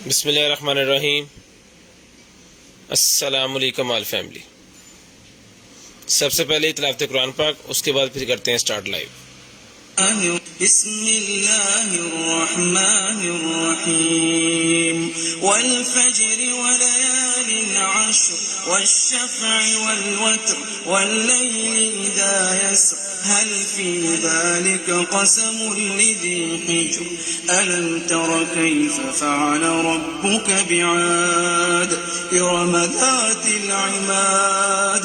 बिस्मिल्लाहिर्रहमानिर्रहीम। अस्सलाम वालेकुम ऑल फैमिली। सबसे पहले तिलावत कुरान पाक, उसके बाद फिर करते हैं स्टार्ट लाइव। बिस्मिल्लाहिर्रहमानिर्रहीम। वल फज्र वलयालिन अश्र वश्शफ़अ वल्वत्र वल्लैलि इज़ा यस्र हल फी ज़ालिका क़समुन लिज़ी हिज्र अलम तर कैफ़ फ़अल रब्बुक बिआद इरम ज़ातिल इमाद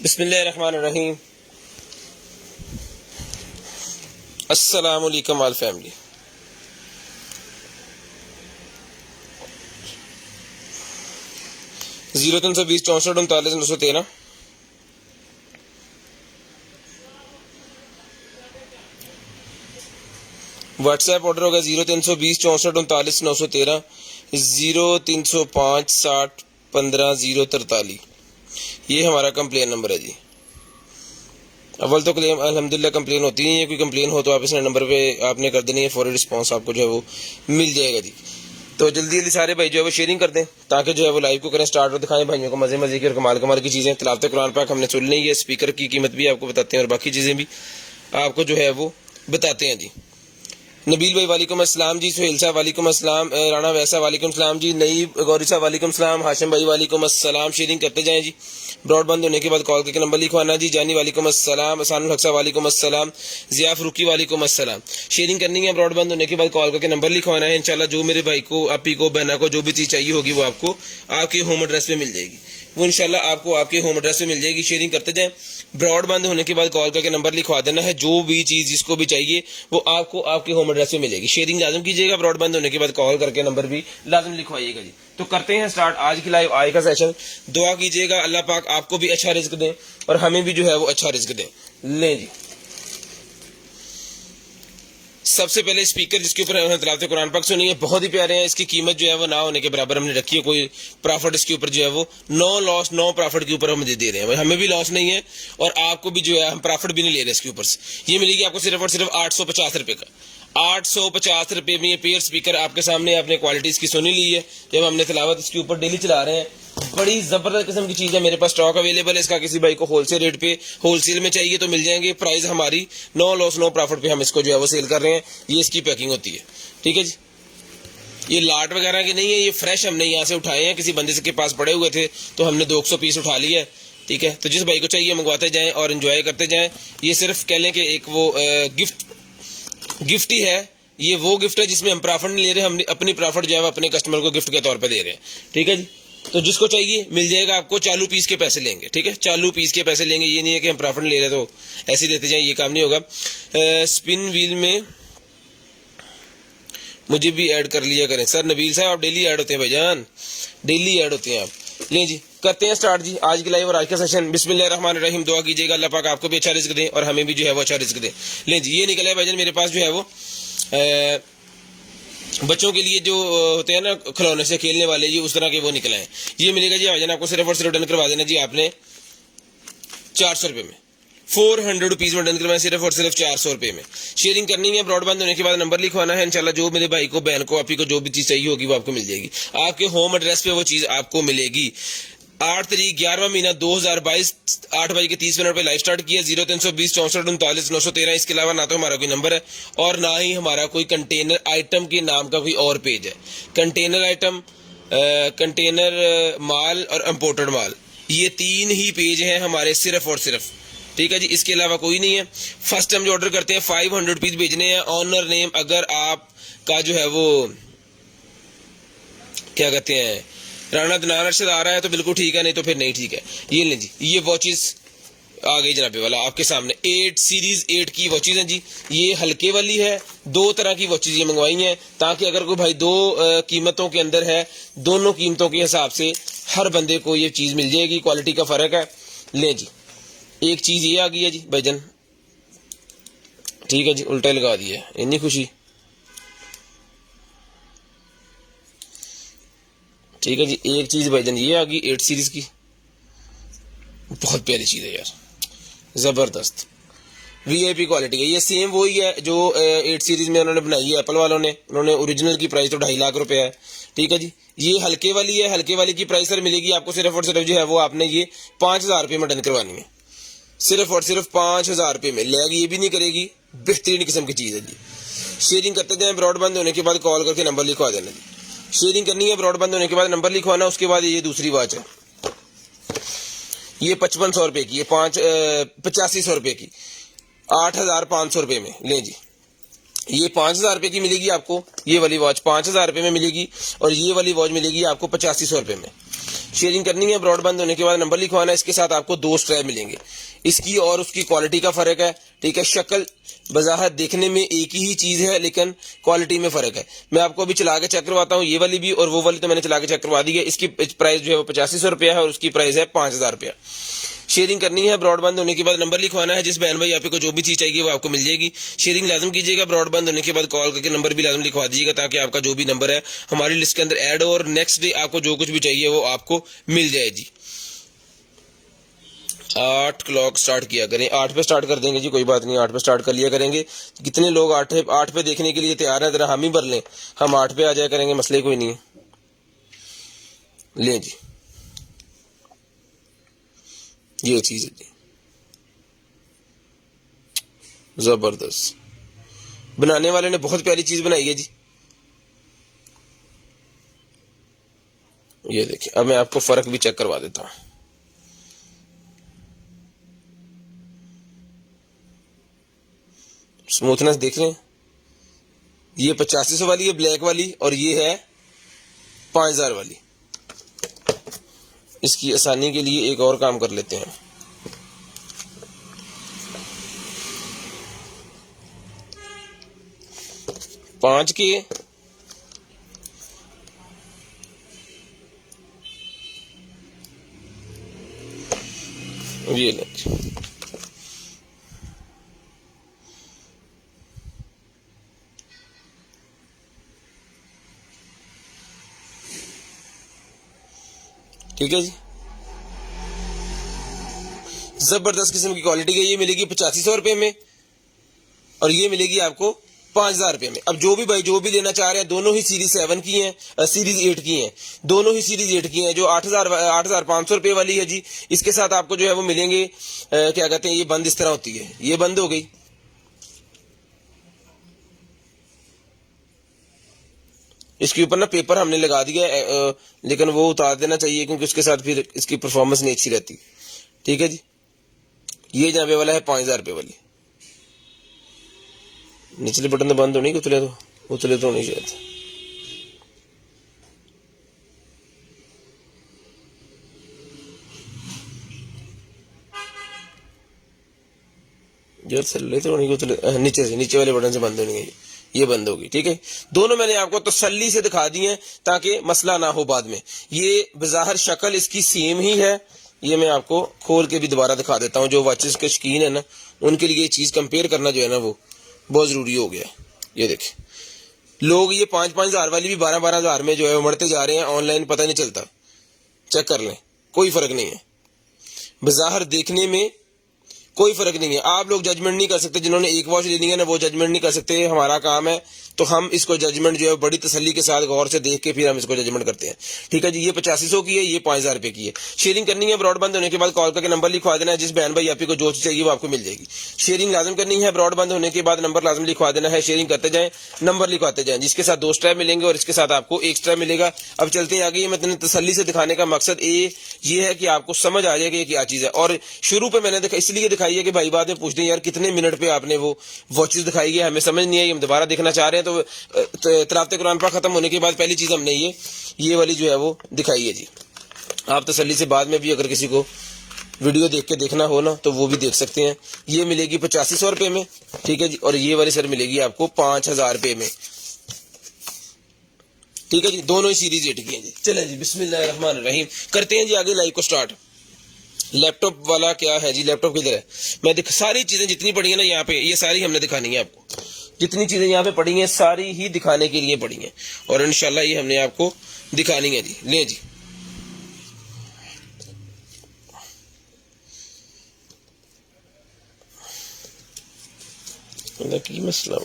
बिस्मिल्लाहिर्रहमानिर्रहीम। अस्सलाम वालेकुम all family. Zero 320 64 39 913 WhatsApp order होगा 0320 64 39 913 0305 60 15 043। ये हमारा कंप्लेन नंबर है जी। अव्वल तो क्लेम अल्हम्दुलिल्लाह कंप्लेन होती नहीं है, कोई कंप्लेन हो तो आप इस नंबर पे आपने कर देनी है, फौरी रिस्पांस आपको जो है वो मिल जाएगा जी। तो जल्दी जल्दी सारे भाई जो है वो शेयरिंग कर दें ताकि जो है वो लाइव को करें स्टार्ट और दिखाएं भाइयों को मजे मजे की और कमाल कमाल की चीज़ें। तिलावत कुरान पाक हमने सुन ली है, स्पीकर की कीमत भी आपको बताते हैं और बाकी चीज़ें भी आपको जो है वो बताते हैं जी। नबील भाई वालेकुम अस्सलाम जी, सुहेल साहब वालेकुम अस्सलाम, राणा वैसा वालेकुम सलाम जी, नईब गौरी साहब वालेकुम सलाम, हाशिम भाई वालेकुम अस्सलाम। शेयरिंग करते जाएं जी। ब्रॉडबैंड होने के बाद कॉल करके नंबर लिखवाना जी। जानी वालेकुम अस्सलाम, असानुल हक साहब वालेकुम अस्सलाम, जिया फरूकी वालेकुम अस्सलाम। शेयरिंग करनी है, ब्रॉडबैंड होने के बाद कॉल करके नंबर लिखवाना है। इंशाल्लाह जो मेरे भाई को, आपी को, बहना को जो भी चीज़ चाहिए होगी वो आपको आपके होम एड्रेस पे मिल जाएगी, वो इंशाल्लाह आपको आपके होम एड्रेस पे मिल जाएगी। शेयरिंग करते जाएं, ब्रॉडबैंड होने के बाद कॉल करके नंबर लिखवा देना है। जो भी चीज़ जिसको भी चाहिए वो आपको आपके होम एड्रेस पे मिलेगी। शेयरिंग लाजम कीजिएगा, ब्रॉडबैंड होने के बाद कॉल करके नंबर भी लाजम लिखवाइएगा जी। तो करते हैं स्टार्ट आज की लाइव आज का सेशन। दुआ कीजिएगा अल्लाह पाक आपको भी अच्छा रिज्क दें और हमें भी जो है वो अच्छा रिज्क दें। लें जी, सबसे पहले स्पीकर जिसके ऊपर हमने तिलावत कुरान पाक सुनी है, बहुत ही प्यारे हैं। इसकी कीमत जो है वो ना होने के बराबर हमने रखी है। कोई प्रॉफिट इसके ऊपर जो है वो नो लॉस नो प्रॉफिट के ऊपर हम दे रहे हैं। हमें भी लॉस नहीं है और आपको भी जो है हम प्रॉफिट भी नहीं ले रहे इसके ऊपर से। ये मिलेगी आपको सिर्फ और सिर्फ 850 रुपए का। 850 रुपए में ये पेयर स्पीकर आपके सामने, आपने क्वालिटी इसकी सुनी ली है। जब हमने तिलावत इसके ऊपर डेली चला रहे हैं, बड़ी जबरदस्त किस्म की चीज है। मेरे पास स्टॉक अवेलेबल है इसका, किसी भाई को होलसेल रेट पे होलसेल में चाहिए तो मिल जाएंगे। प्राइस हमारी नो लॉस नो प्रॉफिट पे हम इसको जो है वो सेल कर रहे हैं। ये इसकी पैकिंग होती है, ठीक है जी। ये लाट वगैरह के नहीं है, ये फ्रेश हमने यहाँ से उठाए हैं। किसी बंदे के पास पड़े हुए थे तो हमने 200 पीस उठा लिया है, ठीक है। तो जिस भाई को चाहिए मंगवाते जाएं और एंजॉय करते जाएं। ये सिर्फ कह लें कि एक वो गिफ्ट ही है। ये वो गिफ्ट है जिसमें हम प्रॉफिट नहीं ले रहे, हम अपनी प्रॉफिट जो है अपने कस्टमर को गिफ्ट के तौर पे दे रहे हैं, ठीक है जी। तो जिसको चाहिए मिल जाएगा आपको। चालू पीस के पैसे लेंगे, ठीक है, चालू पीस के पैसे लेंगे। ये नहीं है कि हम प्रॉफिट ले रहे तो ऐसे देते जाएं, ये काम नहीं होगा। स्पिन व्हील में मुझे भी ऐड कर लिया करें। सर नबील साहब आप डेली ऐड होते हैं भाईजान, डेली ऐड होते हैं आप। लें जी, करते हैं स्टार्ट जी आज की लाइव और आज का सेशन। बिस्मिल्लाहिर्रहमानिर्रहीम। दुआ कीजिएगा अल्लाह पाक आपको भी अच्छा रिज्क दें और हमें भी जो है वो अच्छा रिज्क दें। लें जी, ये निकला है भाईजान मेरे पास जो है वो बच्चों के लिए जो होते हैं ना खिलौने से खेलने वाले, ये उस तरह के वो निकले हैं। ये मिलेगा जी भाईजान आपको सिर्फ और सिर्फ डन करवा देना जी आपने 400 रुपए में। 400 रुपीज में डन करवाएं, सिर्फ और सिर्फ 400 रुपए में। शेयरिंग करनी है, ब्रॉडबैंड होने के बाद नंबर लिखवाना है। इंशाल्लाह जो मेरे भाई को, बहन को, आपी को जो भी चीज चाहिए होगी वो आपको मिल जाएगी। आपके होम एड्रेस पे वो चीज आपको मिलेगी। 8 तारीख 11वां महीना 2022 8:30 पे लाइव स्टार्ट किया। 0320 64 39 913। इसके अलावा ना तो हमारा कोई नंबर है और ना ही हमारा कोई कंटेनर आइटम के नाम का कोई और पेज है। कंटेनर आइटम, कंटेनर माल और इम्पोर्टेड माल, ये 3 ही पेज हैं हमारे सिर्फ और सिर्फ, ठीक है जी। इसके अलावा कोई नहीं है। फर्स्ट टाइम जो ऑर्डर करते हैं 500 रुपीज भेजने हैं। ऑनर नेम अगर आपका जो है वो क्या कहते हैं राणा दनान अरशद आ रहा है तो बिल्कुल ठीक है, नहीं तो फिर नहीं ठीक है। ये लें जी, ये वॉचेस आ गई जनाबे वाला आपके सामने। 8 सीरीज 8 की वॉचेस हैं जी। ये हल्के वाली है, 2 तरह की वॉचेस ये मंगवाई हैं ताकि अगर कोई भाई 2 कीमतों के अंदर है, दोनों कीमतों के हिसाब से हर बंदे को ये चीज मिल जाएगी। क्वालिटी का फर्क है। लें जी, एक चीज ये आ गई है जी भाईजान, ठीक है जी, उल्टा लगा दिया, इतनी खुशी, ठीक है जी। एक चीज भाईजान ये आ गई 8 सीरीज की, बहुत प्यारी चीज है यार, जबरदस्त। वीआईपी क्वालिटी है। ये सेम वही है जो 8 सीरीज में उन्होंने बनाई है एप्पल वालों ने। उन्होंने ओरिजिनल की प्राइस तो 2.5 लाख रुपए है, ठीक है जी। ये हल्के वाली है, हल्के वाली की प्राइस सर मिलेगी आपको सिर्फ और सिर्फ जो है वो आपने ये 5,000 रुपये में डन करवानी है, सिर्फ और सिर्फ 5,000 रुपये में। लैग ये भी नहीं करेगी, बेहतरीन किस्म की चीज़ है जी। शेयरिंग करते जाएं, ब्रॉडबैंड होने के बाद कॉल करके नंबर लिखवा देना जी। शेयरिंग करनी है, ब्रॉडबैंड होने के बाद नंबर लिखवाना। उसके बाद ये दूसरी वॉच है, ये 5500 रुपये की, ये 8500 रुपये की, 8,500 रुपये में लें जी। ये 5,000 रुपये की मिलेगी आपको, ये वाली वॉच 5,000 रुपये में मिलेगी, और ये वाली वॉच मिलेगी आपको 8500 रुपये में। शेयरिंग करनी है, ब्रॉडबैंड होने के बाद नंबर लिखवाना है। इसके साथ आपको 2 स्ट्रैप मिलेंगे। इसकी और उसकी क्वालिटी का फर्क है, ठीक है। शक्ल बज़ाहिर देखने में एक ही चीज है, लेकिन क्वालिटी में फर्क है। मैं आपको अभी चला के चेक करवाता हूँ, ये वाली भी और वो वाली तो मैंने चला के चेक करवा दी है। इसकी प्राइस जो है वो 8500 रुपया है और उसकी प्राइस है 5,000 रुपया। शेयरिंग करनी है, ब्रॉडबैंड होने के बाद नंबर लिखवाना है। जिस बहन भाई आपको जो भी चीज चाहिए वो आपको मिल जाएगी। शेयरिंग लाजम कीजिएगा, ब्रॉडबैंड होने के बाद कॉल करके नंबर भी लाजम लिखवा दीजिएगा, ताकि आपका जो भी नंबर है हमारी लिस्ट के अंदर ऐड हो और नेक्स्ट डे आपको जो कुछ भी चाहिए वो आपको मिल जाए जी। 8 क्लॉक स्टार्ट किया करें, 8 पे स्टार्ट कर देंगे जी, कोई बात नहीं, 8 पे स्टार्ट कर लिया करेंगे। कितने लोग 8 पे देखने के लिए तैयार हैं, जरा हम ही भर लें, हम 8 पे आ जाया करेंगे, मसले कोई नहीं है। लें जी, ये चीज है जी, जबरदस्त। बनाने वाले ने बहुत प्यारी चीज बनाई है जी। ये देखिए, अब मैं आपको फर्क भी चेक करवा देता हूं। स्मूथनेस देख रहे हैं, ये 8500 वाली है ब्लैक वाली, और ये है 5,000 वाली। इसकी आसानी के लिए एक और काम कर लेते हैं। पांच के ये लें, ठीक है जी। जबरदस्त किस्म की क्वालिटी है। ये मिलेगी 8500 रुपये में और ये मिलेगी आपको 5,000 रुपये में। अब जो भी भाई जो भी लेना चाह रहे हैं, दोनों ही सीरीज 7 की हैं, सीरीज 8 की हैं, दोनों ही सीरीज 8 की हैं। जो 8,500 रुपये वाली है जी, इसके साथ आपको जो है वो मिलेंगे, क्या कहते हैं, ये बंद इस तरह होती है, ये बंद हो गई। इसके ऊपर ना पेपर हमने लगा दिया है, लेकिन वो उतार देना चाहिए क्योंकि उसके साथ फिर इसकी परफॉर्मेंस नहीं अच्छी रहती, ठीक है जी। ये जनाबे वाला है 5,000 रुपये वाली। निचले बटन तो बंद होनी, उतले तो नहीं शायद। यार चले तो नहीं, उतले नीचे से, नीचे वाले बटन से बंद होनी है, ये बंद होगी, ठीक है। दोनों मैंने आपको तसल्ली से दिखा दी हैं ताकि मसला ना हो बाद में। ये बज़ाहिर शक्ल इसकी सेम ही है। ये मैं आपको खोल के भी दोबारा दिखा देता हूँ। जो वॉचेस के शौकीन है ना, उनके लिए ये चीज कंपेयर करना जो है ना वो बहुत जरूरी हो गया है। ये देखिए, लोग ये 5-5 हजार वाली भी 12-12 हजार में जो है उमड़ते जा रहे हैं, ऑनलाइन पता नहीं चलता। चेक कर लें, कोई फर्क नहीं है, बज़ाहिर देखने में कोई फर्क नहीं है। आप लोग जजमेंट नहीं कर सकते, जिन्होंने एक वॉच लेनी है ना वो जजमेंट नहीं कर सकते। हमारा काम है तो हम इसको जजमेंट जो है बड़ी तसल्ली के साथ गौर से देख के फिर हम इसको जजमेंट करते हैं, ठीक है जी। ये 8500 की है, ये 5,000 रुपए की है। शेयरिंग करनी है, ब्रॉडबैंड होने के बाद कॉल करके नंबर लिखवा देना है। जिस बहन भाई आपको जो चीज चाहिए वो आपको मिल जाएगी। शेयरिंग लाजम करनी है, ब्रॉडबैंड होने के बाद नंबर लाजम लिखवा देना है। शेयरिंग करते जाएं, नंबर लिखवाते जाएं, जिसके साथ 2 स्ट्रैप मिलेंगे और इसके साथ आपको 1 स्ट्रैप मिलेगा। अब चलते हैं आगे। मैं तसल्ली से दिखाने का मकसद ये है कि आपको समझ आ जाएगा क्या चीज है। और शुरू पे मैंने इसलिए दिखाई है कि भाई बाद में पूछते हैं यार कितने मिनट पे आपने वो वॉचेस दिखाई है, हमें समझ नहीं आई, हम दोबारा देखना चाह रहे हैं। तो तिलावत कुरान पाक खत्म होने के बाद पहली चीज हमने ये वाली जो है वो दिखाई है जी। आप तसल्ली से बाद में भी अगर किसी को वीडियो देख के देखना हो ना तो वो भी देख सकते हैं। ये मिलेगी 8500 रुपये में, ठीक है जी। और ये वाली सर मिलेगी आपको 5,000 रुपये में, ठीक है जी। दोनों ही सीरीज 8 की है जी। चलें जी, बिस्मिल्लाहिर्रहमानिर्रहीम, करते हैं जी आगे लाइव को स्टार्ट। लैपटॉप वाला क्या है जी, लैपटॉप किधर है? मैं सारी चीजें जितनी पड़ी है ना यहाँ पे, ये सारी हमने दिखानी है आपको। जितनी चीजें यहाँ पे पड़ी हैं सारी ही दिखाने के लिए पड़ी हैं और इंशाल्लाह ये हमने आपको दिखानी है जी। ले जी, की मसला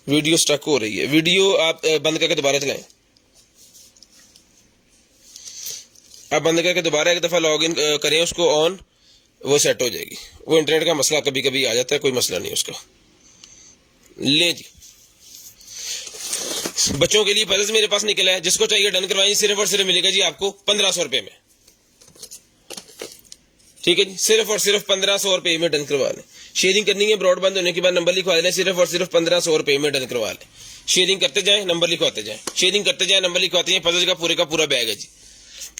वीडियो स्टक हो रही है। वीडियो आप बंद करके दोबारा चलाएं। आप बंद करके दोबारा एक दफा लॉग इन करें उसको ऑन, वो सेट हो जाएगी। वो इंटरनेट का मसला कभी कभी आ जाता है, कोई मसला नहीं उसका। ले जी, बच्चों के लिए पजल्स मेरे पास निकला है, जिसको चाहिए डन करवाइए। सिर्फ और सिर्फ मिलेगा जी आपको 1500 रुपए में। ठीक है जी, सिर्फ और सिर्फ 1500 रुपए में डन करवा लें। शेयरिंग करनी है, ब्रॉडबैंड होने के बाद नंबर लिखवा लें। सिर्फ और सिर्फ 1500 रुपए में डन करवा लें। शेयरिंग करते जाएं, नंबर लिखवाते जाएं, शेयरिंग करते जाएं, नंबर लिखवाते जाएं। पजल का पूरा बैग है जी।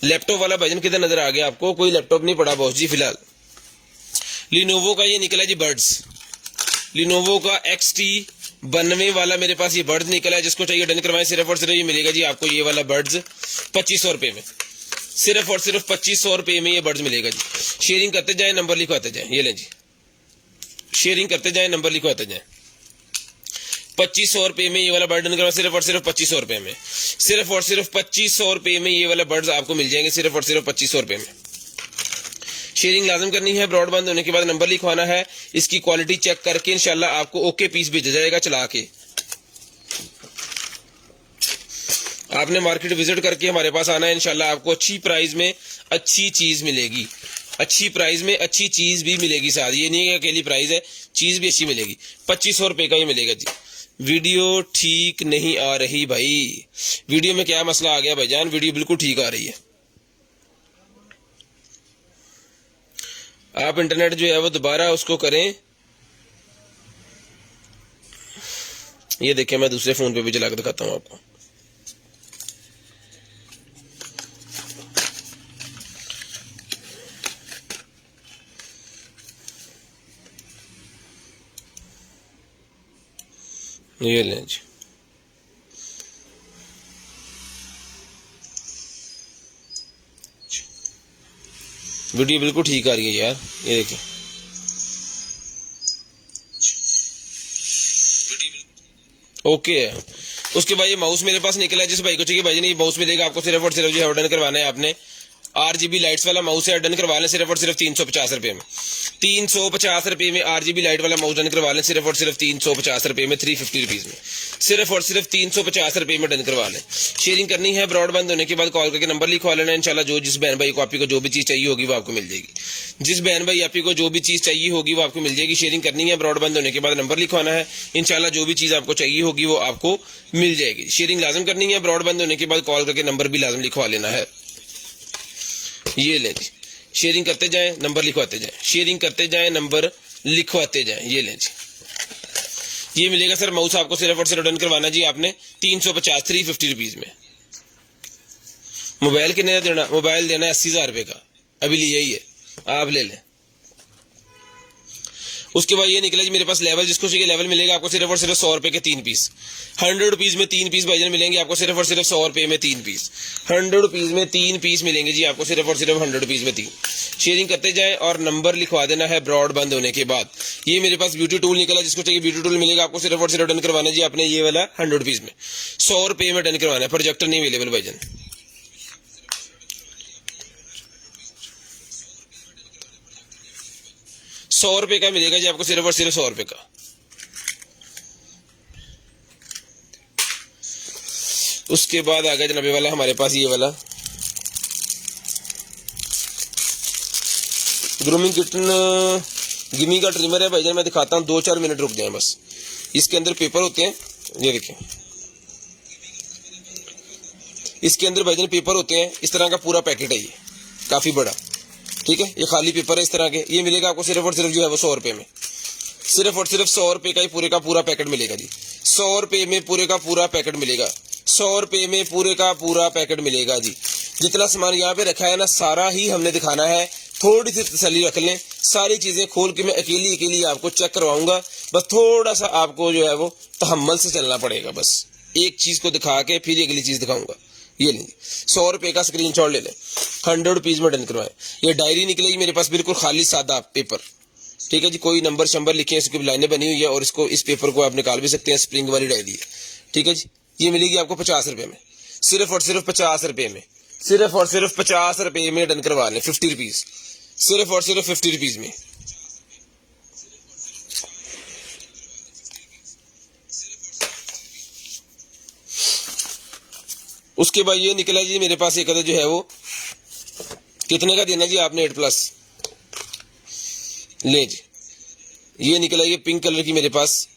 लैपटॉप वाला भजन किधर नजर आ गया आपको? कोई लैपटॉप नहीं पड़ा बॉस जी फिलहाल। लिनोवो का ये निकला जी बर्ड्स, लिनोवो का XT92 वाला मेरे पास ये बर्ड्स निकला है। जिसको चाहिए डन करवाएं। सिर्फ और सिर्फ ये मिलेगा जी आपको ये वाला बर्ड्स 2500 रुपए में। सिर्फ और सिर्फ 2500 रुपए में ये बर्ड्स मिलेगा जी। शेयरिंग करते जाएं, नंबर लिखवाते जाएं। ये लें जी, शेयरिंग करते जाएं, नंबर लिखवाते जाएं। 2500 रुपए में ये वाला बर्ड डन करवाएं। सिर्फ और सिर्फ 2500 रुपए में। सिर्फ और सिर्फ 2500 रुपए में ये वाला बर्ड्स आपको मिल जाएंगे। सिर्फ और सिर्फ 2500 रुपए में। शेयरिंग लाजम करनी है, ब्रॉडबैंड होने के बाद नंबर लिखवाना है। इसकी क्वालिटी चेक करके इंशाल्लाह आपको ओके पीस भेजा जाएगा चला के। आपने मार्केट विजिट करके हमारे पास आना है। इंशाल्लाह आपको अच्छी प्राइस में अच्छी चीज मिलेगी। अच्छी प्राइस में अच्छी चीज भी मिलेगी साथ। ये नहीं है अकेली प्राइस है, चीज भी अच्छी मिलेगी। 2500 रुपए का ही मिलेगा जी। वीडियो ठीक नहीं आ रही भाई। वीडियो में क्या मसला आ गया भाईजान? वीडियो बिल्कुल ठीक आ रही है। आप इंटरनेट जो है वो दोबारा उसको करें। ये देखिए, मैं दूसरे फोन पे भी चला के दिखाता हूं आपको। ये लें जी, वीडियो बिल्कुल ठीक आ रही है यार। ये देखिए, ओके है। उसके बाद ये माउस मेरे पास निकला है। जिस भाई को चाहिए भाई नहीं माउस मिलेगा आपको। सिर्फ और सिर्फ जो है डन करवाना है आपने। RGB लाइट्स वाला माउस है, डन करवा लें। सिर्फ और सिर्फ 350 रुपए में। 350 रुपए में RGB लाइट वाला माउस डन करवा लें। सिर्फ और सिर्फ 350 रुपए में, 350 रुपीज में। सिर्फ और सिर्फ 350 रुपए में डन करवा लें। शेयरिंग करनी है, ब्रॉडबैंड होने के बाद कॉल करके नंबर लिखवा लेना। इंशाल्लाह जो जिस बहन भाई को आपको जो भी चीज चाहिए होगी वो आपको मिल जाएगी। जिस बहन भाई आपको जो भी चीज चाहिए होगी वो आपको मिल जाएगी। शेयरिंग करनी है, ब्रॉडबैंड होने के बाद नंबर लिखवाना है। इंशाल्लाह जो भी चीज आपको चाहिए होगी वो आपको मिल जाएगी। शेयरिंग लाजम करनी है, ब्रॉडबैंड होने के बाद कॉल करके नंबर भी लाजम लिखवा लेना है। ये लें जी, शेयरिंग करते जाएं, नंबर लिखवाते जाएं। शेयरिंग करते जाएं, नंबर लिखवाते जाएं। ये लें जी, ये मिलेगा सर माउस आपको। सिर्फ और सिर्फ डन करवाना जी आपने 350, 350 रुपीज में। मोबाइल कितने देना? मोबाइल देना है 80,000 रुपए का। अभी लिए ही है, आप ले लें। उसके बाद ये निकला जी मेरे पास लेवल। जिसको चाहिए लेवल मिलेगा आपको सिर्फ और सिर्फ 100 रुपए के 3 पीस। 100 रुपीज में 3 पीस भाईजान मिलेंगे आपको। सिर्फ और सिर्फ 100 रुपए में 3 पीस। 100 रुपीज में 3 पीस मिलेंगे जी आपको। सिर्फ और सिर्फ 100 रुपीज में 3। शेयरिंग करते जाएं और नंबर लिखवा देना है ब्रॉड बंद होने के बाद। ये मेरे पास ब्यूटी टूल निकला। जिसको चाहिए ब्यूटी टूल मिलेगा आपको। सिर्फ और सिर्फ डन करवाना जी आपने ये वाला 100 रुपीज में। 100 रुपए में डन करवाना है। प्रोजेक्टर नहीं अवेलेबल भाईजान। 100 रुपए का मिलेगा जी आपको। सिर्फ और सिर्फ 100 रुपए का। उसके बाद आ गया जनाबे वाला हमारे पास ये वाला ग्रूमिंग किटन गिमी का ट्रिमर है भाईजान। मैं दिखाता हूँ, 2-4 मिनट रुक जाए बस। इसके अंदर पेपर होते हैं, ये देखिए, इसके अंदर भाईजान पेपर होते हैं। इस तरह का पूरा पैकेट है ये, काफी बड़ा। ठीक है, ये खाली पेपर है इस तरह के। ये मिलेगा आपको सिर्फ और सिर्फ जो है वो 100 रुपए में। सिर्फ और सिर्फ 100 रुपए का ही पूरे का पूरा पैकेट मिलेगा जी। 100 रुपए में पूरे का पूरा पैकेट मिलेगा। 100 रुपए में पूरे का पूरा पैकेट मिलेगा जी। जितना सामान यहाँ पे रखा है ना, सारा ही हमने दिखाना है। थोड़ी सी तसल्ली रख लें। सारी चीजें खोल के मैं अकेली अकेली आपको चेक करवाऊंगा। बस थोड़ा सा आपको जो है वो तहम्मुल से चलना पड़ेगा। बस एक चीज को दिखा के फिर अगली चीज दिखाऊंगा। ये लीजिए, 100 रुपए का स्क्रीनशॉट ले लें। 100 रुपीज में डन करवाएं। ये डायरी निकलेगी मेरे पास, बिल्कुल खाली सादा पेपर। ठीक है जी, कोई नंबर शंबर लिखे, इसकी लाइनें बनी हुई है। और इसको, इस पेपर को आप निकाल भी सकते हैं। स्प्रिंग वाली डायरी है। ठीक है जी, ये मिलेगी आपको 50 रुपए में। सिर्फ और सिर्फ 50 रुपए में। सिर्फ और सिर्फ 50 रुपए में डन करवा लें। 50 रुपीज। सिर्फ और सिर्फ 50 रुपीज में। उसके बाद ये निकला जी मेरे पास एक अदर जो है वो कितने का देना जी आपने 8+ ले जी। ये निकला ये पिंक कलर की मेरे पास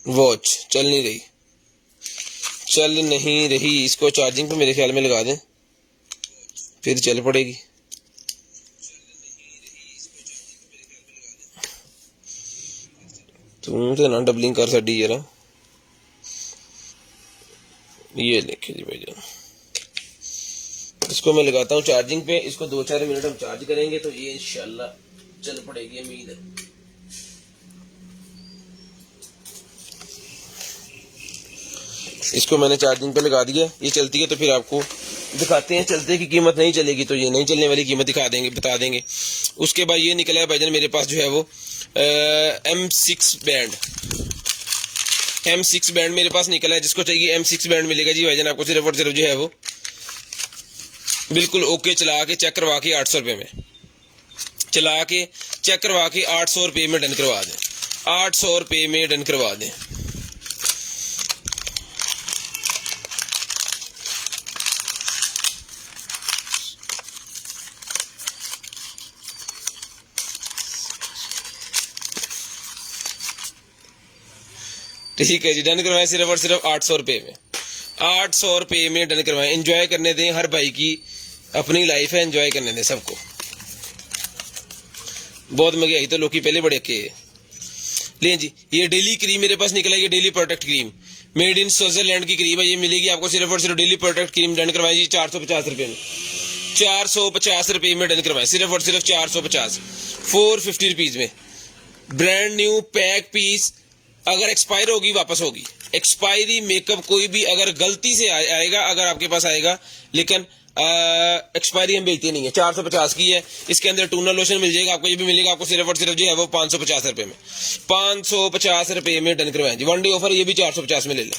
वॉच चल नहीं रही। इसको चार्जिंग पे मेरे ख्याल में लगा दें फिर चल पड़ेगी। तुम तो ना डबलिंग कर सी जरा। ये देखिए जी भाईजान, इसको मैं लगाता हूँ चार्जिंग पे। इसको 2-4 मिनट हम चार्ज करेंगे तो ये इंशाल्लाह चल पड़ेगी, उम्मीद है। इसको मैंने चार्जिंग पे लगा दिया, ये चलती है तो फिर आपको दिखाते हैं। चलते की कीमत नहीं चलेगी तो ये नहीं चलने वाली कीमत दिखा देंगे, बता देंगे। उसके बाद ये निकला है भाईजान मेरे पास जो है वो M6 बैंड मेरे पास निकला है। जिसको चाहिए M6 बैंड मिलेगा जी भाईजान आपको सिर्फ और सिर्फ जो है वो बिल्कुल ओके चला के चेक करवा के 800 रुपये में, चला के चेक करवा के 800 रुपये में डन करवा दें। 800 रुपये में डन करवा दें। ठीक है जी, डन करवाएं सिर्फ और सिर्फ 800 रुपये में। 800 रुपये में डन करवाएं। एंजॉय करने दें, हर भाई की अपनी लाइफ है, एंजॉय करने दें सबको। बहुत महंगाई तो लोग पहले बड़े के ले जी। ये डेली क्रीम मेरे पास निकला है, ये daily protect cream made in Switzerland की क्रीम है। ये मिलेगी आपको सिर्फ और सिर्फ डेली प्रोटेक्ट क्रीम डन करवाएं जी 450 रुपये में। 450 रुपये में डन करवाएं सिर्फ और सिर्फ 450, 450 रुपीज में। ब्रांड न्यू पैक पीस, अगर एक्सपायर होगी वापस होगी। एक्सपायरी मेकअप कोई भी अगर गलती से आएगा, अगर आपके पास आएगा, लेकिन एक्सपायरी हम बेचते नहीं है। 450 की है। इसके अंदर टूनर लोशन मिल जाएगा आपको, ये भी मिलेगा आपको सिर्फ और सिर्फ जो है वो 550 रुपये में। 550 रुपये में डन करवाएं जी। 1 डे ऑफर, ये भी 450 में ले लें,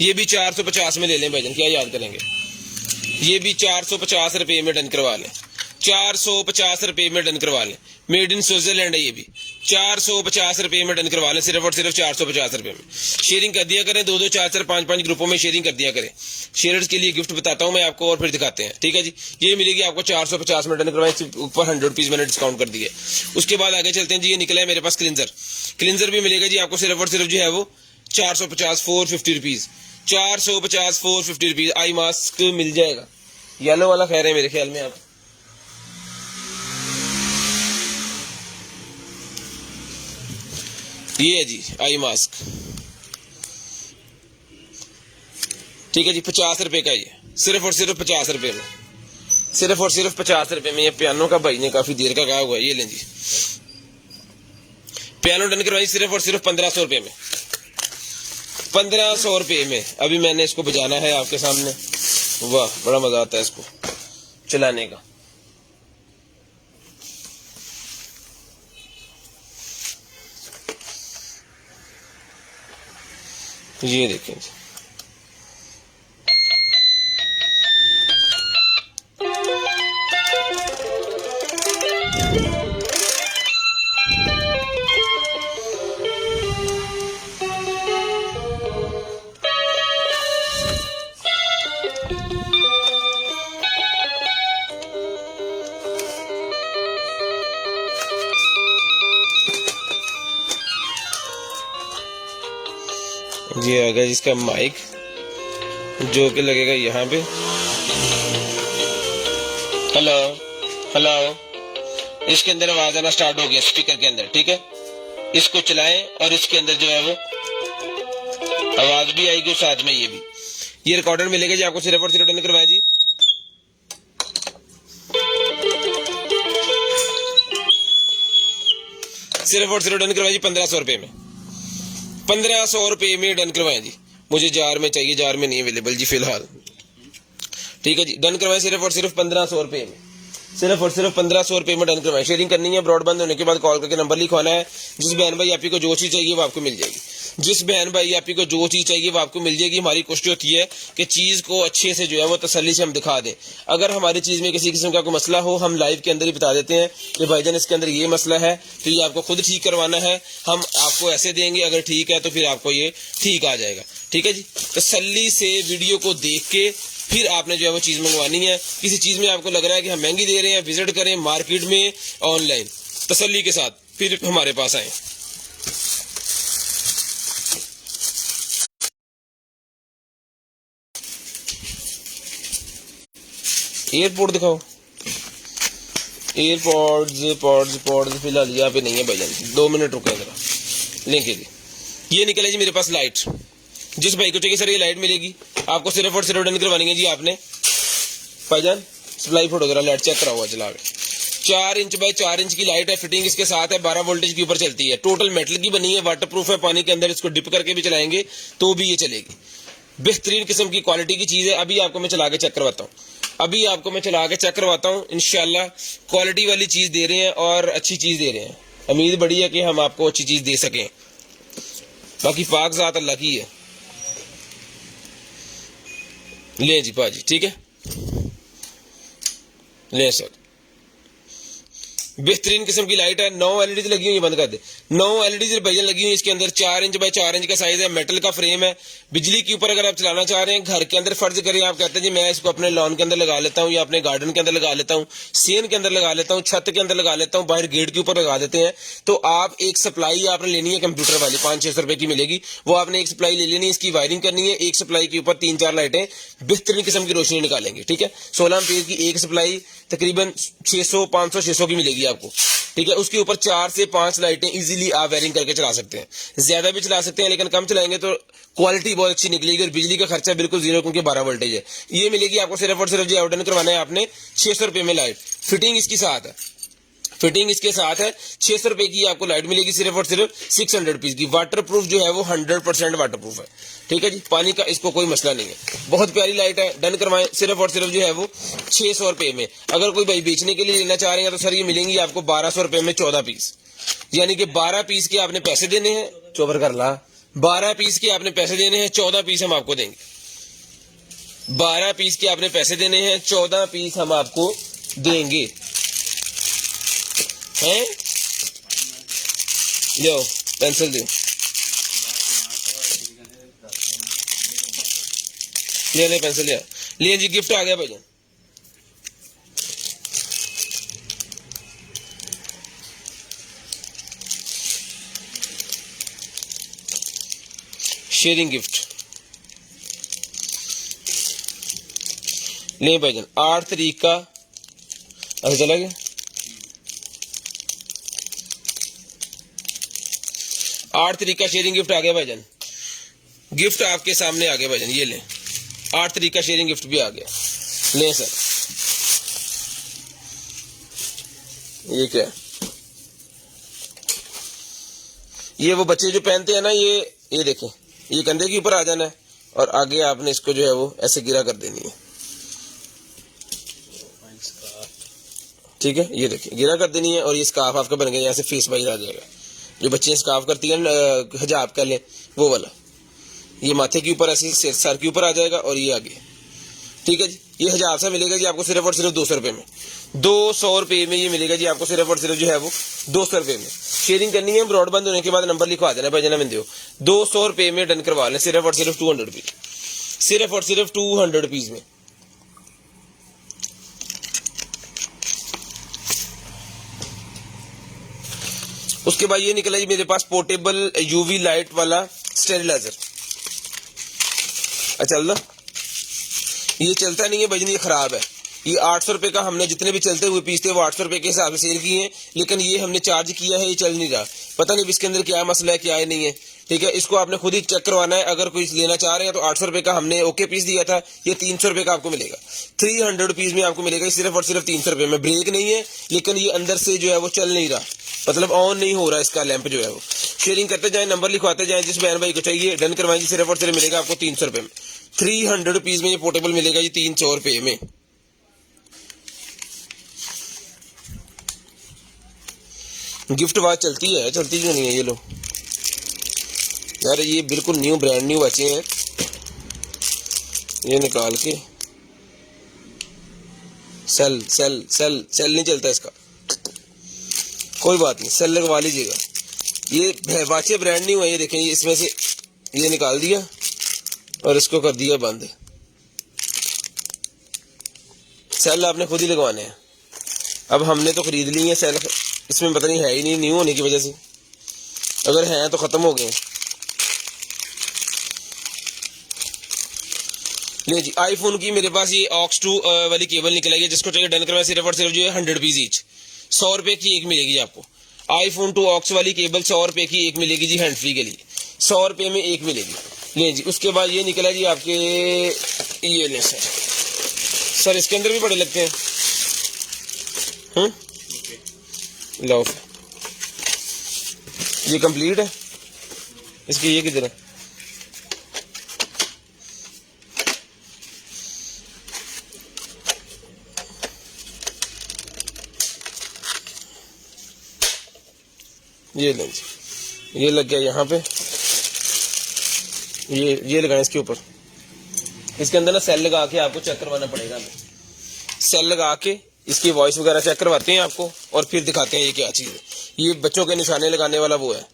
ये भी 450 में ले लें भाईजान, क्या याद करेंगे। ये भी 450 रुपये में डन करवा लें। 450 रुपये में डन करवा लें। मेड इन स्विट्जरलैंड है ये भी। 450 रुपये में डन करवा लें सिर्फ और सिर्फ 450 रुपये में। शेयरिंग कर दिया करें, 2-2, 4-4, 5-5 ग्रुपों में शेयरिंग कर दिया करें। शेयर्स के लिए गिफ्ट बताता हूं मैं आपको और फिर दिखाते हैं। ठीक है जी, ये मिलेगी आपको 450 में डन करवाएं। ऊपर 100 रुपीज मैंने डिस्काउंट कर दिए। उसके बाद आगे चलते हैं जी। ये निकला है मेरे पास क्लिंजर भी मिलेगा जी आपको सिर्फ और सिर्फ जो है वो 450, 450 रुपीज। 450, 450 रुपीज। आई मास्क मिल जाएगा, येलो वाला खैर है मेरे ख्याल में। आप ये है जी आई मास्क, ठीक है जी, 50 रुपए का। ये सिर्फ और सिर्फ 50 रुपए में, सिर्फ और सिर्फ 50 रुपए में। ये पियानो का भाई ने काफी देर का कहा हुआ है। ये लें जी, पियानो डन करवाई सिर्फ और सिर्फ 1500 रुपए में। 1500 रुपये में अभी मैंने इसको बजाना है आपके सामने। वाह, बड़ा मजा आता है इसको चलाने का। ये देखें, ये आ गया इसका माइक जो कि लगेगा यहाँ पे। हेलो हेलो, इसके अंदर आवाज आना स्टार्ट हो गया स्पीकर के अंदर। ठीक है, इसको चलाएं और इसके अंदर जो है वो आवाज भी आएगी साथ में। ये रिकॉर्डर मिलेगा जी आपको सिर्फ और सिर्फ डन करवाएं जी। सिर्फ और सिर्फ डन करवाएं जी 1500 रुपए में। 1500 रुपये में डन करवाएं जी। मुझे जार में चाहिए, जार में नहीं अवेलेबल जी फिलहाल। ठीक है जी, डन करवाएं सिर्फ और सिर्फ 1500 रुपये में। सिर्फ और सिर्फ 1500 रुपये में डन करवाएं। शेयरिंग करनी है, ब्रॉडबैंड होने के बाद कॉल करके नंबर लिखवाना है। जिस बहन भाई आपको जो चीज चाहिए वो आपको मिल जाएगी। जिस बहन भाई आपकी को जो चीज़ चाहिए वो आपको मिल जाएगी। हमारी कोशिश होती है कि चीज़ को अच्छे से जो है वो तसल्ली से हम दिखा दें। अगर हमारी चीज़ में किसी किस्म का कोई मसला हो, हम लाइव के अंदर ही बता देते हैं कि भाईजान इसके अंदर ये मसला है, तो ये आपको खुद ठीक करवाना है, हम आपको ऐसे देंगे, अगर ठीक है तो फिर आपको ये ठीक आ जाएगा। ठीक है जी, तसल्ली से वीडियो को देख के फिर आपने जो है वो चीज़ मंगवानी है। किसी चीज़ में आपको लग रहा है कि हम महंगी दे रहे हैं, विजिट करें मार्केट में, ऑनलाइन, तसल्ली के साथ फिर हमारे पास आए। एयरपोर्ट दिखाओ, एयरपोर्ट्स फिलहाल यहाँ पे नहीं है भाईजान, 2 मिनट रुके जरा, लेंगे जी। ये निकले जी मेरे पास लाइट। जिस भाई को चाहिए सर ये लाइट मिलेगी आपको, सिर्फ और सिर्फ डन करवानी है जी आपने। भाईजान सप्लाई फोटो जरा लाइट चेक कराओ चला के। 4 इंच बाय 4 इंच की लाइट है, फिटिंग इसके साथ है, 12 वोल्टेज के ऊपर चलती है, टोटल मेटल की बनी है, वाटरप्रूफ है, पानी के अंदर इसको डिप करके भी चलाएंगे तो भी ये चलेगी। बेहतरीन किस्म की क्वालिटी की चीज़ है। अभी आपको मैं चला के चेक करवाता हूँ, इंशाल्लाह क्वालिटी वाली चीज़ दे रहे हैं और अच्छी चीज़ दे रहे हैं। उम्मीद बड़ी है कि हम आपको अच्छी चीज़ दे सकें। बाकी पाक ज़ात अल्लाह की है। ले जी पाजी, ठीक है, ले सर। बेहतरीन किस्म की लाइट है, 9 एलईडी लगी हुई है, बंद कर दे। 9 एलईडी भाईजान लगी हुई है इसके अंदर। 4 इंच बाय 4 इंच का साइज है, मेटल का फ्रेम है। बिजली के ऊपर अगर आप चलाना चाह रहे हैं घर के अंदर, फर्ज करें आप कहते हैं जी मैं इसको अपने लॉन के अंदर लगा लेता हूँ, या अपने गार्डन के अंदर लगा लेता हूँ, सेन के अंदर लगा लेता हूँ, छत के अंदर लगा लेता हूँ, बाहर गेट के ऊपर लगा देते हैं, तो आप एक सप्लाई आपने लेनी है कंप्यूटर वाली, 500-600 रुपए की मिलेगी। वो आपने एक सप्लाई ले लेनी है, इसकी वायरिंग करनी है। एक सप्लाई के ऊपर 3-4 लाइटें बेहतरीन किस्म की रोशनी निकालेंगे। ठीक है, 16 एम्पीयर की एक सप्लाई तकरीबन 500 की मिलेगी आपको। ठीक है, उसके ऊपर 4 से 5 लाइटें इजीली आप वायरिंग करके चला सकते हैं। ज्यादा भी चला सकते हैं, लेकिन कम चलाएंगे तो क्वालिटी बहुत अच्छी निकलेगी और बिजली का खर्चा बिल्कुल जीरो, क्योंकि 12 वोल्टेज है। ये मिलेगी आपको सिर्फ और सिर्फ, जो आवेदन करवाना है आपने 600 रुपए में लाइट। फिटिंग इसके साथ है, 600 रुपए की आपको लाइट मिलेगी, सिर्फ और सिर्फ 600 रुपीज की। वाटरप्रूफ जो है वो 100% वाटरप्रूफ है। ठीक है जी, पानी का इसको कोई मसला नहीं है। बहुत प्यारी लाइट है, डन करवाएं। सिर्फ और सिर्फ जो है वो 600 रुपए में। अगर कोई भाई बेचने के लिए लेना चाह रहे हैं तो सर ये मिलेंगी आपको 1200 रुपए में 14 पीस, यानी कि 12 पीस के आपने पैसे देने हैं, चोबर कर ला, 12 पीस के आपने पैसे देने हैं, 14 पीस हम आपको देंगे। 12 पीस के आपने पैसे देने हैं, 14 पीस हम आपको देंगे हैं। लो पेंसिल दो, ले पेंसिल लिया, लिए जी, गिफ्ट आ गया भाईजान। शेयरिंग गिफ्ट ले भाईजान। 8 तारीख का अच्छा चला गया, 8 तारीख का शेयरिंग गिफ्ट आ गया भाईजान। गिफ्ट आपके सामने आ गया भाईजान, ये ले 8 तारीख का शेयरिंग गिफ्ट भी आ गया। ले सर, ये क्या है? ये वो बच्चे जो पहनते हैं ना, ये देखें, ये कंधे के ऊपर आ जाना है और आगे आपने इसको जो है वो ऐसे गिरा कर देनी है। ठीक है, ये देखिए गिरा कर देनी है और ये स्कार्फ आपका बन गया, यहाँ से फेस वाइज आ जाएगा। जो बच्चे स्कार्फ करती है हिजाब कर ले वो वाला, ये माथे के ऊपर ऐसे सर के ऊपर आ जाएगा और ये आगे। ठीक है जी, ये हिजाब सा मिलेगा जी आपको सिर्फ और सिर्फ 200 रुपए में। 200 रुपए में ये मिलेगा जी आपको, सिर्फ और सिर्फ जो है वो 200 रुपए में। शेयरिंग करनी है, ब्रॉडबैंड होने के बाद नंबर लिखवा देना भाई, जना दो 200 रुपए में डन करवा लें, सिर्फ और सिर्फ 200 रुपीज, सिर्फ और सिर्फ 200 रुपीज में। उसके बाद ये निकला जी मेरे पास पोर्टेबल यूवी लाइट वाला स्टेरिलाइजर। अच्छा अल्लाह, ये चलता नहीं है भाई, ये खराब है। ये 800 रुपए का हमने जितने भी चलते हुए पीस थे वो 800 रुपए के हिसाब से सेल किए हैं, लेकिन ये हमने चार्ज किया है, ये चल नहीं रहा। पता नहीं इसके अंदर क्या मसला है, क्या है नहीं है। ठीक है, इसको आपने खुद ही चेक करवाना है। अगर कोई लेना चाह रहे हैं तो 800 रुपए का हमने ओके पीस दिया था, ये 300 रुपए का आपको मिलेगा। 300 रुपीज में आपको मिलेगा, सिर्फ और सिर्फ 300 रुपए में। ब्रेक नहीं है, लेकिन ये अंदर से जो है वो चल नहीं रहा, मतलब ऑन नहीं हो रहा इसका लैंप जो है वो। शेयरिंग करते जाए, नंबर लिखवाते जाए, जिस बहन भाई को चाहिए डन करवाएंगे, सिर्फ और सिर्फ मिलेगा आपको 300 रुपए में। 300 रुपीज में ये पोर्टेबल मिलेगा जी, 300 रुपए में। गिफ्ट बात चलती है, चलती क्यों नहीं है? ये लो यार ये बिल्कुल न्यू ब्रांड न्यू बचे हैं, ये निकाल के सेल सेल सेल सेल नहीं चलता इसका, कोई बात नहीं, सेल लगवा लीजिएगा। ये वाचे ब्रांड न्यू है, ये देखें, ये इसमें से ये निकाल दिया और इसको कर दिया बंद। सेल आपने खुद ही लगवाने हैं। अब हमने तो खरीद ली है सेल, इसमें पता नहीं है ही नहीं, न्यू होने की वजह से, अगर हैं तो खत्म हो गए। नहीं जी, आईफोन की मेरे पास ये ऑक्स 2 वाली केबल निकल आई है, जिसको चाहिए डन करवा, सिर्फ और सिर्फ जो है 100 रुपीज ईच, 100 रुपए की एक मिलेगी आपको। आईफोन 2 ऑक्स वाली केबल 100 रुपए की एक मिलेगी जी, हैंड फ्री के लिए 100 रुपए में एक मिलेगी। ले जी, उसके बाद ये निकला जी आपके, ये ले सर इसके अंदर भी बड़े लगते हैं। लो ये कंप्लीट है, इसकी ये किधर है? ये लें जी, ये लग गया यहाँ पे, ये लगाएं इसके ऊपर। इसके अंदर ना सेल लगा के आपको चेक करवाना पड़ेगा हमें, सेल लगा के इसकी वॉइस वगैरह चेक करवाते हैं आपको और फिर दिखाते हैं ये क्या चीज़ है। ये बच्चों के निशाने लगाने वाला वो है।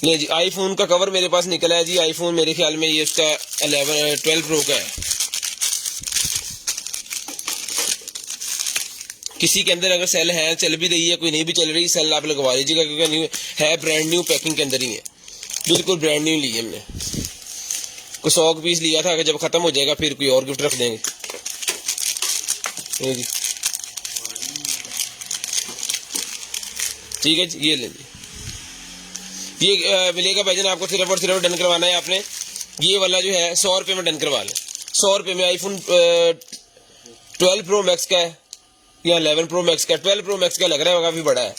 नहीं जी, आईफोन का कवर मेरे पास निकला है जी, आईफोन मेरे ख्याल में ये उसका 12 प्रो का है। किसी के अंदर अगर सेल है, चल भी रही है, कोई नहीं भी चल रही, सेल आप लगवा लीजिएगा, क्योंकि न्यू है, ब्रांड न्यू पैकिंग के अंदर ही है, बिल्कुल ब्रांड न्यू ली है हमने। कोई 100 पीस लिया था, अगर जब खत्म हो जाएगा फिर कोई और गिफ्ट रख देंगे। जी ठीक है जी, ये ले लीजिए, ये मिलेगा भाईजान आपको, सिर्फ और सिर्फ डन करवाना है आपने। ये वाला जो है 100 रुपये में डन करवा लें, 100 रुपये में। आईफोन 12 प्रो मैक्स का है या 11 प्रो मैक्स का, 12 प्रो मैक्स का लग रहा है, काफी बड़ा है,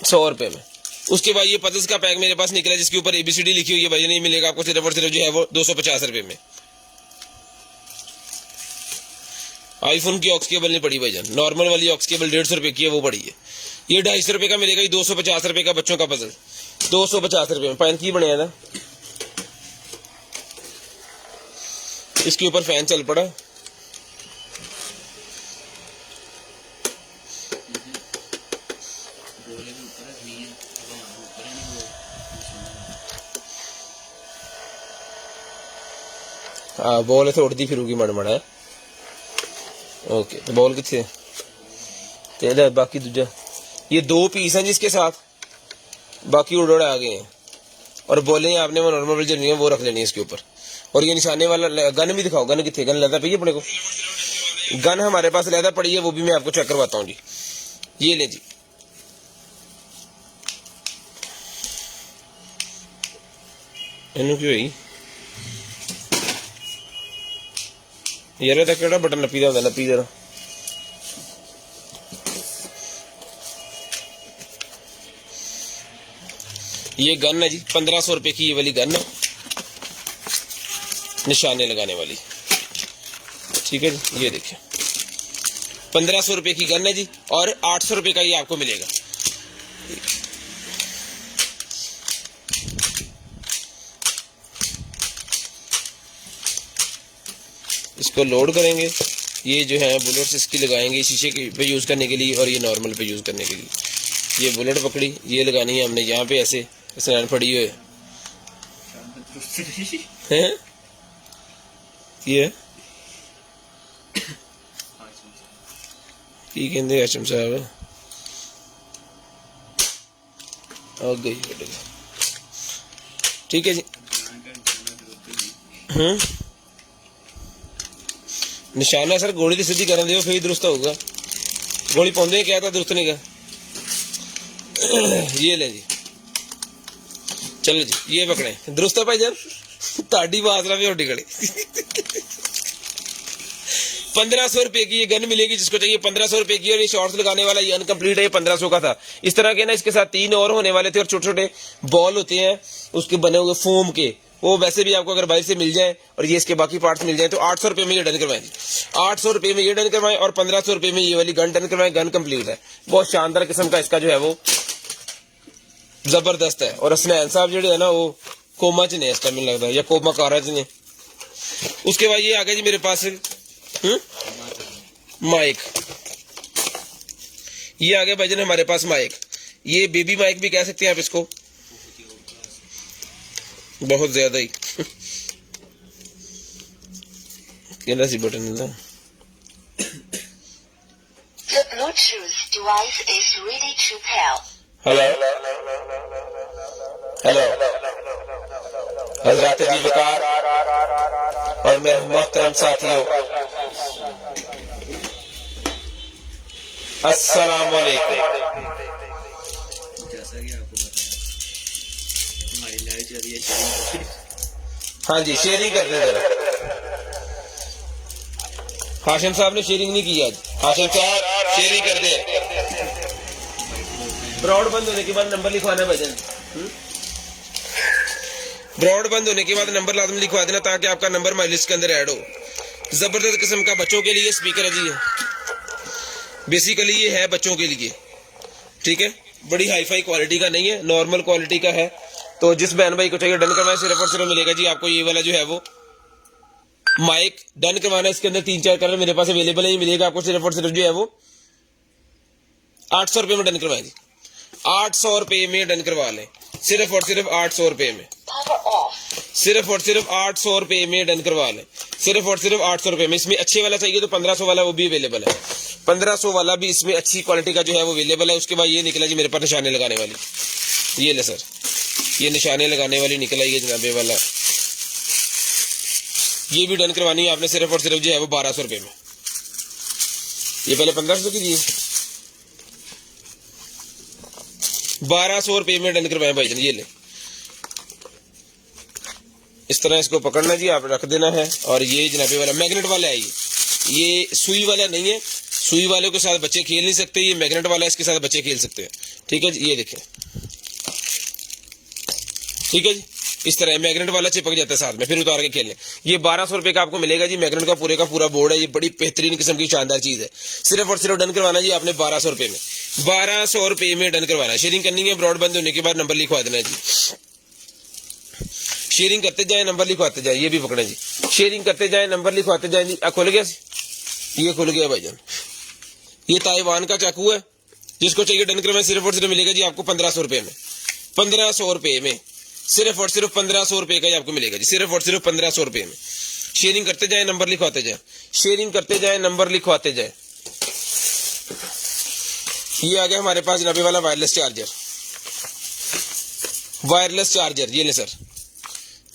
100 रुपये में। उसके बाद ये पजल्स का पैक मेरे पास निकला, जिसके ऊपर ABCD लिखी हुई है भाईजान, ये मिलेगा आपको सिर्फ और सिर्फ जो है वो 250 रुपये में। आईफोन की ऑक्स केबल नहीं पड़ी भाईजान, नॉर्मल वाली ऑक्स केबल 150 रुपये की है, वो पड़ी है। ये 250 रुपये का मिलेगा, ये 250 रुपये का बच्चों का पजल, 250 रुपये में। पैन की बनाया था, इसके ऊपर फैन चल पड़ा, हाँ बॉल ऐसे उड़ती फिरूगी मड़ है। ओके, तो बॉल कितने तेरा, बाकी दूजा ये 2 पीस हैं जिसके साथ, बाकी उड़ आ गए हैं। और बॉलें आपने वो नॉर्मल जो नहीं है वो रख लेनी है इसके ऊपर। और ये निशाने वाला गन भी दिखाओ, गन कितने, गन लहदा पड़ी है अपने को, गन हमारे पास लहदा पड़ी है, वो भी मैं आपको चेक करवाता हूँ जी। ये ले जी, इन्हों की हुई यार, तक केड़ा बटन नपी होता, नपी जरा। ये गन है जी, 1500 रुपए की ये वाली गन है, निशाने लगाने वाली, ठीक है जी। ये देखिए 1500 रुपए की गन है जी, और 800 रुपए का ये आपको मिलेगा। इसको लोड करेंगे, ये जो है बुलेट्स इसकी लगाएंगे शीशे के पे यूज़ करने के लिए, और ये नॉर्मल पे यूज़ करने के लिए। ये बुलेट पकड़ी, ये लगानी है हमने यहाँ पे, ऐसे स्नैन पड़ी हुई है। ये की कहते आशम साहब आ गई, ठीक है जी। निशाना सर गोली की सीधी कर दो, फिर दुरुस्त होगा। गोली पाते क्या था, दुरुस्त नहीं का। ये ले जी, चलो जी, ये पकड़े, दुरुस्त है भाईजान, ताड़ी बाजरा भी होटी खड़ी। 1500 रुपए की ये गन मिलेगी जिसको चाहिए, 1500 रुपए की। और ये शॉर्ट्स लगाने वाला ये अनकम्प्लीट है, ये 1500 का था। इस तरह के ना इसके साथ 3 और होने वाले थे, और छोटे छोटे बॉल होते हैं उसके बने हुए फोम के, वो वैसे भी आपको अगर बाहर से मिल जाए और ये इसके बाकी पार्ट्स मिल जाए तो 800 रुपए में ये डन करवाएं। 800 रुपए में ये डन करवाएं और 1500 रुपए में ये वाली गन डन करवाएं। गन कंप्लीट है, बहुत शानदार किस्म का इसका जो है वो जबरदस्त है। और हसनैन साहब जो है ना वो कोमा च ने इस टाइम लगता है, या कोमा कारा च ने। उसके बाद ये आ गया जी मेरे पास माइक। ये आ गया भाईजान हमारे पास माइक। ये बेबी माइक भी कह सकते हैं आप इसको, बहुत ज्यादा ही सी बटन है। The Bluetooth device is ready to pair. Hello hello हजरत जी वकार और मेरे मोहतरम साथियों, अस्सलाम वालेकुम। जैसा कि आपको बताया हमारी लाइव चल रही है, शेयरिंग। हाँ जी, शेयरिंग कर दे जरा। हाशिम साहब ने शेयरिंग नहीं की आज। हाशिम साहब शेयरिंग कर दे। ब्रॉड बंद होने के बाद नंबर लिखवाना भजन। ब्रॉड बंद होने के बाद नंबर लाजमी लिखवा देना ताकि आपका नंबर माई लिस्ट के अंदर ऐड हो। जबरदस्त किस्म का बच्चों के लिए स्पीकर है जी, ये बेसिकली ये है बच्चों के लिए, ठीक है। बड़ी हाई फाई क्वालिटी का नहीं है, नॉर्मल क्वालिटी का है। तो जिस बहन भाई को चाहिए डन करवाना, सिर्फ और सिर्फ मिलेगा जी आपको ये वाला जो है वो माइक डन करवाना। इसके अंदर 3-4 कलर मेरे पास अवेलेबल है, मिलेगा आपको सिर्फ और सिर्फ जो है वो 800 रुपए में डन करवाएं जी। 800 रुपए में डन करवा लें, सिर्फ और सिर्फ 800 रुपए में। Power off. सिर्फ और सिर्फ 800 रुपए में डन करवा लें, सिर्फ और सिर्फ 800 रुपए में। इसमें अच्छे वाला चाहिए तो 1500 वाला वो भी अवेलेबल है। 1500 वाला भी इसमें अच्छी क्वालिटी का जो है वो अवेलेबल है। उसके बाद ये निकला जी मेरे पास निशाने लगाने वाली, ये ले सर, ये निशाने लगाने वाली निकला ये जनाबे वाला। ये भी डन करवानी है आपने सिर्फ और सिर्फ जो है वो 1200 रुपए में। ये पहले 1500 की दिए, 1200 रुपए में डन करवाए भाईजान। ये ले, इस तरह इसको पकड़ना जी, आप रख देना है। और ये जनाबे वाला मैग्नेट वाला है, ये सुई वाला नहीं है। सुई वाले के साथ बच्चे खेल नहीं सकते, ये मैग्नेट वाला है, इसके साथ बच्चे खेल सकते हैं, ठीक है जी। ये देखें, ठीक है जी, इस तरह मैग्नेट वाला चिपक जाता है साथ में, फिर उतार के खेलें। ये 1200 रुपए का आपको मिलेगा जी, मैग्नेट का पूरा बोर्ड है। ये बड़ी बेहतरीन किस्म की शानदार चीज है। सिर्फ और सिर्फ डन करवाना जी आपने 1200 रुपए में। 1200 रुपए में डन करवाना है। शेयरिंग करनी है, ब्रॉड बंद होने के बाद नंबर लिखवा देना जी। शेयरिंग करते जाए, नंबर लिखवाते जाए। ये भी पकड़े जी, शेयरिंग करते जाए, नंबर लिखवाते जाए जी। खुल गया, ये खुल गया भाईजान। ये ताइवान का चाकू है, जिसको चाहिए डन करवाए सिर्फ और सिर्फ मिलेगा जी आपको 1500 रुपए में। 1500 रुपए में, सिर्फ और सिर्फ 1500 रुपए का ही आपको मिलेगा जी, सिर्फ और सिर्फ 1500 रुपए में। शेयरिंग करते जाए, नंबर लिखवाते जाए, शेयरिंग करते जाए, नंबर लिखवाते जाए। ये आ गया हमारे पास जनाबे वाला वायरलेस चार्जर। वायरलेस चार्जर ये ले सर,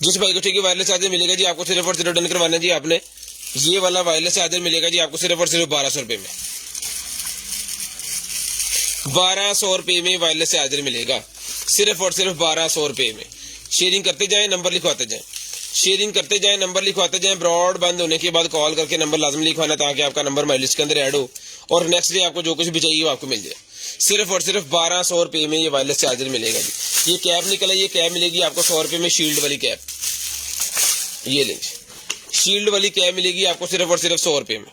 जिस भाई को चाहिए वायरलेस चार्जर मिलेगा जी आपको सिर्फ और सिर्फ डन करवाना जी आपने। ये वाला वायरलेस चार्जर मिलेगा जी आपको सिर्फ और सिर्फ 1200 रुपए में। 1200 रुपए में वायरलेस चार्जर मिलेगा, सिर्फ और सिर्फ 1200 रुपए में। शेयरिंग करते जाए, नंबर लिखवाते जाए, शेयरिंग करते जाए, नंबर लिखवाते जाए। ब्रॉड बंद होने के बाद कॉल करके नंबर लाजमी लिखवाना ताकि आपका नंबर माई लिस्ट के अंदर ऐड हो और नेक्स्ट डे आपको जो कुछ भी चाहिए वो आपको मिल जाए। सिर्फ और सिर्फ 1200 रुपए में ये वायरलेस चार्जर मिलेगा जी। ये कैप निकला, ये कैप मिलेगी आपको 100 रुपए में, शील्ड वाली कैप। ये लेंगे, शील्ड वाली कैप मिलेगी आपको सिर्फ और सिर्फ 100 रुपए में।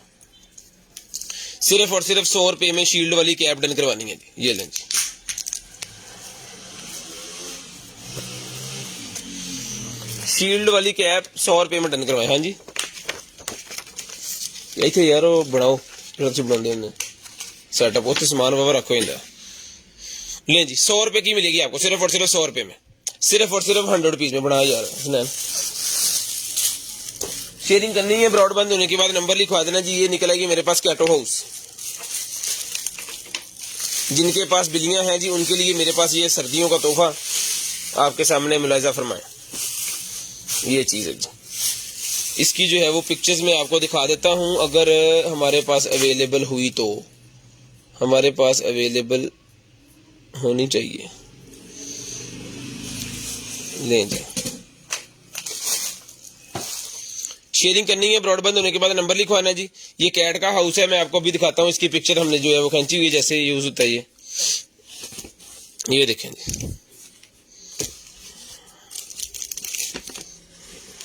सिर्फ और सिर्फ 100 रुपए में शील्ड वाली कैप डन करवानी है जी। ये लेंगे, शील्ड वाली कैप 100 रुपए में डन करवाए। हाँ जी, इतने यार बनाओ बनाते सेटअप, उस समान बाबा रखो इंदा। ले जी, 100 रुपए की मिलेगी आपको सिर्फ और सिर्फ 100 रुपए में, सिर्फ और सिर्फ 100 रुपीज में बनाया जा रहा है। शेयरिंग करनी है, ब्रॉड बंद होने के बाद नंबर लिखवा देना जी। ये निकलेगी मेरे पास कैटो हाउस। जिनके पास बिल्लियां हैं जी उनके लिए मेरे पास ये सर्दियों का तोहफा आपके सामने मुलाहिजा फरमाए। ये चीज है जी, इसकी जो है वो पिक्चर्स में आपको दिखा देता हूं, अगर हमारे पास अवेलेबल हुई तो। हमारे पास अवेलेबल होनी चाहिए। ले जी, शेयरिंग करनी है, ब्रॉडबैंड होने के बाद नंबर लिखवाना है जी। ये कैट का हाउस है, मैं आपको अभी दिखाता हूँ। इसकी पिक्चर हमने जो है वो खींची हुई, जैसे यूज होता है ये देखें जी।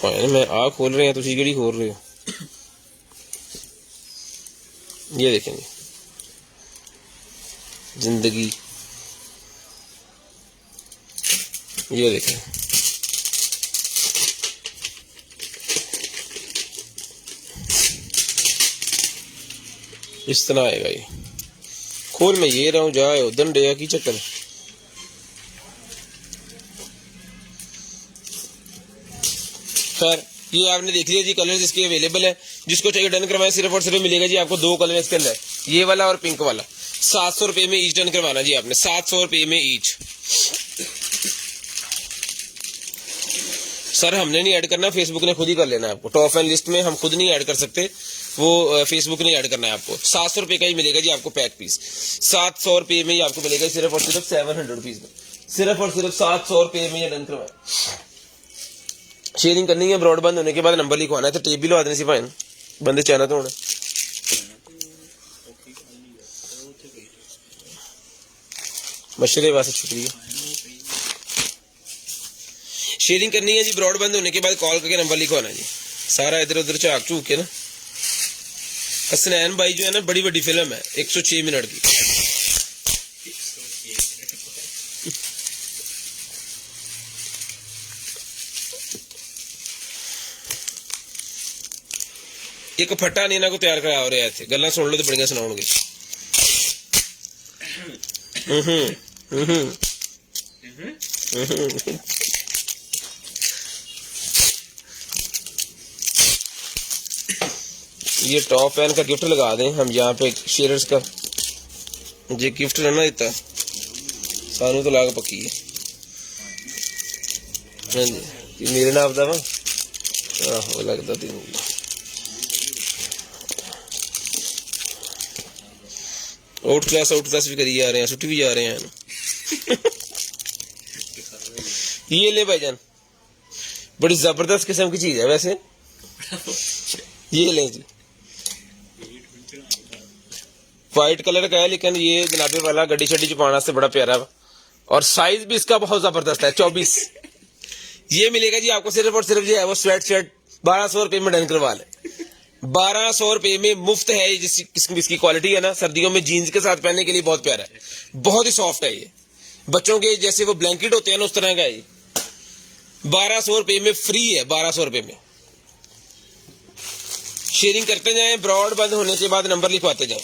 भाई मैं आ खोल रहे हैं, तुसी केड़ी खोल रहे हो? ये देखेंगे जिंदगी, ये देखें इस तरह आएगा ये। खोल मैं ये रहा हूँ, जाए उधर डेगा की चक्कर। खैर ये आपने देख लिया जी, कलर्स इसके अवेलेबल है। जिसको चाहिए डन करवाएं, सिर्फ और सिर्फ मिलेगा जी आपको 2 कलर इसके अंदर, ये वाला और पिंक वाला। 700 रुपए में ईच डन करवाना जी आपने, 700 रुपए में ईच। सर हमने नहीं ऐड करना, फेसबुक ने खुद ही कर लेना है आपको। टॉप फैन लिस्ट में हम खुद नहीं ऐड कर सकते, वो फेसबुक ने ऐड करना है आपको। 700 रुपए का ही मिलेगा जी आपको पैक पीस, 700 रुपए में ही आपको मिलेगा सिर्फ और सिर्फ 700 रुपीज में, सिर्फ और सिर्फ 700 रुपए में ये डन करवाए। शेयरिंग करनी है, ब्रॉडबैंड होने के बाद नंबर लिखवाना है, तो टेप भी लगा देने से भाई बंदे चाहना तो होना। मशरे वास्ते शुक्रिया। शेयरिंग करनी है जी, ब्रॉडबैंड होने के बाद कॉल करके नंबर लिखवाना है जी। सारा इधर उधर झाक झूक के ना। हसनैन भाई जो है ना, बड़ी बड़ी फिल्म है, 106 मिनट की। एक फट्टा नहीं ना को तैयार करा रहे थे, गल्ला सुन लो तो बड़ियां सुनाओगे। ये टॉप फैन का गिफ्ट लगा दें हम यहाँ पे शेयर्स का, जो गिफ्ट रहना देता सानू तो लाग पक्की है। हाँ जी मेरे नाम दा वा आहो लगता तीन आउट क्लास भी करी जा रहे हैं, छुट्टी भी जा रहे हैं। ये ले भाईजान, बड़ी जबरदस्त किस्म की चीज है वैसे। ये ले जी, व्हाइट कलर का है, लेकिन ये जनाबे वाला गड्डी शड्डी चुपाना से बड़ा प्यारा है, और साइज भी इसका बहुत जबरदस्त है, 24। ये मिलेगा जी आपको सिर्फ और सिर्फ जो है वो स्वेट शर्ट 1200 रुपए में डन करवा ले। 1200 रुपए में मुफ्त है। जिस किस्म इसकी क्वालिटी है ना, सर्दियों में जीन्स के साथ पहनने के लिए बहुत प्यारा है, बहुत ही सॉफ्ट है। ये बच्चों के जैसे वो ब्लैंकेट होते हैं ना, उस तरह का है ये। 1200 रुपए में फ्री है, 1200 रुपए में। शेयरिंग करते जाएं, ब्रॉड बंद होने के बाद नंबर लिखवाते जाएं।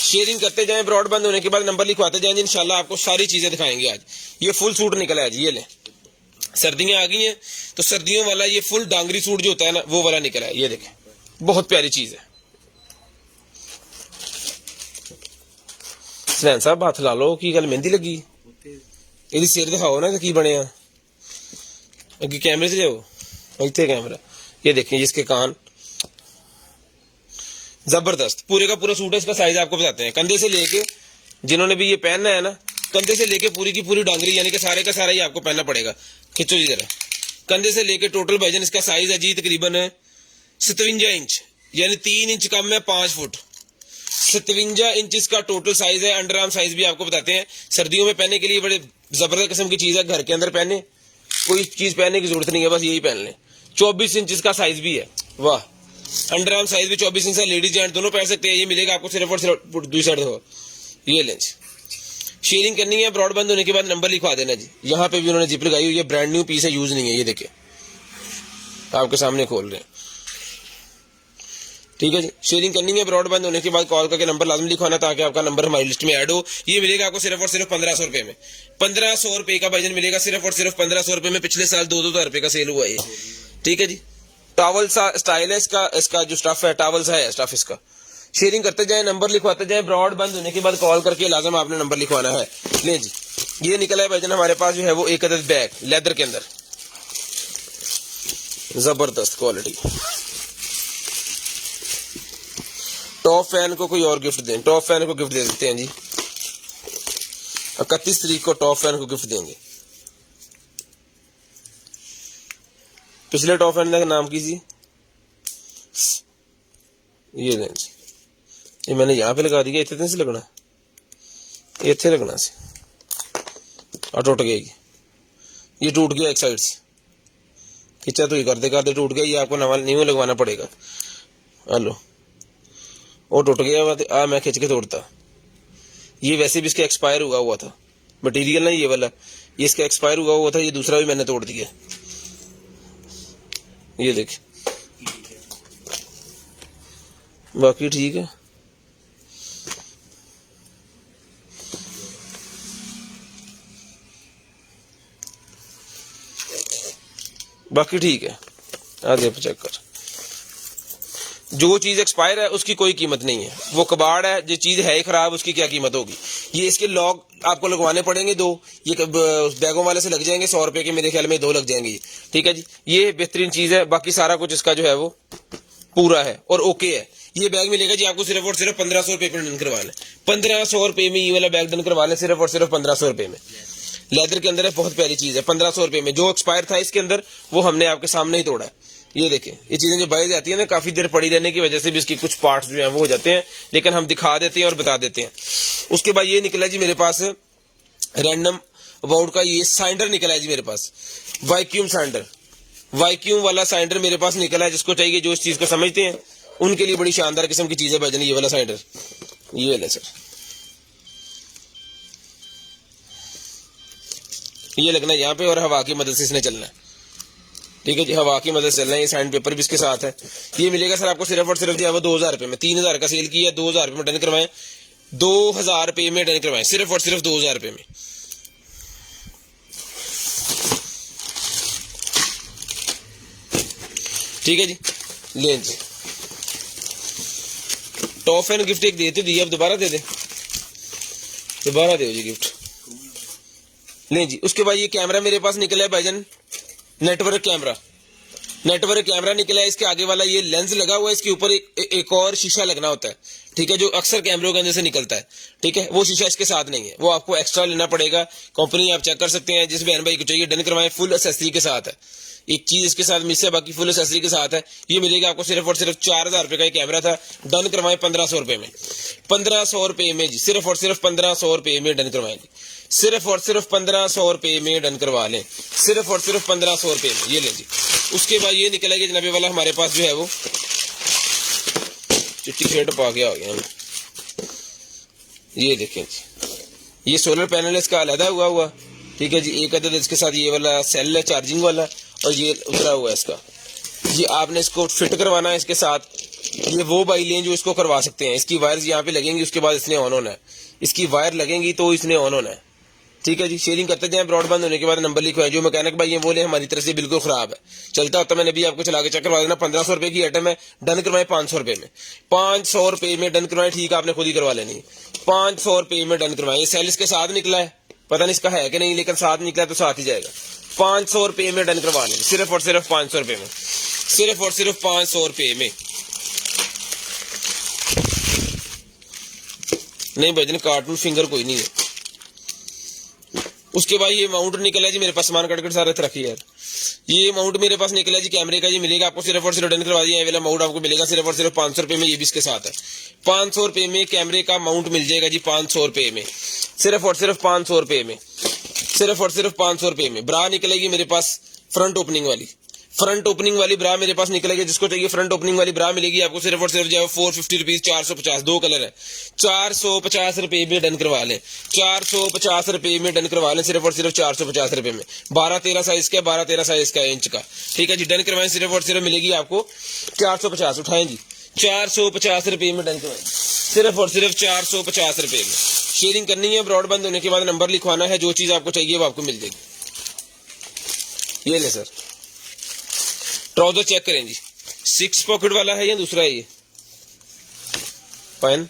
शेयरिंग करते जाएं, ब्रॉड बंद होने के बाद नंबर लिखवाते जाएं। इंशाल्लाह आपको सारी चीजें दिखाएंगे आज। ये फुल सूट निकला है जी, ये ले। सर्दियां आ गई हैं तो सर्दियों वाला ये फुल डांगरी सूट जो होता है ना, वो वाला निकला है। ये देखें, बहुत प्यारी चीज है। सलैन साहब हाथ ला लो, की गल मेहंदी लगी? ਇਹਦੀ ਸਿਰ दिखाओ ना की बने अगे कैमरे से जाओ, इतने कैमरा। ये देखें जिसके कान, जबरदस्त पूरे का पूरा सूट है। इसका साइज आपको बताते हैं, कंधे से लेके, जिन्होंने भी ये पहनना है ना, कंधे से लेके पूरी की पूरी डांगरी, यानी कि सारे का सारा ही आपको पहनना पड़ेगा। खिंचो जी जरा, कंधे से लेके टोटल भाईजान इसका साइज है जी तकरीबन 57 इंच, यानी 3 इंच कम है 5 फुट। 57 इंच इसका टोटल साइज है। अंडर आर्म साइज भी आपको बताते हैं। सर्दियों में पहनने के लिए बड़े जबरदस्त किस्म की चीज है। घर के अंदर पहने, कोई चीज पहनने की जरूरत नहीं है, बस यही पहन लें। 24 इंच इसका साइज भी है। वाह, अंडर आर्म साइज भी 24 इंच है। लेडीज जेंट दोनों पहन सकते हैं। ये मिलेगा आपको सिर्फ और सिर्फ दूसरी साइड हो। ये लेंस शेयरिंग करनी है, ब्रॉड बंद होने के बाद नंबर लिखवा देना जी। यहाँ पे भी उन्होंने जिप लगाई हुई है, ब्रांड न्यू पीस है, यूज नहीं है। ये देखिए आपके सामने खोल रहे हैं, ठीक है जी। शेयरिंग करनी है, ब्रॉड बंद होने के बाद कॉल करके नंबर लाजमी लिखवाना, ताकि आपका नंबर हमारी लिस्ट में ऐड हो। ये मिलेगा आपको सिर्फ और सिर्फ 1500 रुपए में। 1500 रुपए का भाईजान मिलेगा सिर्फ और सिर्फ 1500 रुपए में। पिछले साल 2-2 रुपए का सेल हुआ है, ठीक है जी। टॉवल सा स्टाइल है इसका जो स्टफ है, टॉवल सा है स्टफ इसका। शेयरिंग करते जाए, नंबर लिखवाते जाए। ब्रॉड बंद होने के बाद कॉल करके लाजम आपने नंबर लिखवाना है। ले जी, ये निकला है भाईजान हमारे पास जो है वो एक अदद बैग लेदर के अंदर, जबरदस्त क्वालिटी। टॉप फैन को कोई और गिफ्ट दें, टॉप फैन को गिफ्ट दे देते हैं जी। 31 तारीख को टॉप फैन को गिफ्ट देंगे। पिछले टॉप फैन का नाम की जी, ये लें जी। ये मैंने यहाँ पे लगा दिया, इतने से लगना, इतने लगना से, और टूट गया। ये टूट गया एक साइड से, खिंचा तो ये करते टूट गया, ये आपको नवा न्यू लगवाना पड़ेगा। हेलो, वो टूट गया, मैं खींच के तोड़ता। ये वैसे भी इसका एक्सपायर हुआ था मटेरियल ना, ये वाला ये इसका एक्सपायर हुआ था, ये दूसरा भी मैंने तोड़ दिया। ये देख, बाकी ठीक है। बाकी ठीक है, आगे चेक कर। जो चीज एक्सपायर है उसकी कोई कीमत नहीं है, वो कबाड़ है। जो चीज है ही खराब, उसकी क्या कीमत होगी। ये इसके लॉक आपको लगवाने पड़ेंगे 2, ये बैगों वाले से लग जाएंगे 100 रुपए के, मेरे ख्याल में 2 लग जाएंगे ये, ठीक है जी। ये बेहतरीन चीज है, बाकी सारा कुछ इसका जो है वो पूरा है और ओके है। ये बैग मिलेगा जी आपको सिर्फ और सिर्फ 1500 रुपए में डन करवा लें। 1500 रुपए में ये वाला बैग डन करवा लें, सिर्फ और सिर्फ 1500 रुपए में। लेदर के अंदर है, बहुत प्यारी चीज है। 1500 रुपए में जो एक्सपायर था इसके अंदर, वो हमने आपके सामने ही तोड़ा है। ये देखें, ये चीजें जो बाई जाती है ना, काफी देर पड़ी रहने की वजह से भी इसकी कुछ पार्ट्स जो हैं वो हो जाते हैं, लेकिन हम दिखा देते हैं और बता देते हैं। उसके बाद ये निकला जी मेरे पास रैंडम अबाउट का ये साइंडर निकला है जी मेरे पास, वैक्यूम साइंडर। वैक्यूम वाला साइंडर मेरे पास निकला है। जिसको चाहिए, जो इस चीज को समझते हैं, उनके लिए बड़ी शानदार किस्म की चीज है भाईजान। ये वाला साइंडर, ये वाला सर, ये लगना है यहाँ पे और हवा की मदद से इसने चलना है, ठीक है जी। हवा की मदद से चलना है। ये साइंड पेपर भी इसके साथ है। ये मिलेगा सर आपको सिर्फ और सिर्फ जो है वो 2000 रुपए में। 3000 का सेल किया, 2000 रुपए में डन करवाएं, 2000 रुपए में डन करवाएं, सिर्फ और सिर्फ 2000 रुपए में। ठीक है जी, ले जी। टॉप एंड गिफ्ट एक देते दिए, अब दोबारा दे दे, दोबारा दे जी गिफ्ट, ले जी। उसके बाद ये कैमरा मेरे पास निकला है भाईजान, नेटवर्क कैमरा निकला है। इसके आगे वाला ये लेंस लगा हुआ है, इसके ऊपर एक और शीशा लगना होता है, ठीक है, जो अक्सर कैमरों के अंदर से निकलता है, ठीक है। वो शीशा इसके साथ नहीं है, वो आपको एक्स्ट्रा लेना पड़ेगा। कंपनी आप चेक कर सकते हैं, जिस बहन भाई को चाहिए डन करवाएं। फुल एक्सेसरी के साथ है, एक चीज इसके साथ मिस है, बाकी फुल एक्सेसरी के साथ है। ये मिलेगा आपको सिर्फ और सिर्फ 4000 रुपए का ये कैमरा था, डन करवाएं 1500 रुपए में। 1500 रुपए में जी, सिर्फ और सिर्फ 1500 रुपए में डन करवाएंगे, सिर्फ और सिर्फ 1500 रुपए में डन करवा लें, सिर्फ और सिर्फ 1500 रुपए में। ये ले जी। उसके बाद ये निकलेगा जनाबे वाला हमारे पास जो है वो चिट्टी खेट पा गया हो गया। ये देखें जी, ये सोलर पैनल इसका अलहदा हुआ, ठीक है जी। एक अदद इसके साथ ये वाला सेल है चार्जिंग वाला, और ये उतरा हुआ है इसका। ये आपने इसको फिट करवाना है इसके साथ। ये वो भाई लें जो इसको करवा सकते हैं। इसकी वायर्स यहाँ पे लगेंगी, उसके बाद इसने ऑन होना है। इसकी वायर लगेंगी तो इसने ऑन होना है, ठीक है जी। शेयरिंग करते जाएं, ब्रॉडबैंड होने के बाद नंबर लिखवाएं। जो मैकेनिक भाई हैं वो लें, हमारी तरफ से बिल्कुल खराब है, चलता होता मैंने भी आपको चला के चेक करवा देना। 1500 रुपए की आइटम है, डन करवाएं 500 रुपए में। 500 रुपए में डन करवाएं, ठीक है, आपने खुद ही करवा लेनी है। 500 रुपए में डन करवाएं। ये सेल इसके साथ निकला है, पता नहीं इसका है कि नहीं, लेकिन साथ निकला तो साथ ही जाएगा। 500 रुपए में डन करवा लें, सिर्फ और सिर्फ 500 रुपए में, सिर्फ और सिर्फ 500 रुपए में। नहीं भजन, कार्टून फिंगर कोई नहीं है। उसके बाद ये माउंट निकला जी मेरे पास, सामान कट सारा रखी यार। ये माउंट मेरे पास निकला जी कैमरे का, ये मिलेगा आपको सिर्फ और सिर्फ डन करवा दिया। ये वाला माउंट आपको मिलेगा सिर्फ और सिर्फ 500 रुपए में। ये भी इसके साथ है। 500 रुपए में कैमरे का माउंट मिल जाएगा जी, 500 रुपए में, सिर्फ और सिर्फ 500 रुपए में, सिर्फ और सिर्फ 500 रुपए में। ब्रा निकलेगी मेरे पास फ्रंट ओपनिंग वाली ब्रा मेरे पास निकलेगी। जिसको चाहिए फ्रंट ओपनिंग वाली ब्रा मिलेगी आपको सिर्फ और सिर्फ जो है 450 रुपीज, 450, 2 कलर है, 450 रुपए में डन करवा लें, 450 रुपए में डन करवा लें, सिर्फ और सिर्फ 450 रुपए में। 12-13 साइज का, 12-13 साइज का इंच का, ठीक है जी। डन करवाएं, सिर्फ और सिर्फ मिलेगी आपको 450। उठाएं जी, 450 रुपए में डन करवाएं, सिर्फ और सिर्फ 450 रुपए में। शेयरिंग करनी है, ब्रॉडबैंड होने के बाद नंबर लिखवाना है। जो चीज आपको चाहिए वो आपको मिल जाएगी। ये ले सर, ट्राउजर चेक करें जी, 6 पॉकेट वाला है या दूसरा है? ये पेन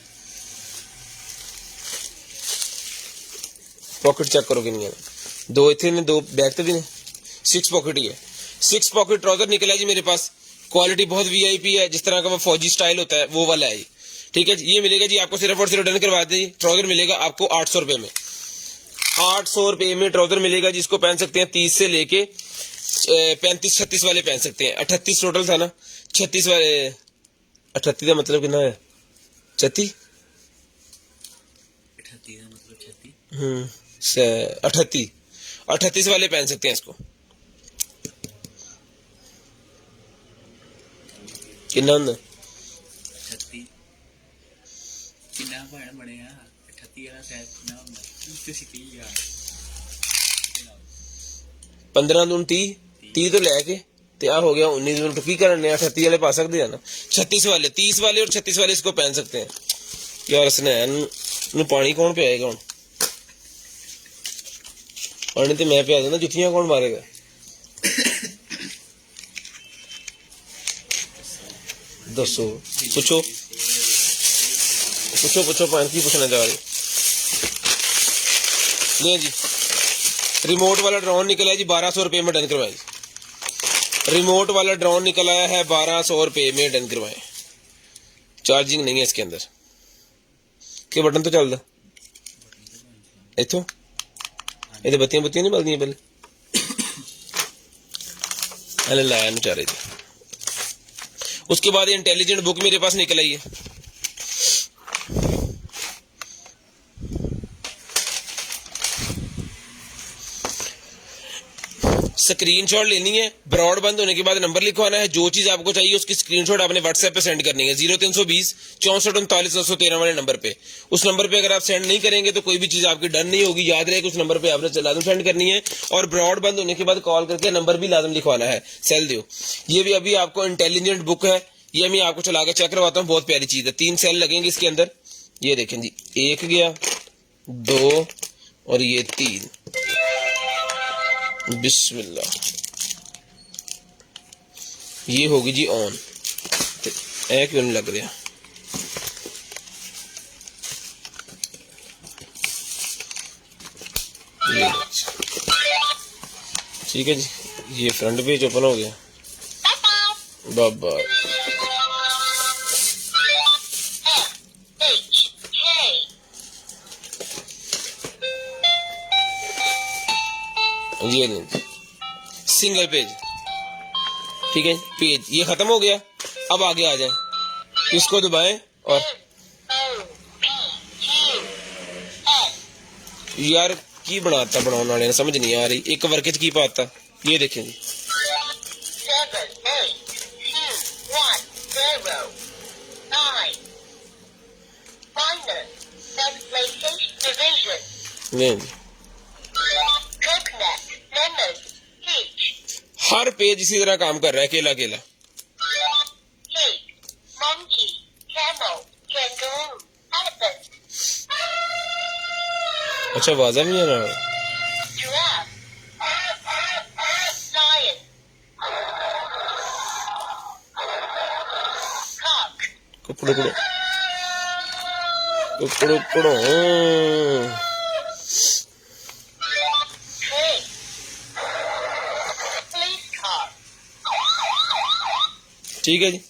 पॉकेट चेक करो कि नहीं है। 2 इतने ने, 2 बैग तो भी नहीं, 6 पॉकेट ही है। 6 पॉकेट ट्राउजर निकला जी मेरे पास। क्वालिटी बहुत वीआईपी है, जिस तरह का वो फौजी स्टाइल होता है वो वाला है, ठीक है जी। ये मिलेगा जी आपको सिर्फ और सिर्फ डन करवा दें। ट्राउजर मिलेगा आपको 800 रुपए में, 800 रुपए में ट्राउजर मिलेगा, जिसको पहन सकते हैं 30 से लेके 35-36 वाले पहन सकते हैं। 38 टोटल था ना, 36 वाले, 38 का मतलब कितना है? 36 38 वाले पहन सकते हैं इसको। किन्ना हुंदा 38 किन्ना भैन बनेगा 38 वाला साइज किन्ना होंदा तुसी की यार 15 दून 30 30 तो लैके ते आ हो गया 19 दून तो की करने 38 वाले पा सकते हैं ना 36 वाले 30 वाले और 36 वाले इसको पहन सकते हैं यार स्नैन नु पानी कौन पियाएगा हुन पानी तो मैं पिया दूंगा जुतियां कौन मारेगा दसो पूछो पूछो पूछो पानी की पूछना चाह रहे ले जी रिमोट वाला ड्रोन निकला है जी 1200 रुपये में डन करवाए रिमोट वाला ड्रोन निकल आया है 1200 रुपये में डन करवाए चार्जिंग नहीं है इसके अंदर के बटन तो चलता इथों ये बत्तियां बत्तियां नहीं बलदियां पहले अरे लाया नहीं चाह रही थी उसके बाद इंटेलिजेंट बुक मेरे पास निकल आई है स्क्रीनशॉट लेनी है ब्रॉड बंद होने के बाद नंबर लिखवाना है जो चीज आपको चाहिए उसकी स्क्रीनशॉट आपने व्हाट्सएप पे सेंड करनी है 0320 64 39 913 वाले नंबर पे उस नंबर पे अगर आप सेंड नहीं करेंगे तो कोई भी चीज आपकी डन नहीं होगी याद रहे कि उस नंबर पे आपने लाजम सेंड करनी है और ब्रॉड बंद होने के बाद कॉल करके नंबर भी लाजम लिखवाना है सेल दो ये भी अभी आपको इंटेलिजेंट बुक है ये मैं आपको चला के चेक करवाता हूँ बहुत प्यारी चीज है 3 सेल लगेंगे इसके अंदर ये देखें जी 1 गया 2 और ये 3 बिस्मिल्लाह ये होगी जी ऑन ए क्यों नहीं लग रहा ये ठीक है जी ये फ्रंट पेज ओपन हो गया बाबा ये नहीं सिंगल पेज ठीक है पेज ये खत्म हो गया अब आगे आ जाए इसको दबाएं और यार की बनाता बनाने वाले समझ नहीं आ रही एक वर्क की पाता ये देखें जी 7, 8, 2, 1, 0, 9, नहीं हर पेज इसी तरह काम कर रहा है अकेला अकेला अच्छा वाजा नहीं है ना कुकड़ो कुकड़ो कुकड़ो कुकड़ो ठीक है जी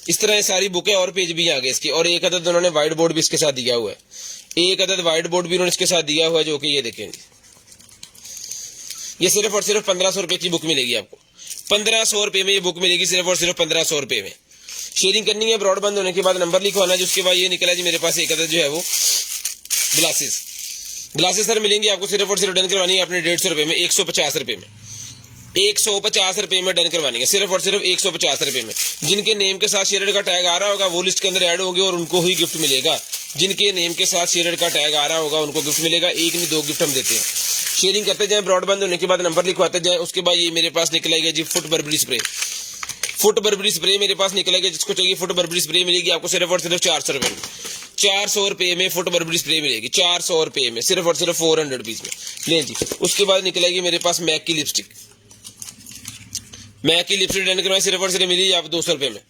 इस तरह सारी बुकें और पेज भी आ गए इसके और एक अदद उन्होंने व्हाइट बोर्ड भी इसके साथ दिया हुआ है एक अदद व्हाइट बोर्ड भी उन्होंने इसके साथ दिया हुआ है जो कि ये देखें ये सिर्फ और सिर्फ 1500 रुपए की बुक मिलेगी आपको 1500 रुपए में ये बुक मिलेगी सिर्फ और सिर्फ 1500 रुपए में शेयरिंग करनी है ब्रॉड बंद होने के बाद नंबर लिखवाना है जिसके बाद ये निकला जी मेरे पास एक अदद जो है वो ग्लासेस सर मिलेंगे आपको सिर्फ और सिर्फ डन करवानी है अपने 150 रुपए में 150 रुपए में 150 रुपए में डन करवानी है सिर्फ और सिर्फ 150 रुपए में जिनके नेम के साथ शेयर का टैग आ रहा होगा वो लिस्ट के अंदर ऐड होंगे और उनको ही गिफ्ट मिलेगा जिनके नेम के साथ शेयर का टैग आ रहा होगा उनको गिफ्ट मिलेगा एक नहीं 2 गिफ्ट हम देते हैं शेयरिंग करते जाएं ब्रॉड बंद होने के बाद नंबर लिखवाते जाएं उसके बाद ये मेरे पास निकला गया जी फुट बर्बरी स्प्रे मेरे पास निकला गया जिसको चाहिए फुट बर्बरी स्प्रे मिलेगी आपको सिर्फ और सिर्फ 400 रुपए में 400 रुपए में फुट बर्बरी स्प्रे मिलेगी 400 रुपए में सिर्फ और सिर्फ 400 रुपीज में लें जी उसके बाद निकलेगी मेरे पास मैक की लिपस्टिक डन करवाएं सिर्फ और सिर्फ मिलेगी आप 200 रुपए में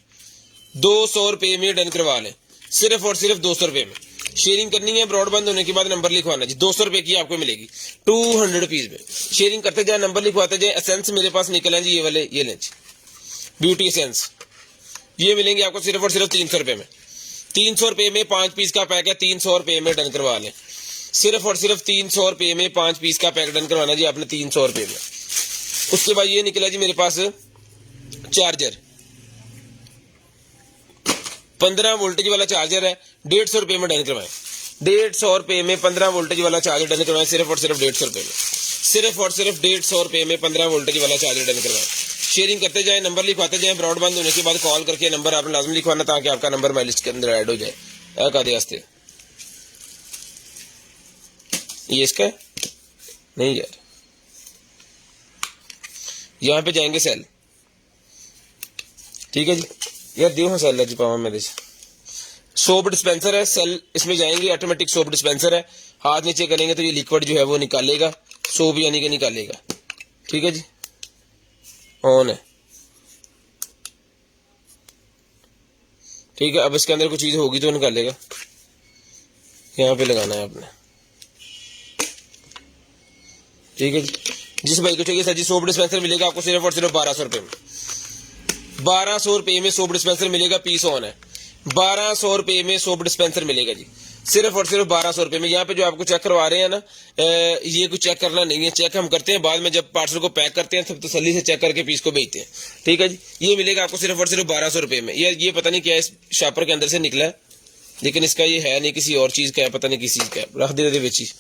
200 रुपए में डन करवा लें सिर्फ और सिर्फ 200 रुपए में शेयरिंग करनी है ब्रॉड बंद होने के बाद नंबर लिखवाना जी 200 रुपए की आपको मिलेगी 200 रुपीज में शेयरिंग करते जाए नंबर लिखवाते जाए एसेंस मेरे पास निकले जी ये वाले ये लें ब्यूटी एसेंस ये मिलेंगे आपको सिर्फ और सिर्फ 300 रुपए में 300 रुपए में 5 पीस का पैक है 300 रुपए में डन करवा लें सिर्फ और सिर्फ 300 रुपए में 5 पीस का पैक डन करवाना जी आपने 300 रुपए में उसके बाद ये निकला जी मेरे पास चार्जर 15 वोल्टेज वाला चार्जर है 150 रुपए में डन करवाएं 150 रुपए में 15 वोल्टेज वाला चार्जर डन करवाएं सिर्फ और सिर्फ 150 रुपए में सिर्फ और सिर्फ 150 रुपए में 15 वोल्टेज वाला चार्जर डन करवाएं शेयरिंग करते जाएं, नंबर लिखवाते जाएं। ब्रॉडबैंड होने के बाद कॉल करके नंबर आपने लाजमी लिखवाना ताकि आपका नंबर माई लिस्ट के अंदर ऐड हो जाए। कादे वास्ते ये इसका है? नहीं यार, यहाँ पे जाएंगे सेल, ठीक है जी। यार दियो हाँ सेल जी पावा मेरे से सोप डिस्पेंसर है, सेल इसमें जाएंगे, ऑटोमेटिक सोप डिस्पेंसर है। हाथ नीचे करेंगे तो ये लिक्विड जो है वो निकालेगा, सोप यानी कि निकालेगा, ठीक है जी। ऑन है, ठीक है। अब इसके अंदर कोई चीज होगी तो निकालेगा, यहाँ पे लगाना है आपने, ठीक है जी। जिस भाई को चाहिए सर जी सोप डिस्पेंसर मिलेगा आपको सिर्फ और सिर्फ 1200 रुपए में। 1200 रुपए में सोप डिस्पेंसर मिलेगा, पीस ऑन है। 1200 रुपए में सोप डिस्पेंसर मिलेगा जी, सिर्फ और सिर्फ 1200 रुपए में। यहाँ पे जो आपको चेक करवा रहे हैं ना, ये कुछ चेक करना नहीं है, चेक हम करते हैं बाद में जब पार्सल को पैक करते हैं तब तसल्ली से चेक करके पीस को भेजते हैं, ठीक है जी। ये मिलेगा आपको सिर्फ और सिर्फ 1200 रुपए में। ये पता नहीं क्या इस शॉपर के अंदर से निकला है, लेकिन इसका ये है नहीं, किसी और चीज का है, पता नहीं किस चीज का है, रख दे बेची।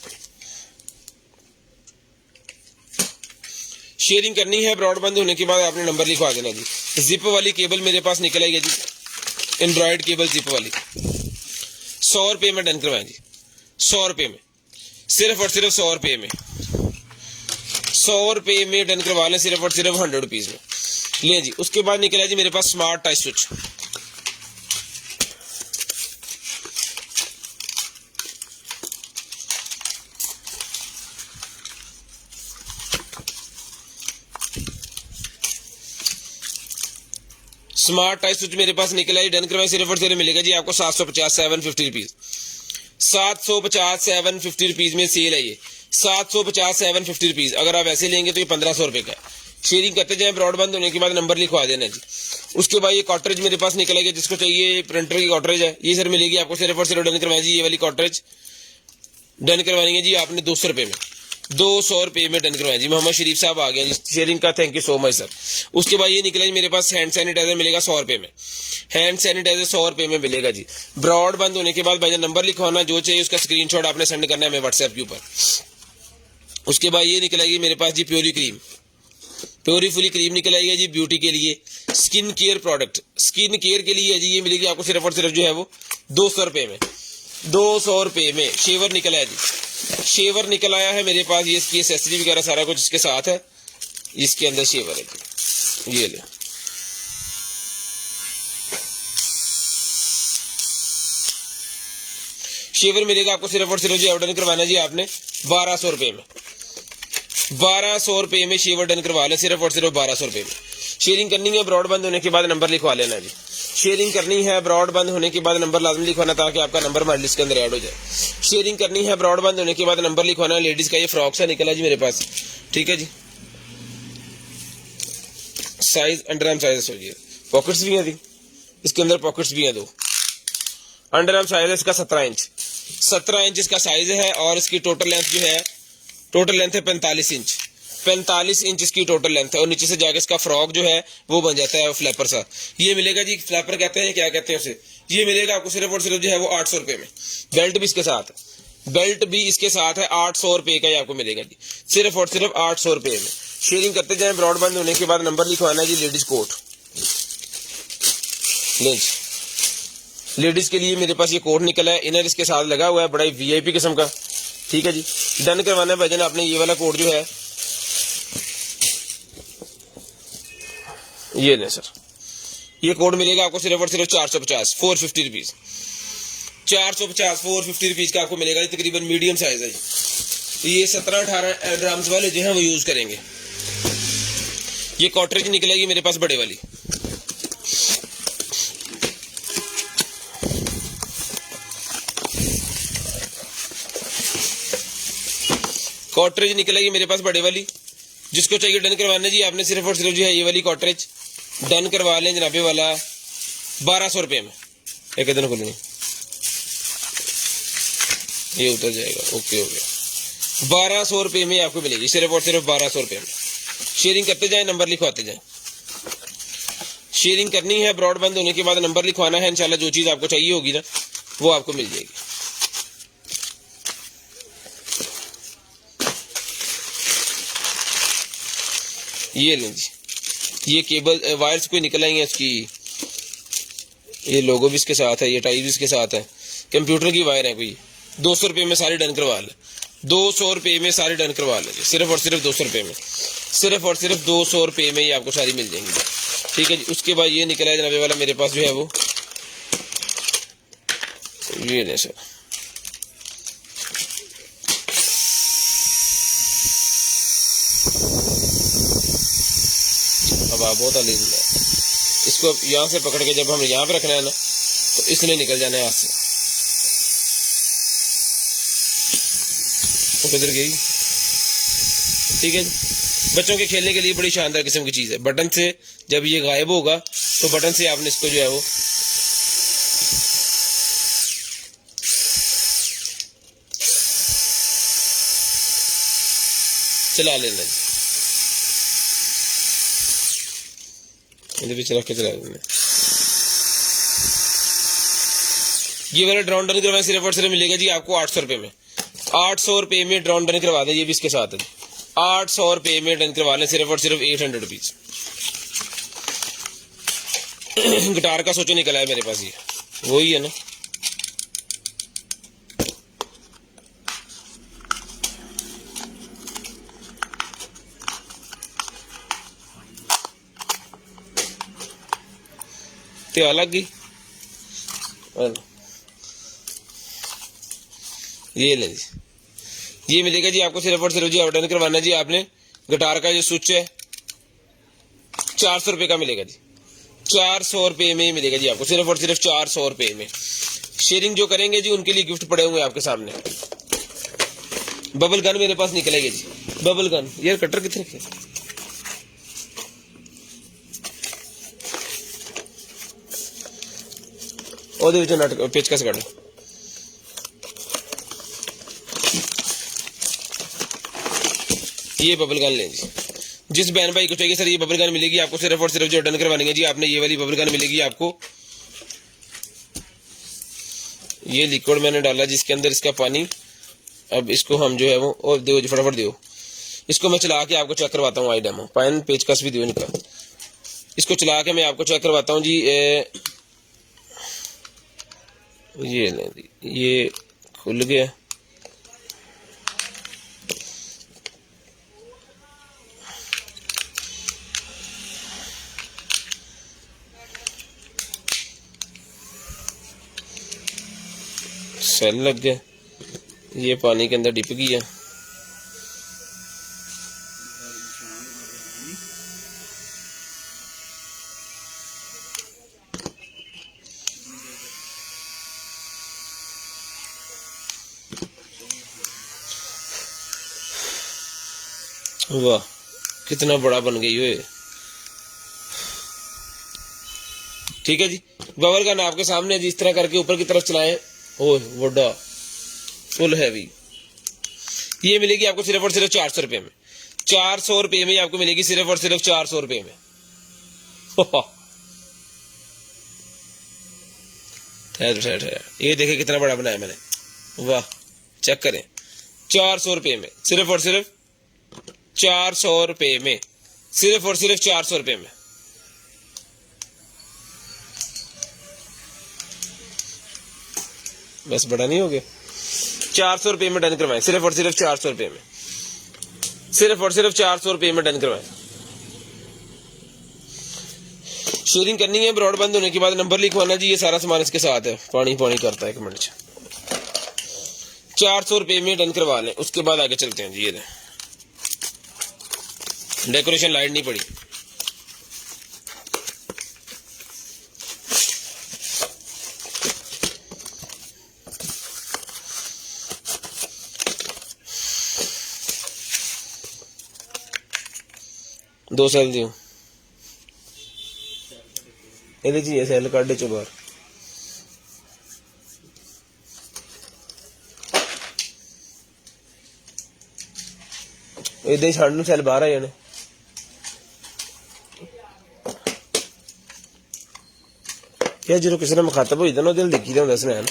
शेयरिंग करनी है, ब्रॉडबैंड होने के बाद आपने नंबर लिखवा देना जी। जिप वाली केबल मेरे पास निकल आएगी जी, एंड्रॉइड केबल जिप वाली। 100 रुपये में डन करवाएं जी, 100 रुपये में, सिर्फ और सिर्फ 100 रुपये में। 100 रुपये में डन करवा लें, सिर्फ और सिर्फ 100 रुपीज में ले जी। उसके बाद निकला जी मेरे पास smart touch switch. Smart touch switch मेरे पास निकला है, डन करवाए, सिर्फ और सिर्फ मिलेगा जी आपको 750 750 रुपीज। 750 750 रुपीज में सेल है ये, 750 750 रुपीज। अगर आप ऐसे लेंगे तो ये 1500 रुपए का है। शेयरिंग करते जाए, ब्रॉडबैंड होने के बाद नंबर लिखवा देना जी। उसके बाद ये कॉटरेज मेरे पास निकलेगा, जिसको चाहिए प्रिंटर की कॉटरेज है, ये सर मिलेगी आपको सिर्फ और सिर्फ डन करवाए जी। ये वाली कॉटरेज डन करवानी है जी आपने 200 रुपए में, 200 रुपए में डन करवाएं जी। मोहम्मद शरीफ साहब आ गए जी, शेयरिंग का thank you so much sir. उसके बाद ये निकला जी मेरे पास हैंड सैनिटाइजर मिलेगा 100 रुपए में, हैंड सैनिटाइजर 100 रुपए में मिलेगा जी। ब्रॉडबैंड होने के बाद भाई नंबर लिखवाना, जो चाहिए उसका स्क्रीनशॉट आपने सेंड करना है हमें व्हाट्सएप के ऊपर। उसके बाद ये निकलेगी मेरे पास जी प्योरी क्रीम, प्योरीफुली क्रीम निकल आएगी जी ब्यूटी के लिए, skin care product, skin care के लिए जी। ये मिलेगी आपको सिर्फ और सिर्फ जो है वो 200 रुपए में, 200 रुपए में। शेवर निकल आया जी, शेवर निकल आया है मेरे पास, ये इसकी एसेसरी वगैरह सारा कुछ इसके साथ है, इसके अंदर शेवर है जी, ये ले। शेवर मिलेगा आपको सिर्फ और सिर्फ जो ऑर्डर करवाना जी आपने 1200 रुपए में, 1200 रुपए में शेवर डन करवा ले, सिर्फ और सिर्फ 1200 रुपए में। शेयरिंग करनी है, ब्रॉडबैंड होने के बाद नंबर लिखवा लेना जी। शेयरिंग करनी है, ब्रॉडबैंड होने के बाद नंबर लाजमी लिखवाना ताकि आपका नंबर हमारी लिस्ट के अंदर ऐड हो जाए। शेयरिंग करनी है, ब्रॉडबैंड होने के बाद नंबर लिखवाना। लेडीज का ये फ्रॉक सा निकला जी मेरे पास, ठीक है जी। साइज अंडरआर्म साइज हो जी, पॉकेट्स भी हैं जी, इसके अंदर पॉकेट्स भी हैं 2। अंडरआर्म साइज है इसका 17 इंच, 17 इंच इसका साइज है। और इसकी टोटल लेंथ जो है, टोटल लेंथ है 45 इंच, 45 इंच इसकी टोटल लेंथ है। और नीचे से जाके इसका फ्रॉक जो है वो बन जाता है फ्लैपर सा। ये मिलेगा जी, फ्लैपर कहते हैं, क्या कहते हैं उसे, ये मिलेगा आपको सिर्फ और सिर्फ जो है वो 800 रुपए में। बेल्ट भी इसके साथ है, बेल्ट भी इसके साथ है, 800 रुपए का ये आपको मिलेगा जी, सिर्फ और सिर्फ 800 रुपए में। शेयरिंग करते जाए, ब्रॉडबैंड होने के बाद नंबर लिखवाना है जी। लेडीज कोट, लेडीज के लिए मेरे पास ये कोट निकला है, इनर इसके साथ लगा हुआ है, बड़ा ही वीआईपी किस्म का, ठीक है जी। डन करवाना है भाईजान आपने। ये वाला कोट जो है ये ले सर, ये कोड मिलेगा आपको सिर्फ और सिर्फ 450 450 रुपीज, 450 450 रुपीज का आपको मिलेगा। तकरीबन मीडियम साइज है जी। ये 17-18 ग्राम्स वाले जो है वो यूज करेंगे। ये कॉटरेज निकलेगी मेरे पास बड़े वाली, कॉटरेज निकलेगी मेरे पास बड़े वाली। जिसको चाहिए डन करवाना जी आपने सिर्फ और सिर्फ जो है ये वाली कॉटरेज डन करवा लें जनाबे वाला 1200 रुपए में। एक दिन खोलेंगे, ये उतर जाएगा, ओके हो गया। 1200 रुपए में आपको मिलेगी, सिर्फ और सिर्फ 1200 रुपए में। शेयरिंग करते जाए, नंबर लिखवाते जाए। शेयरिंग करनी है, ब्रॉडबैंड होने के बाद नंबर लिखवाना है। इंशाल्लाह जो चीज आपको चाहिए होगी ना वो आपको मिल जाएगी। ये लें जी, ये केबल वायर्स कोई निकल आई है इसकी, ये लोगो भी इसके साथ है, ये टाई भी इसके साथ है, कंप्यूटर की वायर है कोई। 200 रुपये में सारी डन करवा ले, 200 रुपये में सारी डन करवा लेंगे, सिर्फ और सिर्फ 200 रुपये में, सिर्फ और सिर्फ 200 रुपये में ये आपको सारी मिल जाएंगी। ठीक है जी। उसके बाद ये निकला है जनाबे वाला मेरे पास जो है वो ये नहीं सर, अब आप बहुत अली, इसको यहाँ से पकड़ के जब हम यहाँ पे रखना है ना तो इसने निकल जाना है हाथ से। तो किधर गई? ठीक है जी। बच्चों के खेलने के लिए बड़ी शानदार किस्म की चीज़ है। बटन से जब ये गायब होगा तो बटन से आपने इसको जो है वो चला लेना जी, चला के चला लेना। ये वाला ड्रोन डन करवाएं सिर्फ और सिर्फ मिलेगा जी आपको 800 रुपये में। 800 रुपये में ड्रोन डन करवा दें, ये भी इसके साथ है। 800 रुपये में डन करवा लें सिर्फ और सिर्फ 800 रुपीज। गिटार का सोचो निकला है मेरे पास, ये वही है ना। ते अलग ही ये ले जी, ये मिलेगा जी आपको सिर्फ और सिर्फ जी ऑर्डर करवाना जी आपने। गिटार का जो स्विच है 400 रुपये का मिलेगा जी, 400 रुपये में मिलेगा जी आपको, सिर्फ और सिर्फ 400 रुपये में। शेयरिंग जो करेंगे जी उनके लिए गिफ्ट पड़े होंगे आपके सामने। बबल गन मेरे पास निकलेगी जी, बबल गन। यार कटर कितने के? ओदे विच नट पेचकस कट, ये बबल गन लें जी। जिस बहन भाई को चाहिए सर ये बबल गन मिलेगी आपको सिर्फ और सिर्फ जो डन करवानी है जी आपने, ये वाली बबल गन मिलेगी आपको। ये लिक्विड मैंने डाला जिसके अंदर इसका पानी, अब इसको हम जो है वो और दो जी, फटाफट दो। इसको मैं चला के आपको चेक करवाता हूँ। आई डेमो पैन पेचकस भी दो इनका, इसको चला के मैं आपको चेक करवाता हूँ जी। ये ले, ये खुल गया। सेल लग गया, ये पानी के अंदर डिप गया। वाह कितना बड़ा बन गई हुए। ठीक है जी। बबल गन आपके सामने जी, इस तरह करके ऊपर की तरफ चलाएं। ओह बड़ा फुल हैवी। ये मिलेगी आपको सिर्फ और सिर्फ 400 रुपये में। 400 रुपये में आपको मिलेगी सिर्फ और सिर्फ 400 रुपये में। ये देखिए कितना बड़ा बनाया मैंने, वाह चेक करें। 400 रुपये में, सिर्फ और सिर्फ 400 रुपये में, सिर्फ और सिर्फ 400 रुपये में। बस बड़ा नहीं हो गया। 400 रुपये में डन करवाएं, सिर्फ और सिर्फ 400 रुपये में, सिर्फ और सिर्फ 400 रुपये में डन करवाएं। शेयरिंग करनी है, ब्रॉड बंद होने के बाद नंबर लिखवाना जी, ये सारा सामान इसके साथ है। पानी पानी करता है 1 मिनट से। 400 रुपये में डन करवा लें, उसके बाद आगे चलते हैं जी। ये डेकोरेशन लाइट नहीं पड़ी। दो सेल दियो ਇਹਦੇ ਚ ਇਹ ਸੈੱਲ ਕੱਢ ਚੋ ਬਾਹਰ। ਇਹਦੇ ਛੱਡ ਨੂੰ ਸੈੱਲ ਬਾਹਰ ਆ ਜਾਣੇ। ਇਹ ਜਦੋਂ ਕਿਸੇ ਨਾਲ ਮੁਖਾਤਬ ਹੋ ਜਾਂਦਾ ਨਾ ਉਹਦੇ ਨਾਲ ਦੇਖੀ ਦਾ ਹੁੰਦਾ ਸੁਨੈਣ।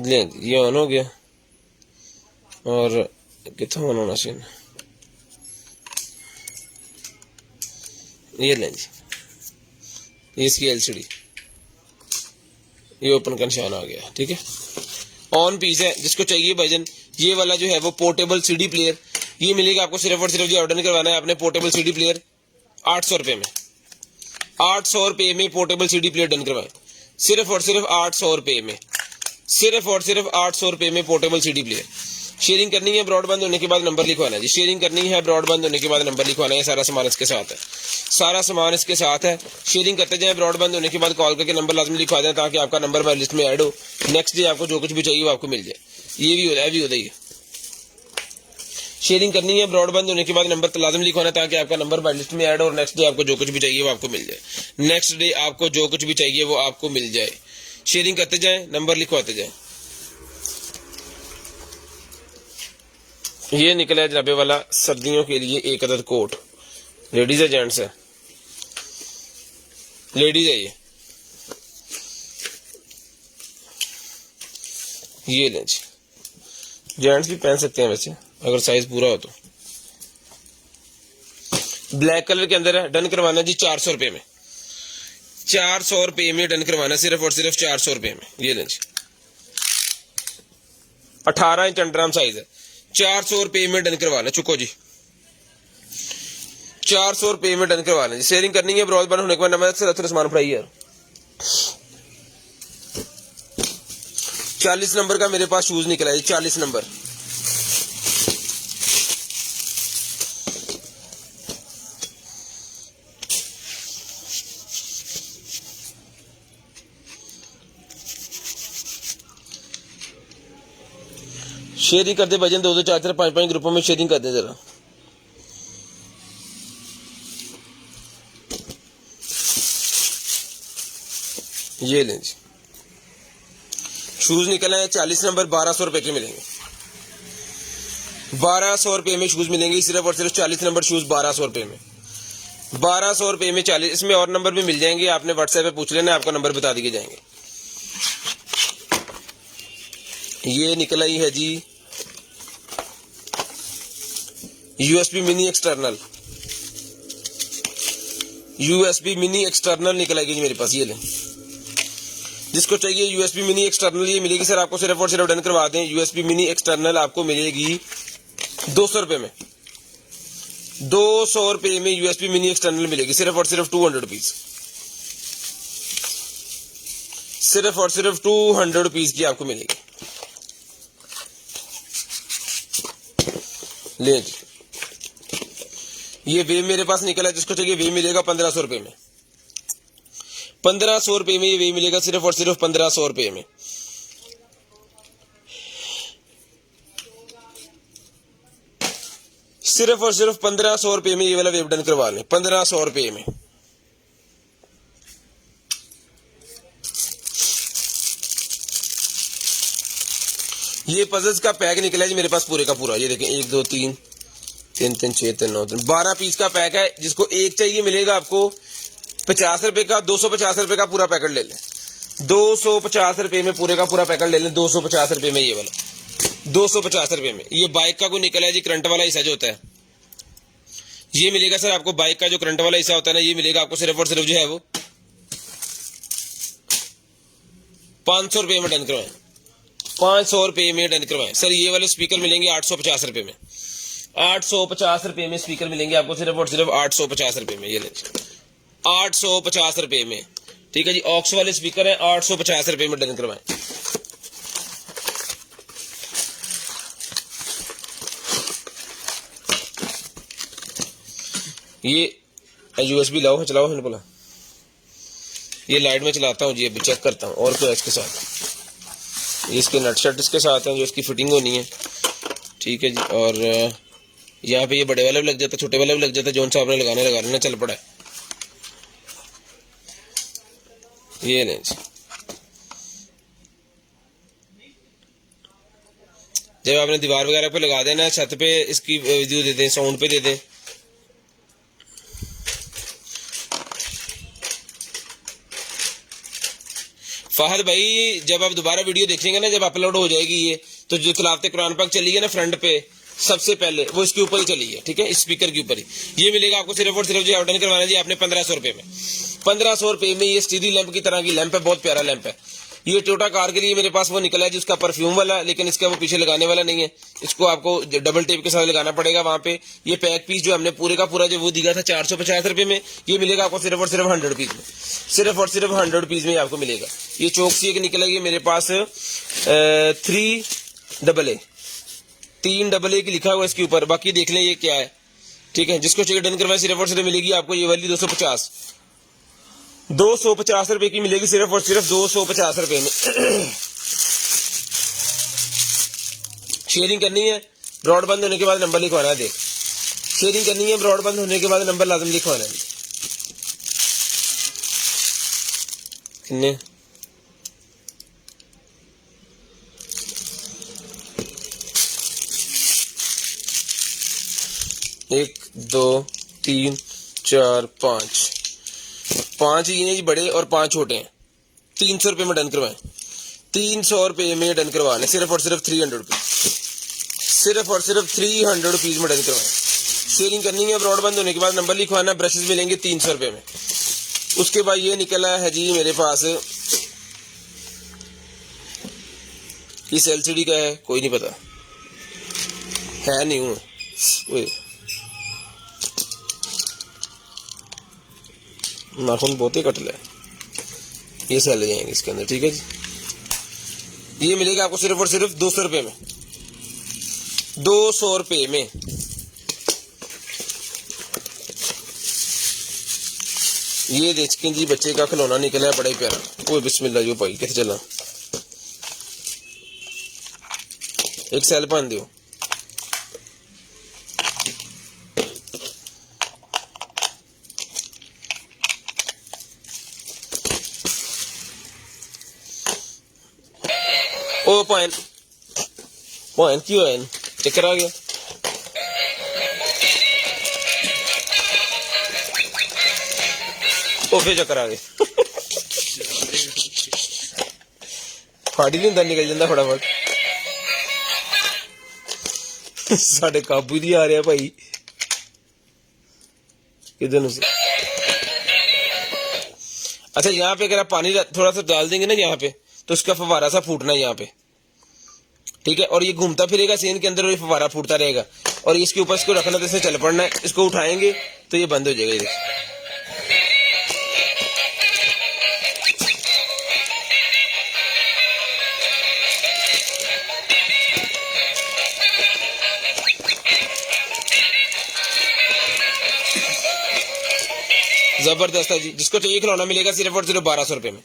ये ऑन हो गया और कितना होना चाहिए। ये लें जी, ये इसकी एलसीडी, ये ओपन का निशान आ गया। ठीक है, ऑन पीस है। जिसको चाहिए भाईजान ये वाला जो है वो पोर्टेबल सीडी प्लेयर, ये मिलेगा आपको सिर्फ और सिर्फ जो ऑर्डर नहीं करवाना है आपने पोर्टेबल सीडी प्लेयर 800 रुपये में। 800 रुपये में पोर्टेबल सीडी प्लेयर डन करवाएं, सिर्फ और सिर्फ 800 रुपये में, सिर्फ और सिर्फ 800 रुपये में पोर्टेबल सीडी प्लेयर। शेयरिंग करनी है, ब्रॉडबैंड होने के बाद नंबर लिखवाना है जी। शेयरिंग करनी है, ब्रॉडबैंड होने के बाद नंबर लिखवाना है। सारा सामान इसके साथ है, सारा सामान इसके साथ है। शेयरिंग करते जाएं, ब्रॉडबैंड होने के बाद कॉल करके नंबर लाजमी लिखवा दें ताकि आपका नंबर हमारी लिस्ट में ऐड हो। नेक्स्ट डे आपको जो कुछ भी चाहिए वो आपको मिल जाए। ये भी हो जाए, भी हो जाए। शेयरिंग करनी है, ब्रॉडबैंड होने के बाद नंबर लाजमी लिखवाना है ताकि आपका नंबर हमारी लिस्ट में ऐड हो और नेक्स्ट डे आपको जो कुछ भी चाहिए वो आपको मिल जाए। नेक्स्ट डे आपको जो कुछ भी चाहिए वो आपको मिल जाए। शेयरिंग करते जाएं, नंबर लिखवाते जाएं। ये निकला है जनाबे वाला सर्दियों के लिए एक अदद कोट। लेडीज है जेंट्स है? लेडीज है ये लें जी। जेंट्स भी पहन सकते हैं वैसे अगर साइज पूरा हो तो। ब्लैक कलर के अंदर है, डन करवाना जी 400 रुपये में। 400 रुपये में डन करवाना, सिर्फ और सिर्फ 400 रुपये में। ये लें जी, 18 इंच अंडरआर्म साइज है। 400 रुपये में डन करवाना। चुको जी, 400 रुपये में डन करवाना जी। शेयरिंग करनी है, ब्रॉडबैंड होने के बाद नंबर से सामान उठाइए यार। 40 नंबर का मेरे पास शूज निकला है, 40 नंबर। शेयरिंग कर दे भजन, 2 2 4 4 5 5 ग्रुपों में शेयरिंग कर दे जरा। ये लें जी, शूज निकला है 40 नंबर, 1200 रुपए के मिलेंगे। 1200 रुपए में शूज मिलेंगे, सिर्फ और सिर्फ 40 नंबर शूज 1200 रुपए में। 1200 रुपए में 40। इसमें और नंबर भी मिल जाएंगे, आपने व्हाट्सएप पे पूछ लेना, आपको नंबर बता दिए जाएंगे। ये निकला ही है जी USB mini external, USB mini external निकलेगी जी मेरे पास। ये लें, जिसको चाहिए यूएसबी मिनी एक्सटर्नल ये मिलेगी सर आपको, सिर्फ और सिर्फ डन करवा दें। यूएसबी मिनी एक्सटर्नल आपको मिलेगी 200 रुपए में। 200 रुपए में यूएसबी मिनी एक्सटर्नल मिलेगी, सिर्फ और सिर्फ 200 रुपीज। सिर्फ और सिर्फ 200 रुपीज की आपको मिलेगी। ले जी, ये वे मेरे पास निकला है, जिसको चाहिए वे मिलेगा 1500 रुपए में। 1500 रुपए में ये वे मिलेगा, सिर्फ और सिर्फ 1500 रुपए में। सिर्फ और सिर्फ 1500 रुपए में ये वाला वेव डन करवा लें, 1500 रुपए में। ये पजल्स का पैक निकला है जी मेरे पास पूरे का पूरा। ये देखें 1 2 3 3 3 6 3 9 12 पीस का पैक है। जिसको एक चाहिए मिलेगा आपको 50 रुपए का, 250 रुपए का पूरा पैकेट ले लें। 250 रुपए में पूरे का पूरा पैकेट ले लें, 250 रुपए में ये वाला, 250 रुपए में। ये बाइक का कोई निकला है जी, करंट वाला हिस्सा जो होता है ये मिलेगा सर आपको। बाइक का जो करंट वाला हिस्सा होता है ना, ये मिलेगा आपको सिर्फ और सिर्फ जो है वो 500 रुपए में डन करवाएं। 500 रुपए में डन करवाएं सर। ये वाले स्पीकर मिलेंगे 850 रुपए में। 850 रुपए में स्पीकर मिलेंगे आपको, सिर्फ और सिर्फ 850 रुपए में। ये लें 850 रुपए में, ठीक है जी। ऑक्स वाले स्पीकर है, 850 रुपए में डन करवाएं। ये यूएसबी लाओ, चलाओ मैंने बोला। ये लाइट में चलाता हूँ जी, अभी चेक करता हूँ। और क्या इसके साथ, इसके नट शट इसके साथ हैं जो इसकी फिटिंग होनी है, ठीक है जी। और यहाँ पे ये बड़े वाला भी लग जाता है, छोटे वाला भी लग जाता है, जोन सा आपने लगा लेना चल पड़ा है। ये लें जी, जब आपने दीवार वगैरह पे लगा देना है, छत पे इसकी वीडियो दे दें, साउंड पे दे दें। फहद भाई जब आप दोबारा वीडियो देखेंगे ना, जब अपलोड हो जाएगी ये, तो जो तिलावत कुरान पाक चली है ना फ्रंट पे, सबसे पहले वो इसके ऊपर ही चली है, ठीक है, स्पीकर के ऊपर ही। ये मिलेगा आपको सिर्फ और सिर्फ जो डन करवाना जी आपने 1500 रुपए में। 1500 रुपए में ये स्टीडी लैंप की तरह की लैंप है, बहुत प्यारा लैंप है। ये टोयोटा कार के लिए मेरे पास वो निकला है जिसका परफ्यूम वाला, लेकिन इसका वो पीछे लगाने वाला नहीं है, इसको आपको डबल टेप के साथ लगाना पड़ेगा वहां पे। ये पैक पीस जो हमने पूरे का पूरा जो वो दिया था 450 रुपए में, ये मिलेगा आपको सिर्फ और सिर्फ 100 रुपीज में। सिर्फ और सिर्फ 100 रुपीज में आपको मिलेगा। ये चौकसी एक निकला, ये मेरे पास 3AA की लिखा हुआ इसके ऊपर, बाकी देख लें ये क्या है, ठीक है। जिसको चाहिए डन करवाए सिर्फ और सिर्फ मिलेगी आपको ये वाली 250 रुपए की मिलेगी, सिर्फ और सिर्फ 250 रुपए में। शेयरिंग करनी है, ब्रॉड बंद होने के बाद नंबर लिखवाना है। देख, शेयरिंग करनी है, ब्रॉड बंद होने के बाद नंबर लाजम लिखवाना है। कितने 1 2 3 4 5 ये हैं जी बड़े और 5 छोटे हैं। 300 रुपए में डन करवाएं, 300 रुपए में डन करवाने, सिर्फ और सिर्फ 300 रुपीज, सिर्फ और सिर्फ 300 रुपीज में डन करवाएं। शेयरिंग करनी है, ब्रॉड बंद होने के बाद नंबर लिखवाना, ब्रशेस मिलेंगे 300 रुपए में। उसके बाद ये निकला है जी मेरे पास, इस एलसीडी का है, कोई नहीं पता है, नहीं हूं नाखून बहुत ही कटला है, ये सेल जाएंगे इसके अंदर, ठीक है जी। ये मिलेगा आपको सिर्फ और सिर्फ 200 रुपए में, 200 रुपए में। ये देखें जी बच्चे का खिलौना निकला है, बड़ा ही प्यारा। ओए बिस्मिल्लाह जो भाई कैसे चला, एक सेल पान दियो। ओ पॉइंट क्यों है, चक्कर आ गया। ओ फिर चक्कर आ गया, फाड़ी नहीं ਹੁੰਦਾ, निकल ਜਾਂਦਾ फटाफट। साढ़े काबू नहीं आ रहा भाई, किधर से। अच्छा यहाँ पे अगर आप पानी थोड़ा सा डाल देंगे ना यहाँ पे, तो इसका फवारा सा फूटना है यहाँ पे, ठीक है। और ये घूमता फिरेगा सीन के अंदर और ये फवारा फूटता रहेगा, और इसके ऊपर इसको रखना, तो इससे चल पड़ना है। इसको उठाएंगे तो ये बंद हो जाएगा। ये जबरदस्त है जी। जिसको चाहिए खिलौना मिलेगा सिर्फ और सिर्फ 1200 रुपए में,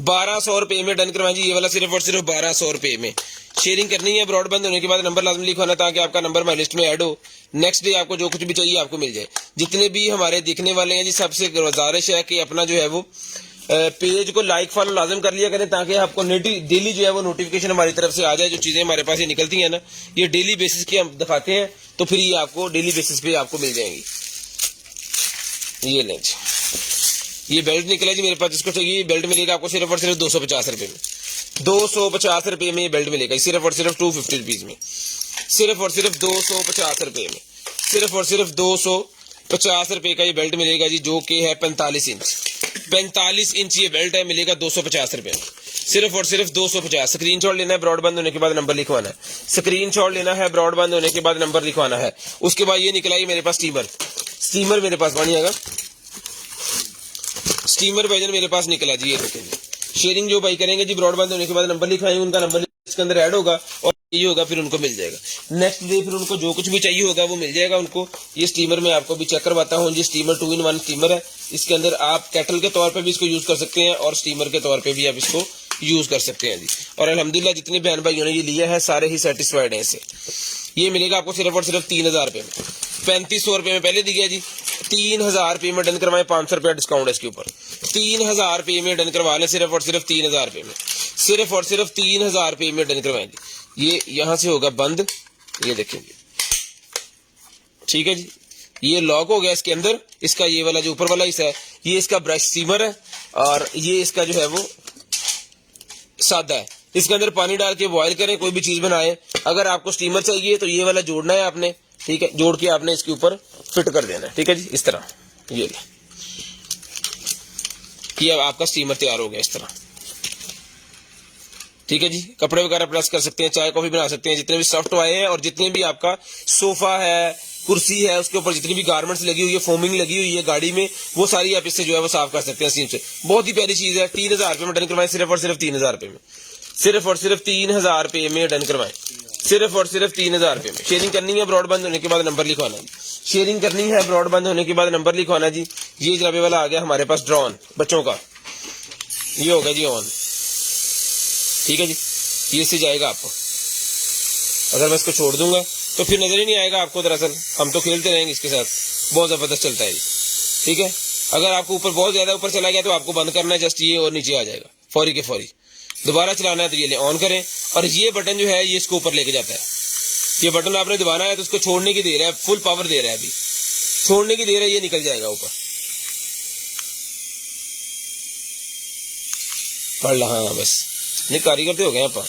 1200 रुपए में डन करवाएं जी। ये वाला सिर्फ और सिर्फ 1200 रुपए में। शेयरिंग करनी है, ब्रॉड बंद होने के बाद नंबर लाजमी लिखवाना, ताकि आपका नंबर हमारी लिस्ट में ऐड हो। नेक्स्ट डे आपको जो कुछ भी चाहिए आपको मिल जाए। जितने भी हमारे देखने वाले हैं जी, सबसे गुजारिश है कि अपना जो है वो पेज को लाइक फॉलो लाजम कर लिया करें, ताकि आपको डेली जो है वो नोटिफिकेशन हमारी तरफ से आ जाए। जो चीजें हमारे पास ये निकलती है ना, ये डेली बेसिस की हम दिखाते हैं, तो फिर ये आपको डेली बेसिस पे आपको मिल जाएंगी। ये लें जी, ये बेल्ट निकला जी मेरे पास। जिसको चाहिए बेल्ट मिलेगा आपको सिर्फ और सिर्फ 250 रुपए में, 250 रुपए में ये बेल्ट मिलेगा, सिर्फ और सिर्फ 250 रुपीज में, सिर्फ और सिर्फ 250 रुपए में, सिर्फ और सिर्फ 250 रुपए का ये बेल्ट मिलेगा जी, जो कि है 45 इंच। 45 इंच ये बेल्ट है, मिलेगा 250 रुपए में, सिर्फ और सिर्फ 250। स्क्रीनशॉट लेना है, ब्रॉड बंद होने के बाद नंबर लिखवाना है। स्क्रीनशॉट लेना है, ब्रॉड बंद होने के बाद नंबर लिखवाना है। उसके बाद ये निकला मेरे पास स्टीमर मेरे पास पानी आएगा, स्टीमर वर्जन मेरे पास निकला जी। ये देखें जी, शेयरिंग जो भाई करेंगे जी, ब्रॉड बंद होने के बाद नंबर लिखवाएंगे, उनका नंबर इसके अंदर ऐड होगा और ये होगा, फिर उनको मिल जाएगा। नेक्स्ट डे फिर उनको जो कुछ भी चाहिए होगा वो मिल जाएगा उनको। ये स्टीमर में आपको भी चेक करवाता हूँ जी। स्टीमर 2-in-1 स्टीमर है। इसके अंदर आप केटल के तौर पे भी इसको यूज कर सकते हैं और स्टीमर के तौर पे भी आप इसको यूज कर सकते हैं जी। और अल्हम्दुलिल्लाह जितने बहन भाइयों ने ये लिया है सारे ही सेटिस्फाइड हैं इससे। ये मिलेगा आपको सिर्फ और सिर्फ 3000 रुपए में। 3500 रुपए में पहले दिया जी, 3000 रुपए में डन करवाए, 500 रुपया डिस्काउंट है इसके ऊपर। 3000 रुपए में डन करवा लें, सिर्फ और सिर्फ 3000 रुपए में, सिर्फ और सिर्फ 3000 रुपए में डन करवाएंगे। ये यहां से होगा बंद, ये देखेंगे, ठीक है जी। ये लॉक हो गया इसके अंदर। इसका ये वाला जो ऊपर वाला हिस्सा है, ये इसका ब्रश स्टीमर है और ये इसका जो है वो सादा है। इसके अंदर पानी डाल के बॉयल करें, कोई भी चीज बनाए अगर आपको स्टीमर चाहिए तो ये वाला जोड़ना है आपने, ठीक है, जोड़ के आपने इसके ऊपर फिट कर देना है, ठीक है जी, इस तरह। ये ले, ये अब आपका स्टीमर तैयार हो गया इस तरह, ठीक है जी। कपड़े वगैरह प्रेस कर सकते हैं, चाय कॉफी बना सकते हैं, जितने भी सॉफ्ट टॉय है और जितने भी आपका सोफा है, कुर्सी है, उसके ऊपर जितनी भी गारमेंट्स लगी हुई है, फोमिंग लगी हुई है गाड़ी में, वो सारी आप इससे जो है वो साफ कर सकते हैं स्टीम से। बहुत ही प्यारी चीज है। 3000 रुपए में डन करवाएं, सिर्फ और सिर्फ 3000 रुपए में, सिर्फ और सिर्फ 3000 रुपए में डन करवाएं, सिर्फ और सिर्फ 3000 रुपए में। शेयरिंग करनी है, ब्रॉडबैंड होने के बाद नंबर लिखवाना जी। शेयरिंग करनी है, ब्रॉडबैंड होने के बाद नंबर लिखवाना जी। ये जनाबे वाला आ गया हमारे पास ड्रोन बच्चों का, ये हो गया जी ऑन, ठीक है जी। ये से जाएगा आपको, अगर मैं इसको छोड़ दूंगा तो फिर नजर ही नहीं आएगा आपको, दरअसल हम तो खेलते रहेंगे इसके साथ, बहुत जबरदस्त चलता है जी, ठीक है। अगर आपको ऊपर बहुत ज्यादा ऊपर चला गया तो आपको बंद करना है, जस्ट ये और नीचे आ जाएगा फौरी के फौरी। दोबारा चलाना है तो ये ले ऑन करें, और ये बटन जो है ये इसको ऊपर लेके जाता है। ये बटन आपने दबाना है तो उसको छोड़ने की देर है, फुल पावर दे रहा है, अभी छोड़ने की देर है, ये निकल जाएगा ऊपर। पढ़ ला, हाँ बस नहीं, कारीगर तो हो गए आप,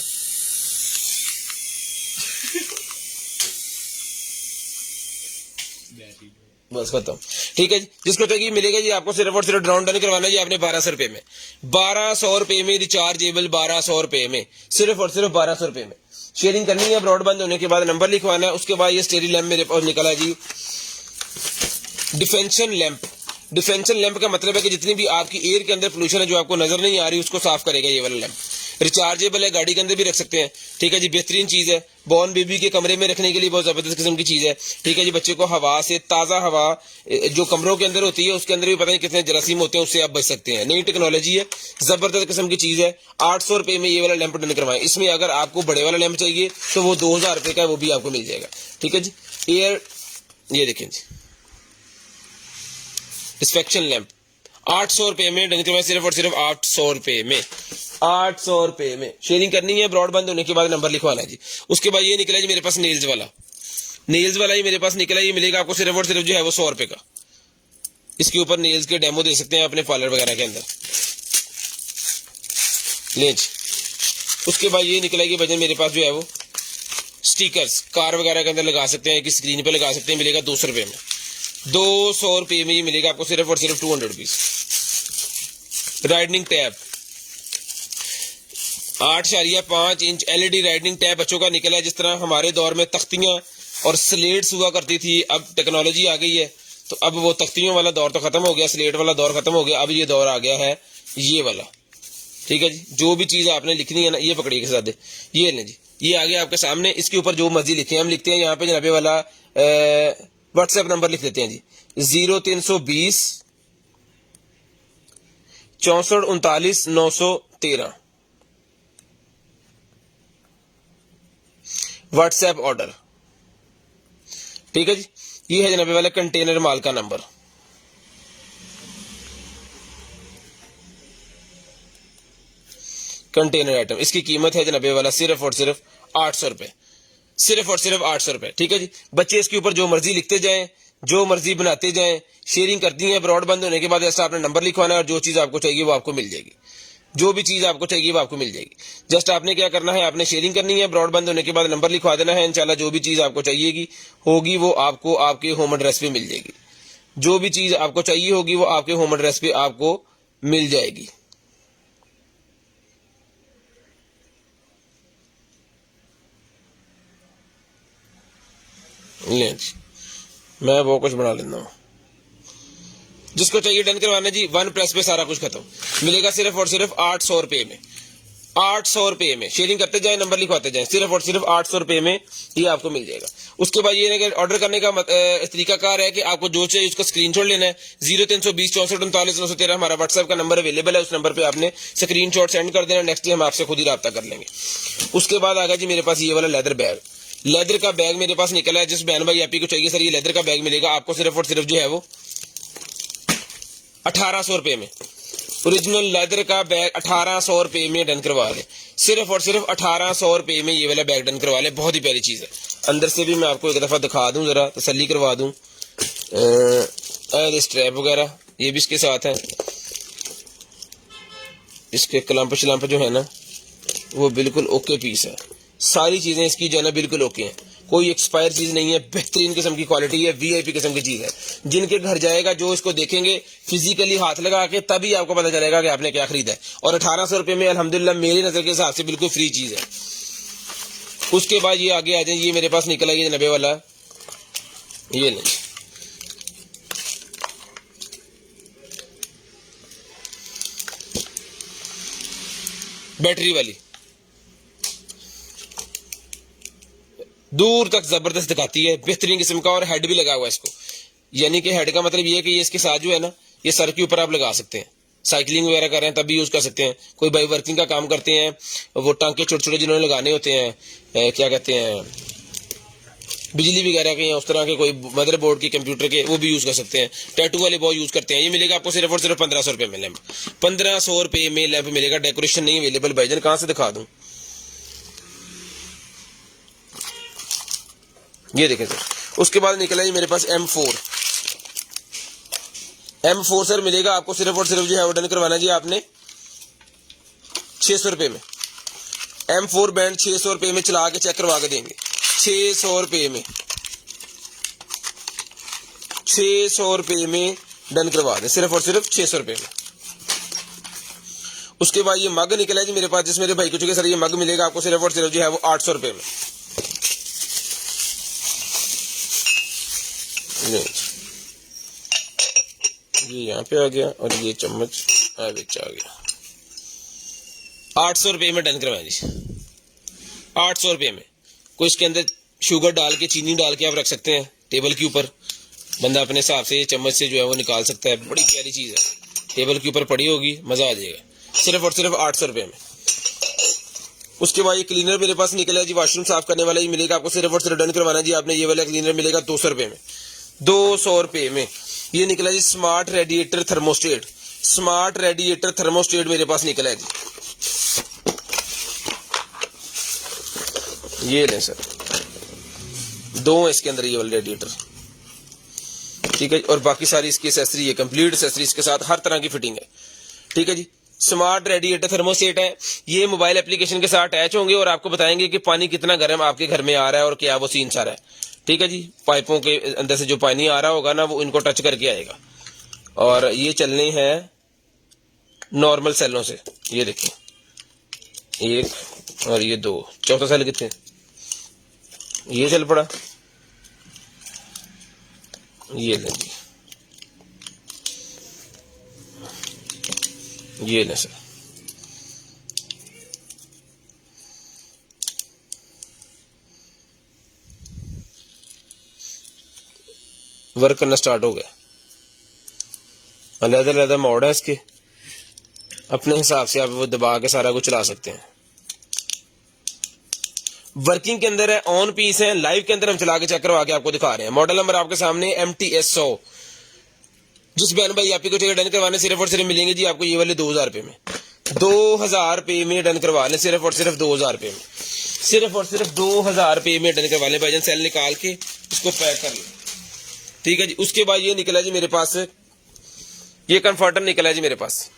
बस खत्म, ठीक है जी। जिसको चाहिए मिलेगा जी, आपको सिर्फ और सिर्फ ड्रोन डन करवाना है जी आपने 1200 रुपए में, 1200 रुपए में रिचार्जेबल, 1200 रुपए में, सिर्फ और सिर्फ 1200 रुपए में। शेयरिंग करनी है, ब्रॉडबैंड होने के बाद नंबर लिखवाना है। उसके बाद ये स्टेरी लैंप मेरे पास निकला जी, डिफेंशन लैंप। डिफेंशन लैंप का मतलब है कि जितनी भी आपकी एयर के अंदर पोल्यूशन है जो आपको नजर नहीं आ रही, उसको साफ करेगा ये वाला लैंप। रिचार्जेबल है, गाड़ी के अंदर भी रख सकते हैं, ठीक है जी। बेहतरीन चीज है, बॉर्न बेबी के कमरे में रखने के लिए बहुत जबरदस्त किस्म की चीज है, ठीक है जी। बच्चे को हवा से, ताजा हवा जो कमरों के अंदर होती है उसके अंदर भी पता नहीं कितने जरासीम होते हैं, उससे आप बच सकते हैं। नई टेक्नोलॉजी है, जबरदस्त किस्म की चीज है। 800 रुपए में ये वाला लैंप डन करवाएं। इसमें अगर आपको बड़े वाला लैंप चाहिए तो वो 2000 रुपए का है, वो भी आपको मिल जाएगा, ठीक है जी। एयर, ये देखें जी, इंस्पेक्शन लैंप 800 रुपए में डन करवाएं, सिर्फ और सिर्फ 800 रुपए में, 800 रुपए में। शेयरिंग करनी है, ब्रॉडबैंड होने के बाद नंबर लिखवाना है जी। उसके बाद ये निकला जी मेरे पास नेल्स वाला, नेल्स वाला ही मेरे पास निकला, ये मिलेगा आपको सिर्फ और सिर्फ जो है वो 100 रुपए का। इसके ऊपर नेल्स के डेमो दे सकते हैं अपने पार्लर वगैरह के अंदर, ले जी। उसके बाद ये निकला कि वजन मेरे पास जो है वो स्टिकर्स कार वगैरह के अंदर लगा सकते हैं, कि स्क्रीन पे लगा सकते हैं, मिलेगा 200 रुपए में, 200 रुपए में ये मिलेगा आपको सिर्फ और सिर्फ 200 rupees. Writing tab 8.5 inch LED writing tab बच्चों का निकला है। जिस तरह हमारे दौर में तख्तियां और स्लेट्स हुआ करती थी, अब टेक्नोलॉजी आ गई है तो अब वो तख्तियों वाला दौर तो खत्म हो गया, स्लेट वाला दौर खत्म हो गया, अब ये दौर आ गया है ये वाला, ठीक है जी। जो भी चीज आपने लिखनी है ना, ये पकड़िए के साथ, ये लें जी, ये आ गया आपके सामने। इसके ऊपर जो मर्जी लिखे, हम लिखते हैं यहाँ पे जनाबे वाला व्हाट्सएप नंबर लिख देते हैं जी, 0320 64 39 913 व्हाट्सएप ऑर्डर, ठीक है जी। ये है जनाबे वाला कंटेनर माल का नंबर। कंटेनर आइटम, इसकी कीमत है जनाबे वाला सिर्फ और सिर्फ 800 रुपए, सिर्फ और सिर्फ 800 रुपए, ठीक है जी। बच्चे इसके ऊपर जो मर्जी लिखते जाएं, जो मर्जी बनाते जाएं। शेयरिंग करती है, ब्रॉडबैंड होने के बाद जैसा आपने नंबर लिखवाना है और जो चीज आपको चाहिए वो आपको मिल जाएगी, जो भी चीज आपको चाहिए वो आपको मिल जाएगी। जस्ट आपने क्या करना है, आपने शेयरिंग करनी है, ब्रॉडबैंड होने के बाद नंबर लिखवा देना है, इंशाल्लाह जो भी चीज आपको चाहिएगी होगी वो आपको आपके होम एड्रेस पे मिल जाएगी। जो भी चीज आपको चाहिए होगी वो आपके होम एड्रेस पे आपको मिल जाएगी। ले जी, मैं वो कुछ बना लेता हूँ। जिसको चाहिए डन करवाना जी, 1 प्रेस पे सारा कुछ खत्म, मिलेगा सिर्फ और सिर्फ 800 रुपए में, 800 रुपए में। शेयरिंग करते जाए, नंबर लिखवाते जाए, सिर्फ और सिर्फ 800 रुपए में ये आपको मिल जाएगा। उसके बाद ये ऑर्डर करने का तरीका कार है कि आपको जो चाहिए उसका स्क्रीनशॉट लेना है। 0320 64 39 913 हमारा व्हाट्सएप का नंबर अवेलेबल है, उस नंबर पे आपने स्क्रीनशॉट सेंड कर देना, नेक्स्ट डे हम आपसे खुद ही राब्ता कर लेंगे। उसके बाद आगा जी मेरे पास ये वाला लेदर बैग, लेदर का बैग मेरे पास निकला है। जिस बहन भाई आप ही को चाहिए सर ये लेदर का बैग मिलेगा आपको सिर्फ और सिर्फ जो है वो 1800 रुपए में। ओरिजिनल लेदर का बैग 1800 रुपए में डन करवा ले, सिर्फ और सिर्फ 1800 रुपए में ये वाला बैग डन करवा ले। बहुत ही प्यारी चीज है। अंदर से भी मैं आपको एक दफा दिखा दूं, जरा तसल्ली करवा दूं। स्ट्रैप वगैरह ये भी इसके साथ है, इसके क्लम्प शलम्प जो है ना वो बिल्कुल ओके पीस है। सारी चीजें इसकी जो है ना बिल्कुल ओके हैं, कोई एक्सपायर चीज नहीं है, बेहतरीन किस्म की क्वालिटी है, वीआईपी किस्म की चीज है। जिनके घर जाएगा जो इसको देखेंगे फिजिकली हाथ लगा के तभी आपको पता चलेगा कि आपने क्या खरीदा है। और 1800 रुपए में अल्हम्दुलिल्लाह मेरी नजर के हिसाब से बिल्कुल फ्री चीज है। उसके बाद ये आगे आ जाए, ये मेरे पास निकला ये 90 वाला, ये नहीं, बैटरी वाली, दूर तक जबरदस्त दिखाती है, बेहतरीन किस्म का, और हेड भी लगा हुआ है इसको। यानी कि हेड का मतलब ये है कि ये इसके साथ जो है ना, ये सर के ऊपर आप लगा सकते हैं, साइकिलिंग वगैरह कर रहे हैं तब भी यूज कर सकते हैं, कोई बाई वर्किंग का काम करते हैं, वो टांके छोटे छोटे जिन्होंने लगाने होते हैं, क्या कहते हैं, बिजली वगैरह के, उस तरह के कोई मदरबोर्ड के, कंप्यूटर के, वो भी यूज कर सकते हैं। टैटू वाले बहुत यूज करते हैं। ये मिलेगा आपको सिर्फ और सिर्फ 1500 रुपए में लैंप, 1500 रुपए में लैंप मिलेगा। डेकोरेशन नहीं अवेलेबल भाईजान, कहां से दिखा दूं, ये देखें सर। उसके बाद निकला जी मेरे पास M4 सर, मिलेगा आपको सिर्फ और सिर्फ जो है ऑर्डर करवाना जी आपने 600 रुपए में। M4 बैंड 600 रुपए में चला के चेक करवा के देंगे, 600 रुपए में, 600 रुपए में डन करवा दें, सिर्फ और सिर्फ 600 रुपए में। उसके बाद ये मग निकला है जी मेरे पास, जिस मेरे भाई को चुके सर ये मग मिलेगा आपको सिर्फ और सिर्फ जो है वो 800 रुपए में। ये यहाँ पे आ गया और ये चम्मच बिच आ गया, 800 रुपए में डन करवाएं जी, 800 रुपए में। कोई इसके अंदर शुगर डाल के, चीनी डाल के आप रख सकते हैं टेबल के ऊपर, बंदा अपने हिसाब से चम्मच से जो है वो निकाल सकता है। बड़ी प्यारी चीज है, टेबल के ऊपर पड़ी होगी, मजा आ जाएगा, सिर्फ और सिर्फ 800 रुपए में। उसके बाद ये क्लीनर मेरे पास निकला है जी, वॉशरूम साफ करने वाला, ये मिलेगा आपको सिर्फ और सिर्फ डन करवाना जी आपने। ये वाला क्लीनर मिलेगा 200 रुपए में, 200 रुपए में। ये निकला जी smart radiator thermostat, smart radiator thermostat मेरे पास निकला है जी, ये लें सर, 2 इसके अंदर ये वाला रेडिएटर, ठीक है। और बाकी सारी इसकी एसेसरी है, कंप्लीट एसेसरी इसके साथ, हर तरह की फिटिंग है, ठीक है जी। स्मार्ट रेडिएटर थर्मोस्टेट है, ये मोबाइल एप्लीकेशन के साथ अटैच होंगे और आपको बताएंगे कि पानी कितना गर्म आपके घर में आ रहा है और क्या वो सीन सा रहा है, ठीक है जी। पाइपों के अंदर से जो पानी आ रहा होगा ना वो इनको टच करके आएगा। और ये चलने हैं नॉर्मल सेलों से, ये देखिए 1 और ये 2, चौथा सेल कितने, ये चल पड़ा, ये लें जी, ये लें सर। वर्क करना स्टार्ट हो गया, अलग-अलग मोड है इसके, अपने हिसाब से आप वो दबा के सारा कुछ चला सकते हैं। वर्किंग के अंदर है, ऑन पीस है, लाइव के अंदर हम चला के चेक करवा के आपको दिखा रहे हैं। मॉडल नंबर आपके सामने MTS 100। जिस बहन भाई आप को टिकट डन करवाने सिर्फ और सिर्फ मिलेंगे जी आपको ये वाले 2000 रुपए में, 2000 रुपए में डन करवा लें, सिर्फ और सिर्फ 2000 रुपए में, सिर्फ और सिर्फ 2000 रुपए में डन करवा लें भाईजान। सेल निकाल के इसको पैक कर लें, ठीक है जी। उसके बाद ये निकला जी मेरे पास, ये कन्फर्टर निकला है जी मेरे पास,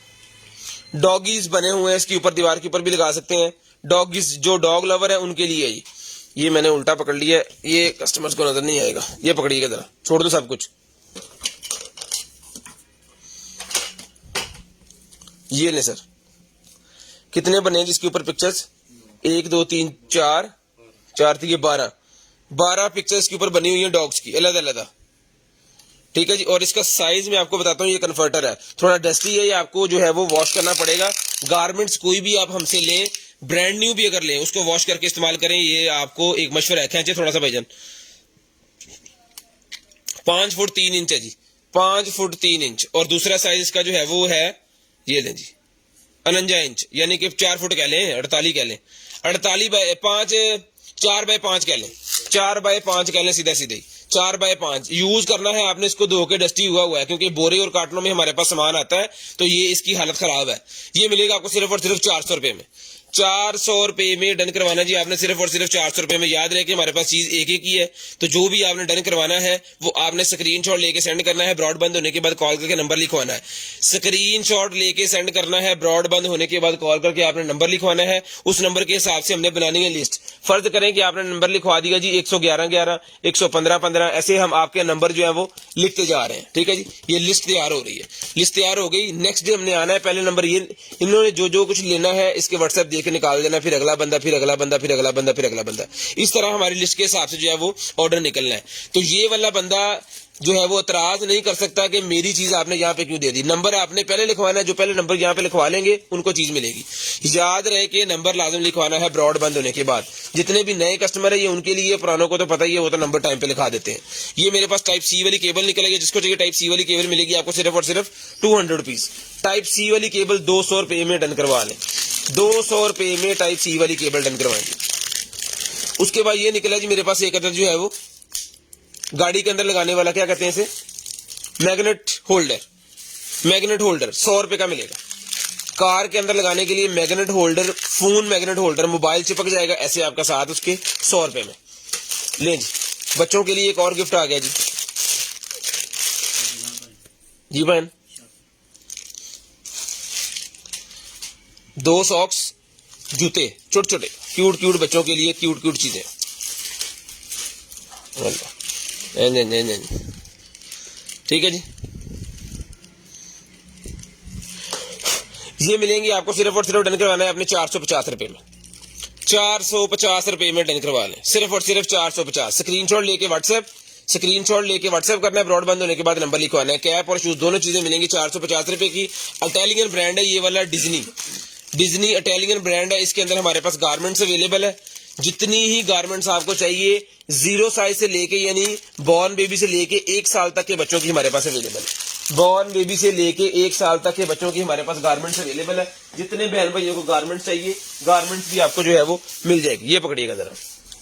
डॉगीज बने हुए हैं इसके ऊपर, दीवार के ऊपर भी लगा सकते हैं। डॉगीज जो डॉग लवर है उनके लिए है ये मैंने उल्टा पकड़ लिया है, ये कस्टमर्स को नजर नहीं आएगा, ये पकड़िएगा जरा, छोड़ दो सब कुछ। ये ले सर, कितने बने हैं जिसके ऊपर पिक्चर्स, 1 2 3 4 4 थी, ये 12 पिक्चर्स के ऊपर बनी हुई है डॉग्स की, अलग अलग, ठीक है जी। और इसका साइज मैं आपको बताता हूँ, ये कन्वर्टर है, थोड़ा डस्टी है, ये आपको जो है वो वॉश करना पड़ेगा। गारमेंट्स कोई भी आप हमसे लें, ब्रांड न्यू भी अगर लें, उसको वॉश करके इस्तेमाल करें, ये आपको एक मशवरा है। खींचे थोड़ा सा भाईजान, 5 फुट 3 इंच है जी, 5 फुट 3 इंच। और दूसरा साइज इसका जो है वो है, ये लें जी 49 इंच, यानी कि 4 फुट कह लें, 48 कह लें, 48 बाय 5, 4 बाय 5 कह लें, 4 बाय 5 कह लें, सीधा सीधे 4 बाय 5। यूज करना है आपने इसको, धो के डस्टी हुआ है, क्योंकि बोरे और कार्टनों में हमारे पास सामान आता है तो ये इसकी हालत खराब है। ये मिलेगा आपको सिर्फ और सिर्फ 400 रुपए में, 400 रुपए में डन करवाना जी आपने, सिर्फ और सिर्फ 400 रुपए में। याद रहे कि हमारे पास चीज एक ही है, तो जो भी आपने डन करवाना है वो आपने स्क्रीनशॉट लेके सेंड करना है। ब्रॉड बंद होने के बाद कॉल करके नंबर लिखवाना है। स्क्रीनशॉट लेके सेंड करना है, ब्रॉड बंद होने के बाद कॉल करके आपने नंबर लिखवाना है। उस नंबर के हिसाब से हमने बनानी है लिस्ट। फर्ज करें कि आपने नंबर लिखवा दिया जी 111-11, 115-15, ऐसे हम आपके नंबर जो है वो लिखते जा रहे हैं। ठीक है जी, ये लिस्ट तैयार हो रही है। लिस्ट तैयार हो गई, नेक्स्ट डे हमने आना है। पहले नंबर ये इन्होंने जो कुछ लेना है इसके व्हाट्सएप देके निकाल देना, फिर अगला बंदा, फिर अगला बंदा, फिर अगला बंदा, फिर अगला बंदा। इस तरह हमारी लिस्ट के हिसाब से जो है वो ऑर्डर निकलना है। तो ये वाला बंदा जो है वो एतराज नहीं कर सकता कि मेरी चीज आपने यहाँ पे क्यों दे दी। नंबर आपने पहले लिखवाना है, जो पहले नंबर यहाँ पे लिखवा लेंगे उनको चीज मिलेगी। याद रहे कि नंबर लाजम लिखवाना है ब्रॉड बंद होने के बाद। जितने भी नए कस्टमर है ये उनके लिए, पुरानों को तो पता ही है, वो तो नंबर टाइम पे लिखा देते हैं। ये मेरे पास टाइप सी वाली केबल निकलेगी, जिसको चाहिए टाइप सी वाली केबल मिलेगी आपको सिर्फ और सिर्फ 200 रुपीज। टाइप सी वाली केबल 200 रुपए में डन करवा लें, 200 रुपए में टाइप सी वाली केबल डन करवाएंगे। उसके बाद ये निकला जी मेरे पास एक अदर जो है वो गाड़ी के अंदर लगाने वाला, क्या कहते हैं इसे, मैग्नेट होल्डर। मैग्नेट होल्डर 100 रुपए का मिलेगा। कार के अंदर लगाने के लिए magnet holder, phone magnet holder, mobile चिपक जाएगा ऐसे आपका साथ उसके 100 रुपए में। ले जी, बच्चों के लिए एक और गिफ्ट आ गया जी। जी बहन, 2 सॉक्स, जूते, छोटे छोटे क्यूट क्यूट बच्चों के लिए, क्यूट क्यूट चीजें। नहीं, ठीक है जी। ये मिलेंगे आपको सिर्फ और सिर्फ डन करवाना है अपने 450 रुपए में। 450 रुपए में डन करवा लें, सिर्फ और सिर्फ 450। स्क्रीनशॉट लेके व्हाट्सएप करना है। ब्रॉड बंद होने के बाद नंबर लिखवाना है। कैप और शूज दोनों चीजें मिलेंगी 450 रुपए की। इटालियन ब्रांड है ये वाला, डिज्नी इटालियन ब्रांड है। इसके अंदर हमारे पास गारमेंट्स अवेलेबल है। जितनी ही गारमेंट्स आपको चाहिए, 0 साइज से लेके यानी बॉर्न बेबी से लेके 1 साल तक के बच्चों की हमारे पास अवेलेबल है। बॉर्न बेबी से लेके 1 साल तक के बच्चों की हमारे पास गारमेंट्स अवेलेबल है। जितने बहन भाइयों को गारमेंट्स चाहिए, गारमेंट्स भी आपको जो है वो मिल जाएगी। ये पकड़िएगा जरा,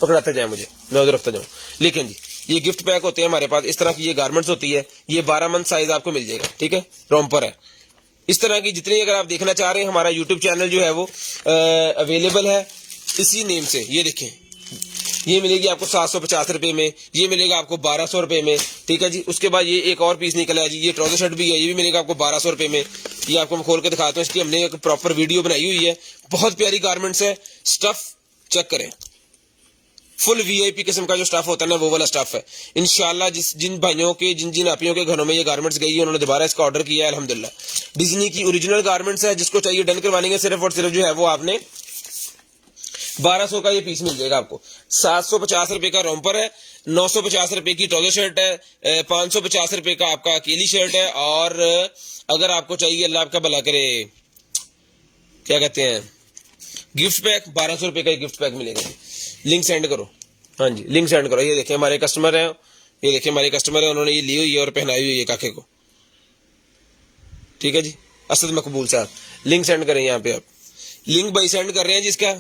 पकड़ाते जाए मुझे, मैं उधर रखता जाऊँ। लेकिन जी ये गिफ्ट पैक होते हैं हमारे पास, इस तरह की ये गारमेंट्स होती है। ये 12 मंथ साइज आपको मिल जाएगा। ठीक है, रोम्पर है। इस तरह की जितनी अगर आप देखना चाह रहे हैं, हमारा यूट्यूब चैनल जो है वो अवेलेबल है इसी नेम से। ये देखें, ये मिलेगी आपको 750 रुपए में, ये मिलेगा आपको 1200 रुपए में। ठीक है जी। उसके बाद ये एक और पीस निकला है जी, ये ट्राउजर शर्ट भी है, ये भी मिलेगा आपको 1200 रुपए में। ये आपको मैं खोल के दिखाता हूँ, इसकी हमने एक प्रॉपर वीडियो बनाई हुई है। बहुत प्यारी गारमेंट्स है। स्टफ चेक करें, फुल वीआईपी किस्म का जो स्टफ होता है ना, वो वाला स्टफ है। इंशाल्लाह जिन भाइयों के, जिन आपियों के घरों में ये गारमेंट्स गई है, उन्होंने दोबारा इसका ऑर्डर किया है अल्हम्दुलिल्लाह। डिज्नी की ओरिजिनल गारमेंट्स है। जिसको चाहिए डन करवाने सिर्फ और सिर्फ जो है वो आपने 1200 का ये पीस मिल जाएगा आपको। 750 रुपए का रोम्पर है, 950 रुपए की ट्राउजर शर्ट है, 550 रुपए का आपका अकेली शर्ट है। और अगर आपको चाहिए, अल्लाह आपका भला करे, क्या कहते हैं, गिफ्ट पैक, 1200 रुपए का गिफ्ट पैक मिलेगा। लिंक सेंड करो। हाँ जी, लिंक सेंड करो। ये देखिए हमारे कस्टमर है, ये देखिए हमारे कस्टमर है, उन्होंने ये ली हुई है और पहनाई हुई है काके को। ठीक है जी, असद मकबूल साहब, लिंक सेंड करें यहाँ पे आप। लिंक भाई सेंड कर रहे हैं जिसका,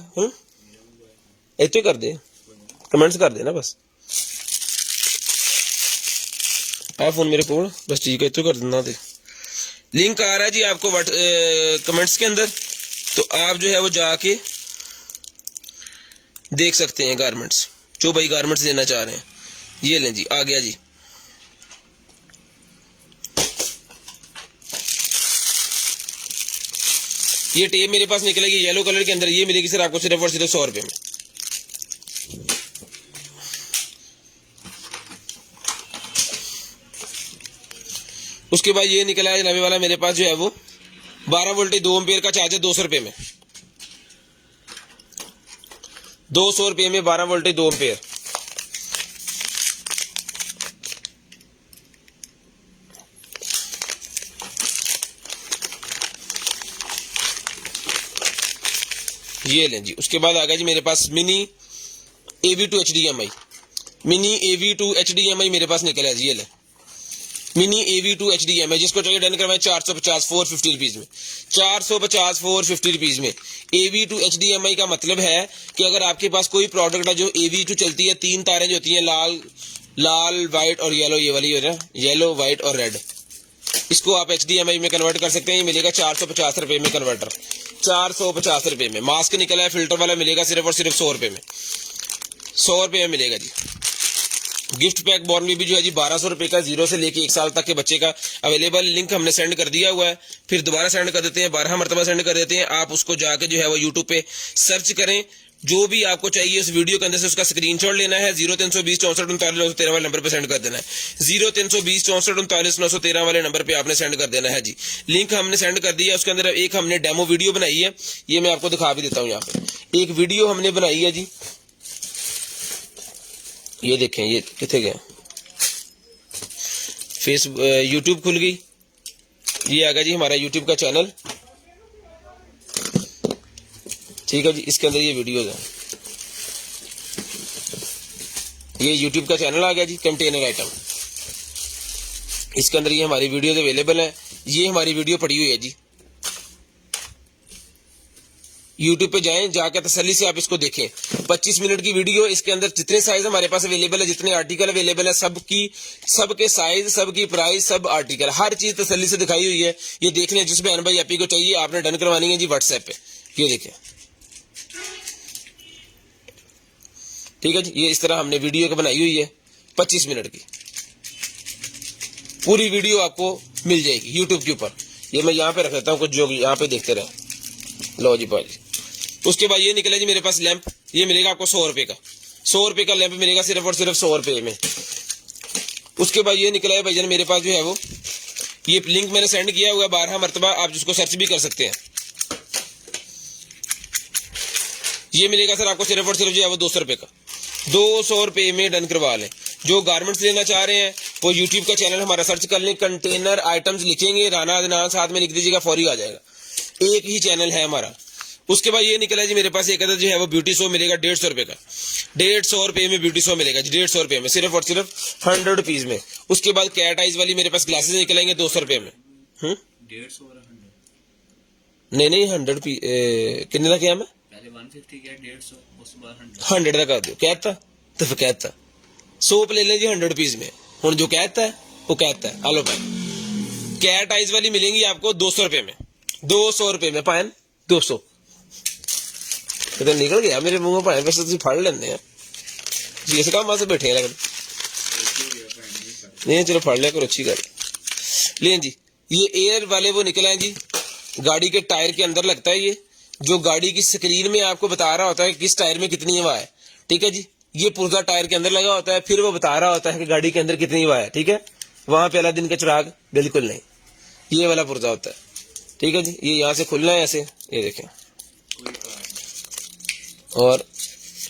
इतने कर दे, कमेंट्स कर देना बस। फोन मेरे को बस, ठीक है, इतने कर देना। दे लिंक आ रहा है जी आपको कमेंट्स के अंदर, तो आप जो है वो जाके देख सकते हैं गारमेंट्स, जो भाई गारमेंट्स लेना चाह रहे हैं। ये लें जी, आ गया जी। ये टेप मेरे पास निकलेगी येलो कलर के अंदर, ये मिलेगी सर आपको सिर्फ और सिर्फ 100 रुपए में। उसके बाद ये निकला है जनाबे वाला मेरे पास जो है वो 12 वोल्टेज 2 एम्पियर का चार्जर 200 रुपए में। 200 रुपए में 12 वोल्टेज 2 एम्पियर। ये लें जी। उसके बाद आ गया जी मेरे पास mini AV2 HDMI। Mini AV2 HDMI मेरे पास निकला है जी। ये ले मिनी AV2 HDMI, जिसको चाहिए डन करवाएं 450 450 रुपीज में। 450 450 रुपीज में AV2 HDMI का मतलब है कि अगर आपके पास कोई प्रोडक्ट है जो AV2 चलती है, 3 तारें जो होती हैं, लाल, व्हाइट और येलो, ये वाली हो रहा है, येलो, व्हाइट और रेड, इसको आप HDMI में कन्वर्ट कर सकते हैं। ये मिलेगा 450 रुपए में कन्वर्टर, 450 रुपए में। मास्क निकला है फिल्टर वाला, मिलेगा सिर्फ और सिर्फ 100 रुपए में, 100 रुपए में मिलेगा जी। गिफ्ट पैक बॉर्न बेबी जो है जी 1200 रुपए का, 0 से लेके 1 साल तक के बच्चे का अवेलेबल। लिंक हमने सेंड कर दिया हुआ है, फिर दोबारा सेंड कर देते हैं, 12 मरतबा सेंड कर देते हैं। आप उसको जाके जो है वो यूट्यूब पे सर्च करें, जो भी आपको चाहिए उस वीडियो के अंदर से उसका स्क्रीनशॉट लेना है, 0320 64 39 913 वाले नंबर पे सेंड कर देना है। 0320 64 39 913 वाले नंबर पे आपने सेंड कर देना है जी। लिंक हमने सेंड कर दिया, उसके अंदर एक हमने डेमो वीडियो बनाई है, ये मैं आपको दिखा भी देता हूँ। यहाँ पे एक वीडियो हमने बनाई है जी, ये देखें, ये कितने गया, यूट्यूब खुल गई, ये आ गया जी हमारा यूट्यूब का चैनल, ठीक है जी। इसके अंदर ये वीडियोज है, ये यूट्यूब का चैनल आ गया जी, कंटेनर आइटम। इसके अंदर ये हमारी वीडियोज अवेलेबल है, ये हमारी वीडियो पड़ी हुई है जी। यूट्यूब पे जाएं, जाकर तसल्ली से आप इसको देखें। 25 मिनट की वीडियो, इसके अंदर जितने साइज हमारे पास अवेलेबल है, जितने आर्टिकल अवेलेबल है, सबके साइज, सबकी प्राइस, सब आर्टिकल, हर चीज तसल्ली से दिखाई हुई है। ये देख लें, जिस बहन भाई आपी को चाहिए आपने डन करवानी है जी व्हाट्सएप पे, ये देखें, ठीक है जी। ये इस तरह हमने वीडियो को बनाई हुई है 25 मिनट की, पूरी वीडियो आपको मिल जाएगी यूट्यूब के ऊपर। ये मैं यहाँ पे रख देता हूँ, कुछ जो यहाँ पे देखते रहे। लो जी भाई, उसके बाद ये निकला जी मेरे पास लैंप, ये मिलेगा आपको 100 रुपए का, 100 रुपए का लैंप मिलेगा सिर्फ और सिर्फ 100 रुपए में। उसके बाद ये निकला है भाईजान मेरे पास जो है वो, ये लिंक मैंने सेंड किया हुआ है 12 मरतबा, आप जिसको सर्च भी कर सकते हैं। ये मिलेगा सर आपको सिर्फ और सिर्फ जो है वो 200 रुपए का, 200 रुपए में डन करवा लें। जो गारमेंट्स लेना चाह रहे हैं वो यूट्यूब का चैनल हमारा सर्च कर लें, कंटेनर आइटम्स लिखेंगे, राना अदनान साथ में लिख दीजिएगा, फौरी आ जाएगा। एक ही चैनल है हमारा। उसके बाद ये निकला जी मेरे पास एक अदद जो है वो ब्यूटी शो मिलेगा 150 रुपए का, 150 रुपए में ब्यूटी शो मिलेगा जी, 150 रुपए में, सिर्फ और सिर्फ 100 रुपीज में। उसके बाद कैट आइज वाली मेरे पास ग्लासेस निकलेंगे 200 रुपए में। 150 और 100 नहीं 100 कितने का किया मैं, पहले 150 किया, 150 उसके बाद 100 का कर दो, कहता तो फिर कहता सोप ले लें जी 100 रुपीज में। हूँ जो कहता है वो कहता है। हेलो भाई, कैट आइज वाली मिलेंगी आपको 200 रुपए में, 200 रुपए में पायन 200। तो निकल गया मेरे मुंह में पाए, वैसे फाड़ लेने हैं जी, इस काम से बैठे हैं नहीं, चलो फाड़ लिया करो, अच्छी गल। लें जी, ये एयर वाले वो निकले हैं जी, गाड़ी के टायर के अंदर लगता है ये, जो गाड़ी की स्क्रीन में आपको बता रहा होता है किस टायर में कितनी हवा है, ठीक है जी। ये पुर्जा टायर के अंदर लगा होता है, फिर वो बता रहा होता है कि गाड़ी के अंदर कितनी हवा है, ठीक है। वहां पे अलादीन का चिराग बिल्कुल नहीं, ये वाला पुर्जा होता है, ठीक है जी। ये यहाँ से खुलना है ऐसे, ये देखें, और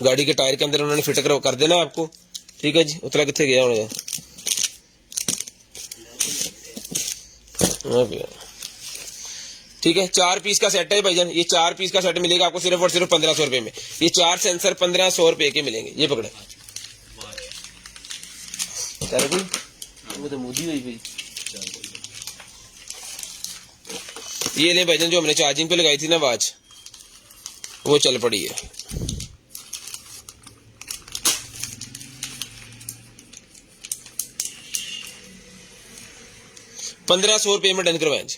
गाड़ी के टायर के अंदर उन्होंने फिट कर देना आपको, ठीक है जी। उतरा कितने गया होने, ठीक है। 4 पीस का सेट है भाईजान, ये 4 पीस का सेट मिलेगा आपको सिर्फ और सिर्फ 1500 रुपए में। ये 4 सेंसर 1500 रुपए के मिलेंगे। ये पकड़े, वो तो मोदी हुई भाई। ये ले भाईजान, जो हमने चार्जिंग पे लगाई थी ना वॉच, वो चल पड़ी है। ₹1500 में डन करवाएं जी,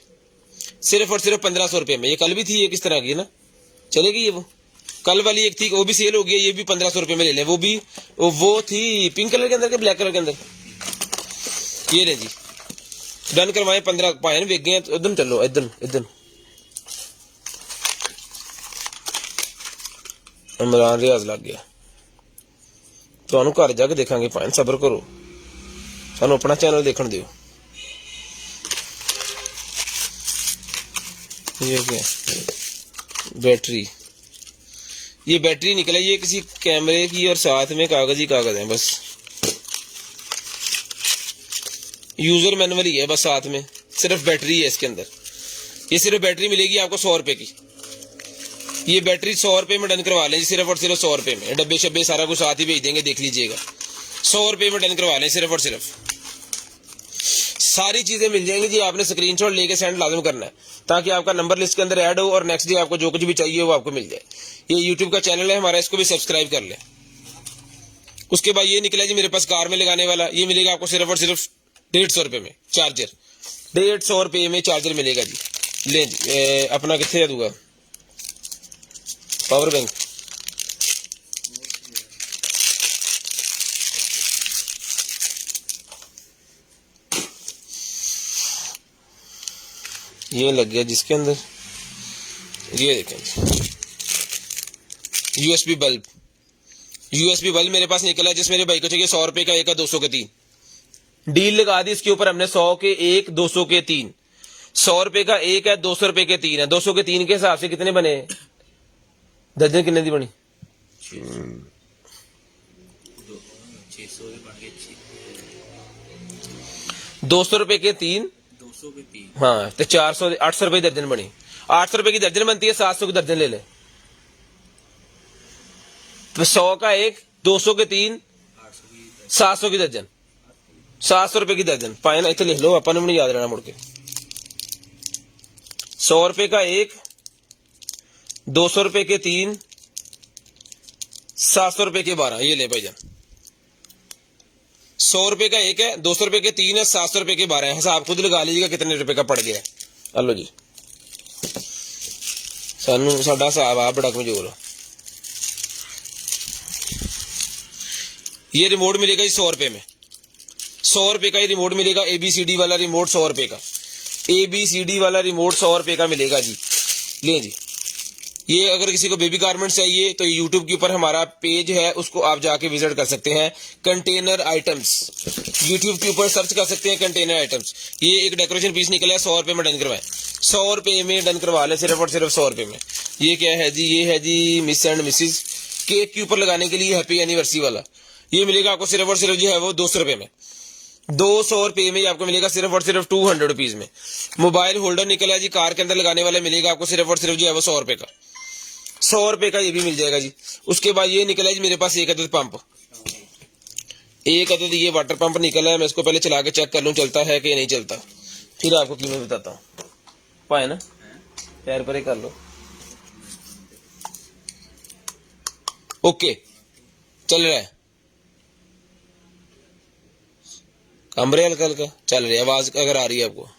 सिर्फ और सिर्फ 1500 रुपए में। ये कल भी थी, ये किस तरह की है ना, चलेगी ये। वो कल वाली एक थी, वो भी सेल हो गई, ये भी 1500 रुपए में ले लें। वो थी पिंक कलर के अंदर के ब्लैक कलर के अंदर, ये ले जी, डन करवाएं। 15 पाए वेग गए, इधर चलो, इधर इधर इमरान रियाज लग गया। तो घर जाके देखांगे पाए, सबर करो, सानू अपना चैनल देखने दियो। ये क्या बैटरी, ये बैटरी निकला, ये किसी कैमरे की और साथ में कागज ही कागज है बस, यूजर मैनुअल ही है बस, साथ में सिर्फ बैटरी है इसके अंदर। ये सिर्फ बैटरी मिलेगी आपको 100 रुपए की। ये बैटरी 100 रुपए में डन करवा लें, सिर्फ और सिर्फ 100 रुपए में। डब्बे शब्बे सारा कुछ साथ ही भेज देंगे, देख लीजिएगा। 100 रुपए में डन करवा लें, सिर्फ और सिर्फ सारी चीजें मिल जाएंगी जी। आपने स्क्रीनशॉट लेके सेंड लाजम करना है, ताकि आपका नंबर लिस्ट के अंदर ऐड हो और नेक्स्ट डे आपको जो कुछ भी चाहिए वो आपको मिल जाए। ये यूट्यूब का चैनल है हमारा, इसको भी सब्सक्राइब कर लें। उसके बाद ये निकला जी मेरे पास कार में लगाने वाला, ये मिलेगा आपको सिर्फ और सिर्फ 150 रुपए में। चार्जर ₹150 में चार्जर मिलेगा जी। ले जी अपना कितने दूंगा पावर बैंक। ये लग गया जिसके अंदर, ये देखें यूएसबी बल्ब। यूएसबी बल्ब मेरे पास निकला जिस मेरे भाई को चाहिए ₹100 का एक है 200 के 3। डील लगा दी इसके ऊपर हमने, 100 के 1 200 के 3। ₹100 का एक है, ₹200 के 3 है। 200 के 3 के हिसाब से कितने बने, दर्जन कितने दी बनी? 200 रुपए के 3, 200 के 3, हाँ तो 400 800 रुपए दर्जन बनी। 800 रुपए की दर्जन बनती है, 700 की दर्जन ले ले। तो 100 का एक, 200 के 3, 700 की दर्जन, 700 रुपए की दर्जन। पाए ना, इतने लिख लो, अपन नहीं याद रहना मुड़ के। ₹100 का एक, 200 रुपए के 3, 700 रुपए के 12। ये ले भाईजान, ₹100 का एक है, 200 रुपए के 3 है, 700 रुपए के 12 है। हिसाब खुद लगा लीजिएगा कितने रुपए का पड़ गया है। हेलो जी, सानू साडा हिसाब आ बड़ा कमजोर। ये रिमोट मिलेगा जी ₹100 में। ₹100 का ये रिमोट मिलेगा, ABCD वाला रिमोट ₹100 का। ABCD वाला रिमोट ₹100 का मिलेगा जी। ले जी, ये अगर किसी को बेबी गारमेंट्स चाहिए तो यूट्यूब के ऊपर हमारा पेज है, उसको आप जाके विजिट कर सकते हैं। कंटेनर आइटम्स, यूट्यूब के ऊपर सर्च कर सकते हैं कंटेनर आइटम्स। ये एक डेकोरेशन पीस निकला है, ₹100 में डन करवाएं। ₹100 में डन करवा लें, सिर्फ और सिर्फ ₹100 में। ये क्या है जी, ये है जी मिस एंड मिसिज, केक के ऊपर लगाने के लिए हैप्पी एनिवर्सरी वाला। ये मिलेगा आपको सिर्फ और सिर्फ जो है वो ₹200 में। ₹200 में आपको मिलेगा सिर्फ और सिर्फ 200 रुपीज में। मोबाइल होल्डर निकला है जी, कार के अंदर लगाने वाला मिलेगा आपको सिर्फ और सिर्फ जो है वो ₹100 का। ₹100 का ये भी मिल जाएगा जी। उसके बाद ये निकला है जी मेरे पास एक अदद पंप, एक अदद ये वाटर पंप निकला है। मैं इसको पहले चला के चेक कर लूं चलता है कि नहीं चलता, फिर आपको कीमत बताता हूँ। पाए ना, पैर पर ही कर लो। ओके, चल रहा है, कमरे हल्का हल्का चल रही है, आवाज अगर आ रही है आपको,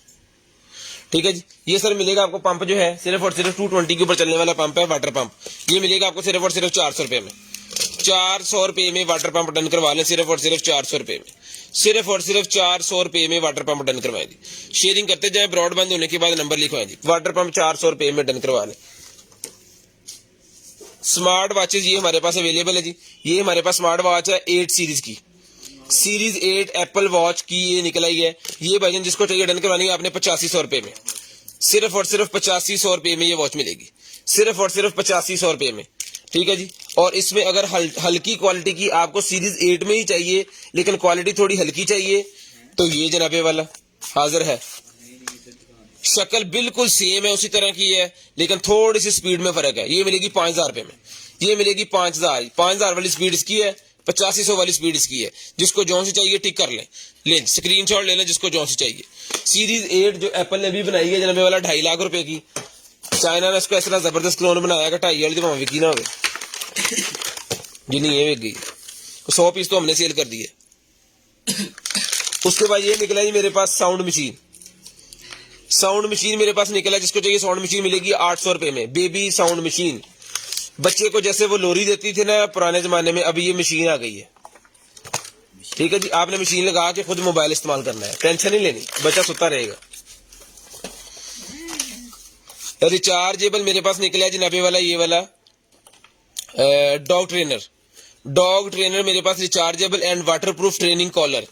ठीक है जी। ये सर मिलेगा आपको पंप जो है सिर्फ और सिर्फ 220 के ऊपर चलने वाला पंप है, वाटर पंप। ये मिलेगा आपको सिर्फ और सिर्फ ₹400 में। ₹400 में वाटर पंप डन करवा लें, सिर्फ और सिर्फ ₹400 में। सिर्फ और सिर्फ ₹400 में वाटर पंप डन करवाएं जी। शेयरिंग करते जाए, ब्रॉडबैंड होने के बाद नंबर लिखवाएं जी। वाटर पंप ₹400 में डन करवा लें। स्मार्ट वॉचेज ये हमारे पास अवेलेबल है जी। ये हमारे पास स्मार्ट वॉच है 8 सीरीज की, सीरीज 8 एप्पल वॉच की ये निकल आई है। ये भाईजान जिसको चाहिए डन करवानी है आपने ₹8500 में, सिर्फ और सिर्फ ₹8500 में ये वॉच मिलेगी, सिर्फ और सिर्फ ₹8500 में, ठीक है जी। और इसमें अगर हल्की क्वालिटी की आपको सीरीज 8 में ही चाहिए लेकिन क्वालिटी थोड़ी हल्की चाहिए तो ये जनाबे वाला हाजिर है। शक्ल बिल्कुल सेम है, उसी तरह की है, लेकिन थोड़ी सी स्पीड में फर्क है। ये मिलेगी ₹5000 में, ये मिलेगी 5000 वाली स्पीड इसकी है, 8500 वाली स्पीड इसकी है। जिसको जौन सी चाहिए टिक कर लें, स्क्रीनशॉट ले लें जिसको जौन सी चाहिए। सीरीज 8 जो एप्पल ने भी बनाई है जनाबे वाला ₹2.5 लाख की। चाइना ने इसको ऐसा जबरदस्त क्लोन बनाया कि 2.5 वाली तो विकी ना हो जी, नहीं ये विक गई, 100 पीस तो हमने सेल कर दिए। उसके बाद ये निकला जी मेरे पास साउंड मशीन। साउंड मशीन मेरे पास निकला, जिसको चाहिए साउंड मशीन मिलेगी ₹800 में। बेबी साउंड मशीन, बच्चे को जैसे वो लोरी देती थी ना पुराने जमाने में, अभी ये मशीन आ गई है, ठीक है जी। आपने मशीन लगा के खुद मोबाइल इस्तेमाल करना है, टेंशन नहीं लेनी, बच्चा सुता रहेगा। रिचार्जेबल मेरे पास निकला है जनाबे वाला ये वाला डॉग ट्रेनर मेरे पास rechargeable and waterproof training collar,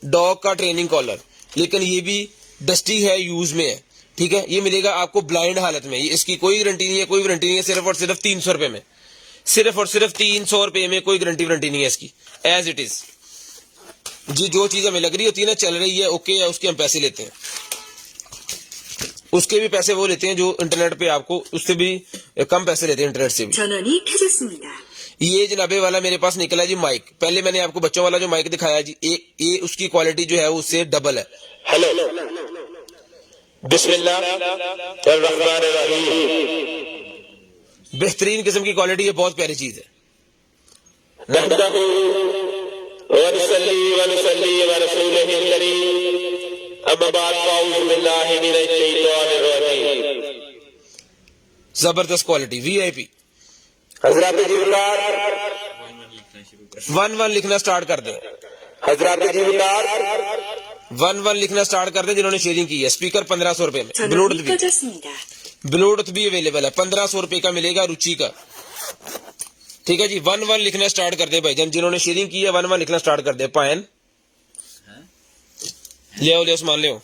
dog का ट्रेनिंग कॉलर, लेकिन ये भी डस्टी है, यूज में है, ठीक है। ये मिलेगा आपको ब्लाइंड हालत में, इसकी कोई गारंटी नहीं है, कोई वारंटी नहीं है, सिर्फ और सिर्फ ₹300 में, सिर्फ और सिर्फ ₹300 में, कोई गारंटी वारंटी नहीं है इसकी, एज इट इज जी। जो चीज हमें लग रही होती है ना चल रही है ओके है, उसके हम पैसे लेते हैं, उसके भी पैसे वो लेते हैं जो इंटरनेट पे आपको उससे भी कम पैसे लेते हैं, इंटरनेट से भी। 전원이 켜졌습니다. ये जनाबे वाला मेरे पास निकला जी माइक। पहले मैंने आपको बच्चों वाला जो माइक दिखाया जी, ये उसकी क्वालिटी जो है उससे डबल है। हेलो, बिस्मिल्लाहिर्रहमानिर्रहीम, बेहतरीन किस्म की क्वालिटी है, बहुत प्यारी चीज है। जबरदस्त क्वालिटी VIP। हजरत जीवकार 1-1 लिखना स्टार्ट कर दें। हजरत जीवकार 1-1 लिखना स्टार्ट कर दें जिन्होंने शेयरिंग की है। स्पीकर 1500 रुपए में, ब्लूटूथ भी अवेलेबल है, 1500 रुपए का मिलेगा रुचि का। ठीक है जी, 1-1 लिखना स्टार्ट कर दे भाईजान, जिन्होंने शेयरिंग की है 1-1 लिखना स्टार्ट कर दे। पायन ले आओ सामान ले आओ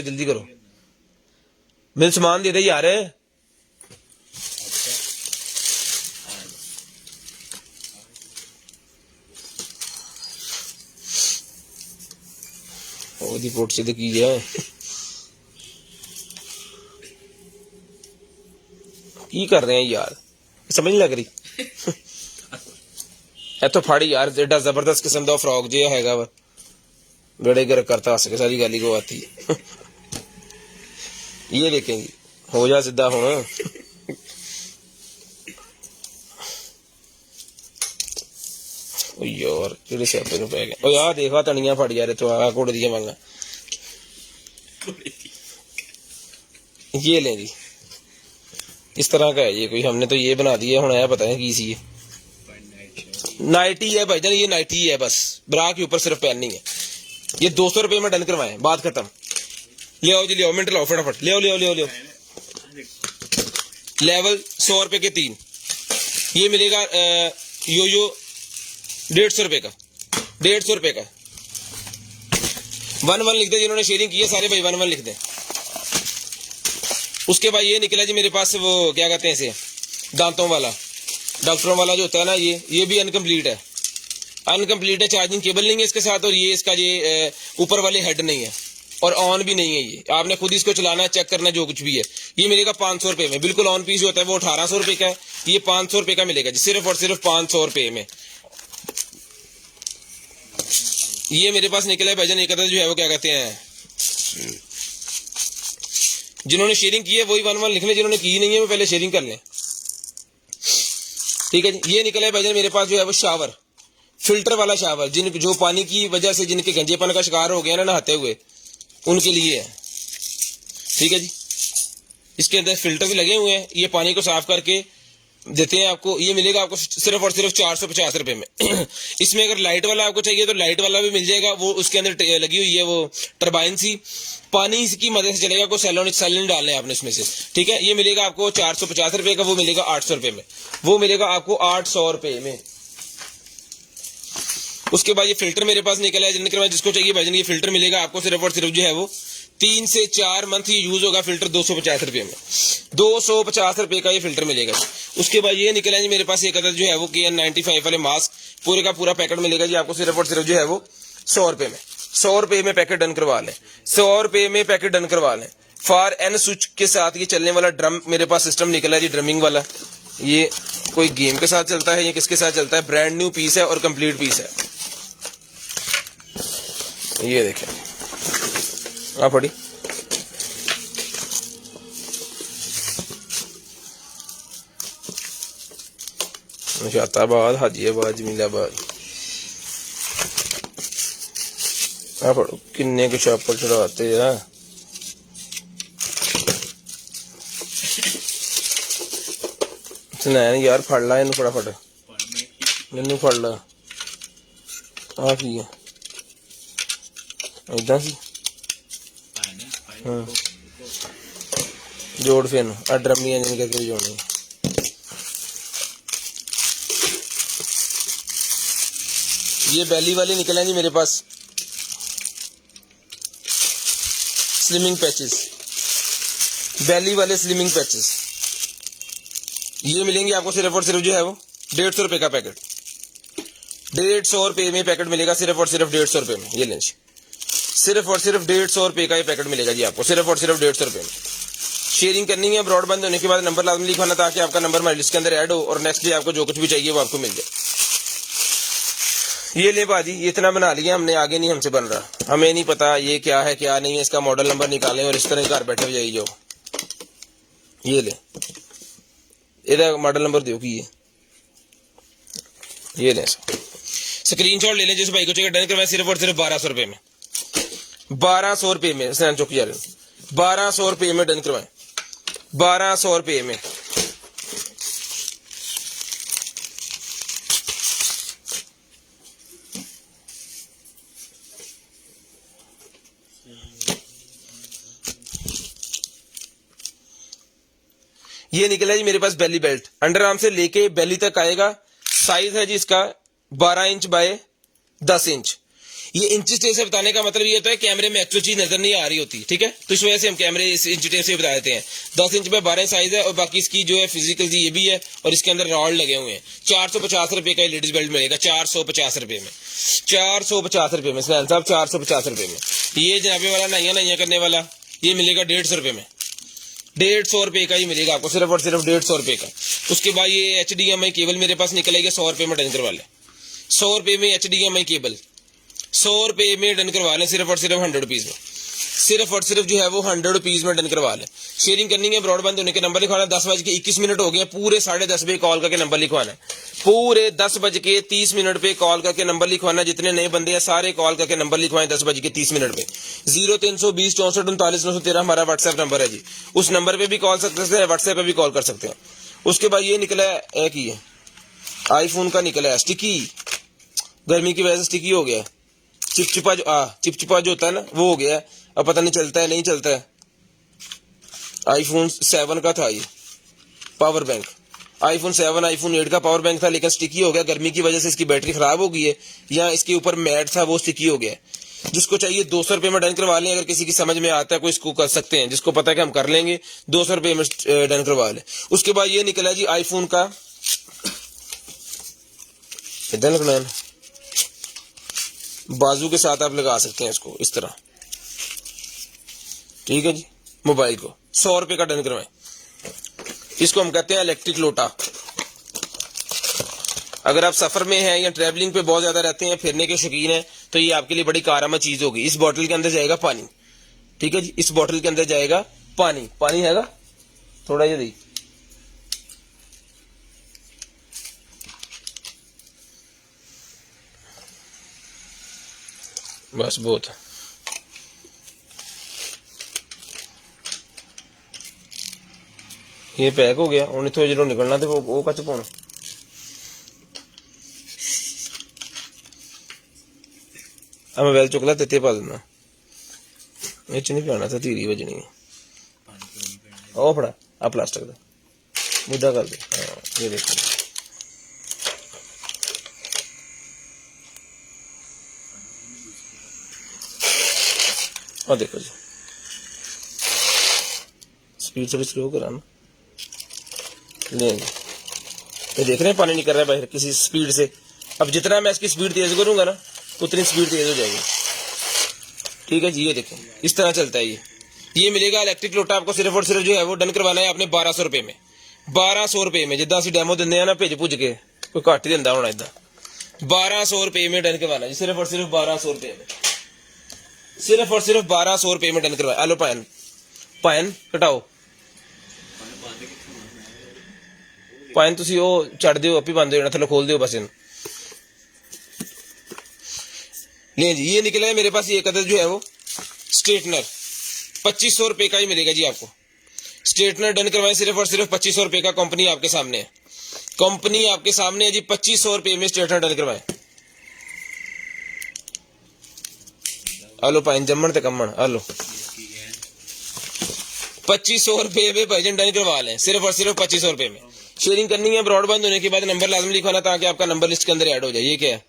जल्दी करो, मैंने सामान दे दे यार। ओदी पोट से की जाए की कर रहे हैं यार, समझ नहीं लग रही। इतो फड़ यार, एडा जबरदस्त किस्म का फ्रॉक जो हैगा वा बड़े गर करता हस के सारी गाली को आती है। ये देखेंगी, हो जा सीधा हूं। यार किहड़े स्यापे नूं पै गया। ओ यार देखा तनिया फड़ यार, तो आ घोड़े दी मंगा ये ले जी, इस तरह का है ये कोई, हमने तो ये बना दिया, हुण आया पता है की सी ये नाइटी है भाईजान, ये नाइटी है बस, ब्रा के ऊपर सिर्फ पहननी है। ये 200 रुपए में डन करवाए, बात खत्म। ले आओ जी, ले आओ, मिनट लाओ फटाफट, ले आओ लेवल 100 रुपए के 3। ये मिलेगा यो 150 रुपए का, 150 रुपए का। 1-1 लिख दे जिन्होंने शेयरिंग की है सारे भाई, 1-1 लिख दे। उसके बाद ये निकला जी मेरे पास, वो क्या कहते हैं इसे, दांतों वाला, डॉक्टरों वाला जो होता है ना, ये भी अनकम्प्लीट है, चार्जिंग केबल नहीं है इसके साथ, और ये इसका ये ऊपर वाले हेड नहीं है, और ऑन भी नहीं है। ये आपने खुद इसको चलाना है, चेक करना जो कुछ भी है। ये मिलेगा 500 रुपए में, बिल्कुल ऑन पीस जो होता है वो 1800 रुपए का है, ये 500 रुपए का मिलेगा जी, सिर्फ और सिर्फ 500 रुपए में। ये मेरे पास निकला है भाईजान, एक जो है वो क्या कहते हैं, जिन्होंने शेयरिंग की है वही 1-1 लिख लें, जिन्होंने की नहीं है वो पहले शेयरिंग कर लें। ठीक है जी, ये निकला है भाईजान मेरे पास जो है वो शावर, फिल्टर वाला शावर, जो पानी की वजह से जिनके गंजेपन का शिकार हो गया ना नहाते हुए, उनके लिए है। ठीक है जी, इसके अंदर फिल्टर भी लगे हुए हैं, ये पानी को साफ करके देते हैं आपको। ये मिलेगा आपको सिर्फ और सिर्फ 450 रुपए में। इसमें अगर लाइट वाला आपको चाहिए तो लाइट वाला भी मिल जाएगा, वो उसके अंदर लगी हुई है वो टरबाइन सी, पानी की मदद से चलेगा, कोई सैलन डालना है आपने इसमें से। ठीक है, ये मिलेगा आपको 450 रुपए का, वो मिलेगा 800 रुपए में, वो मिलेगा आपको 800 रुपए में। उसके बाद ये फिल्टर मेरे पास निकला है, जिसको चाहिए भाईजान ये फिल्टर मिलेगा आपको सिर्फ और सिर्फ जो है वो 3 से 4 मंथ ये यूज होगा फिल्टर, 250 रुपए में, 250 रुपए का ये फिल्टर मिलेगा। उसके बाद ये निकला है जी मेरे पास एक अदर जो है वो KN95 वाले मास्क, पूरे का पूरा पैकेट मिलेगा जी आपको सिर्फ और सिर्फ जो है वो 100 रुपए में। 100 रुपए में पैकेट डन करवा लें, 100 रुपए में पैकेट डन करवा लें। फॉर एन स्विच के साथ ये चलने वाला ड्रम मेरे पास सिस्टम निकला है जी, ड्रमिंग वाला। ये कोई गेम के साथ चलता है या किसके साथ चलता है, ब्रांड न्यू पीस है और कंप्लीट पीस है। ये देखें आप पढ़ी, शाताबाद, हाजियाबाद, जमीलाबाद, आप पढ़ो किन्ने के छापर चढ़ाते हैं। सुनैन यार फड़ ला इनू फटाफट, मैनू फड़ ला, आ की है इदा सी। हाँ जोड़ फिर आ ड्रमियां जिन करके जोड़नी। ये बैली वाले निकले जी मेरे पास, स्लिमिंग पैचेस, बैली वाले स्लिमिंग पैचेस, ये मिलेंगे आपको सिर्फ और सिर्फ जो है वो 150 रुपए का पैकेट, 150 रुपए में पैकेट मिलेगा, सिर्फ और सिर्फ 150 रुपए में। ये लें सिर्फ और सिर्फ 150 रुपए का ये पैकेट मिलेगा जी आपको, सिर्फ और सिर्फ 150 रुपए में। शेयरिंग करनी है, ब्रॉडबैंड होने के बाद नंबर लाजमी लिखवाना ताकि आपका नंबर हमारी लिस्ट के अंदर ऐड हो और नेक्स्ट डे आपको जो कुछ भी चाहिए वो आपको मिल जाए। ये ले बाजी, ये इतना बना लिया हमने, आगे नहीं हमसे बन रहा, हमें नहीं पता ये क्या है क्या नहीं है, इसका मॉडल नंबर निकालें और इस तरह घर बैठे हो जाइए। जो ये ले, ਇਹਦਾ मॉडल नंबर दियो की ये ले स्क्रीनशॉट ले लें जिस भाई को चाहिए, डन करवाएं सिर्फ और सिर्फ 1200 रुपए में, 1200 रुपए में। सैन चौकी जा रहे हैं, 1200 रुपए में डन करवाएं, 1200 रुपए में। ये निकला जी मेरे पास बेली बेल्ट, अंडर आर्म से लेके बेली तक आएगा। साइज है जी इसका 12 इंच बाय 10 इंच। ये इंच टेप से बताने का मतलब ये होता है कैमरे में एक्चुअल चीज नजर नहीं आ रही होती, ठीक है, तो इस वजह से हम कैमरे इस इंच टेप से बता देते हैं। 10 इंच बाय 12 साइज है और बाकी इसकी जो है फिजिकल जी ये भी है और इसके अंदर रॉड लगे हुए हैं। 450 रुपए का लेडीज बेल्ट मिलेगा, 450 रुपए में, 450 रुपए में सैन साहब, 450 रुपए में। ये जनाबे वाला नैया करने वाला ये मिलेगा 150 रुपए में, 150 रुपए का ही मिलेगा आपको, सिर्फ और सिर्फ 150 रुपए का। उसके बाद ये HDMI केबल मेरे पास निकलेगा 100 रुपए में डन करवा लें, 100 रुपए में HDMI केबल 100 रुपए में डन करवा लें, सिर्फ और सिर्फ 100 रुपीज में, सिर्फ और सिर्फ जो है वो 100 रुपीज में डन करवा लें। शेयरिंग करनी है, ब्रॉडबैंड होने के नंबर लिखवाना है। 10:21 हो गए, पूरे 10:30 बजे कॉल करके नंबर लिखवाना है, पूरे 10:30 पे कॉल करके नंबर लिखवाना है। जितने नए बंदे हैं सारे कॉल करके नंबर लिखवाएं 10:30 पे। 0320 64 39 913 हमारा व्हाट्सएप नंबर है जी, उस नंबर पे भी कॉल सकते हैं, व्हाट्सएप पे भी कॉल कर सकते हैं। उसके बाद ये निकला है एक ही है आईफोन का निकला है स्टिकी, गर्मी की वजह से स्टिकी हो गया, चिपचिपा जो होता है ना वो हो गया है, अब पता नहीं चलता है नहीं चलता है। आईफोन 7 का था ये पावर बैंक, आईफोन 7 आईफोन 8 का पावर बैंक था, लेकिन स्टिकी हो गया गर्मी की वजह से, इसकी बैटरी खराब हो गई है, या इसके ऊपर मैट था वो स्टिकी हो गया। जिसको चाहिए 200 रुपए में डन करवा लें, अगर किसी की समझ में आता है कोई इसको कर सकते हैं, जिसको पता है कि हम कर लेंगे 200 रुपए में डन करवा लें। उसके बाद ये निकला जी आईफोन का, इधर लगना है बाजू के साथ आप लगा सकते हैं इसको इस तरह, ठीक है जी। मोबाइल को 100 रुपए का डन करवाएं, इसको हम कहते हैं इलेक्ट्रिक लोटा। अगर आप सफर में हैं या ट्रैवलिंग पे बहुत ज्यादा रहते हैं, फिरने के शौकीन हैं, तो ये आपके लिए बड़ी कारआमद चीज होगी। इस बोतल के अंदर जाएगा पानी, ठीक है जी, इस बोतल के अंदर जाएगा पानी, पानी हैगा थोड़ा ये दी, बस बहुत। ये पैक हो गया, उन्हें थोड़ा जो निकलना थे वो कच पाना। अब मैं वेल चुकला तेते पा देना, ये च नहीं पाना था, धीरी बजनी है। ओ फड़ा आ प्लास्टिक का मुद्दा कर दे, हाँ ये देखो, और देखो जी स्पीड थोड़ी स्लो करा ना, लेंगे ये देख रहे हैं पानी निकल रहा है बाहर किसी स्पीड से। अब जितना मैं इसकी स्पीड तेज करूंगा ना उतनी स्पीड तेज हो जाएगी, ठीक है जी। ये देखें इस तरह चलता है ये मिलेगा इलेक्ट्रिक लोटा आपको, सिर्फ और सिर्फ जो है वो डन करवाना है आपने 1200 रुपए में, 1200 रुपए में। जिदा असं डेमो देंगे ना भेज भुज के, कोई घट ही दिंदा होना इदा, 1200 रुपए में डन करवाना जी, सिर्फ और सिर्फ 1200 रुपए में, सिर्फ और सिर्फ 1200 रुपए में डन करवाया। आलो पैन पैन घटाओ, पैन तुसी वो चढ़ दियो आप ही बंद हो जाना, थल्ले खोल दियो बस इन। ले जी ये निकला है मेरे पास ये कदर जो है वो स्ट्रेटनर, 2500 रुपए का ही मिलेगा जी आपको। स्ट्रेटनर डन करवाएं सिर्फ और सिर्फ 2500 रुपए का, कंपनी आपके सामने है, कंपनी आपके सामने है जी। 2500 रुपए में स्ट्रेटनर डन करवाएं। आलो पाइन जम्मन ते कम्मन, आलो 2500 रुपए में भजन डन करवा लें, सिर्फ और सिर्फ 2500 रुपए में। शेयरिंग करनी है, ब्रॉडबैंड होने के बाद नंबर लाजमी लिखवाना ताकि आपका नंबर लिस्ट के अंदर ऐड हो जाए। ये क्या है,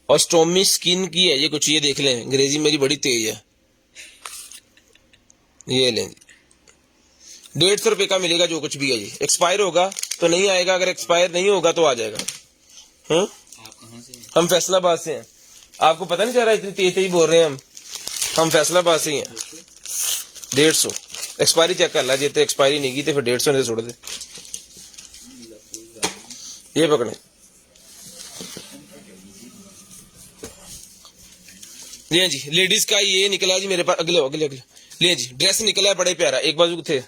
और स्टोमी स्किन की है ये कुछ, ये देख लें, अंग्रेजी मेरी बड़ी तेज है। ये लें 150 रुपए का मिलेगा जो कुछ भी है, ये एक्सपायर होगा तो नहीं आएगा, अगर एक्सपायर नहीं होगा तो आ जाएगा। हम फैसलाबाद से हैं, आपको पता नहीं चल रहा, इतनी तेज तेज बोल रहे हैं हम फैसलाबाद से ही हैं। 150 एक्सपायरी चेक कर ला, जी तो एक्सपायरी नहीं की तो फिर 150 से छोड़ दे। ये पकड़े जी, लेडीज का ये निकला जी मेरे पास, अगले अगले अगले ले जी, ड्रेस निकला है बड़े प्यारा, एक बाजू थे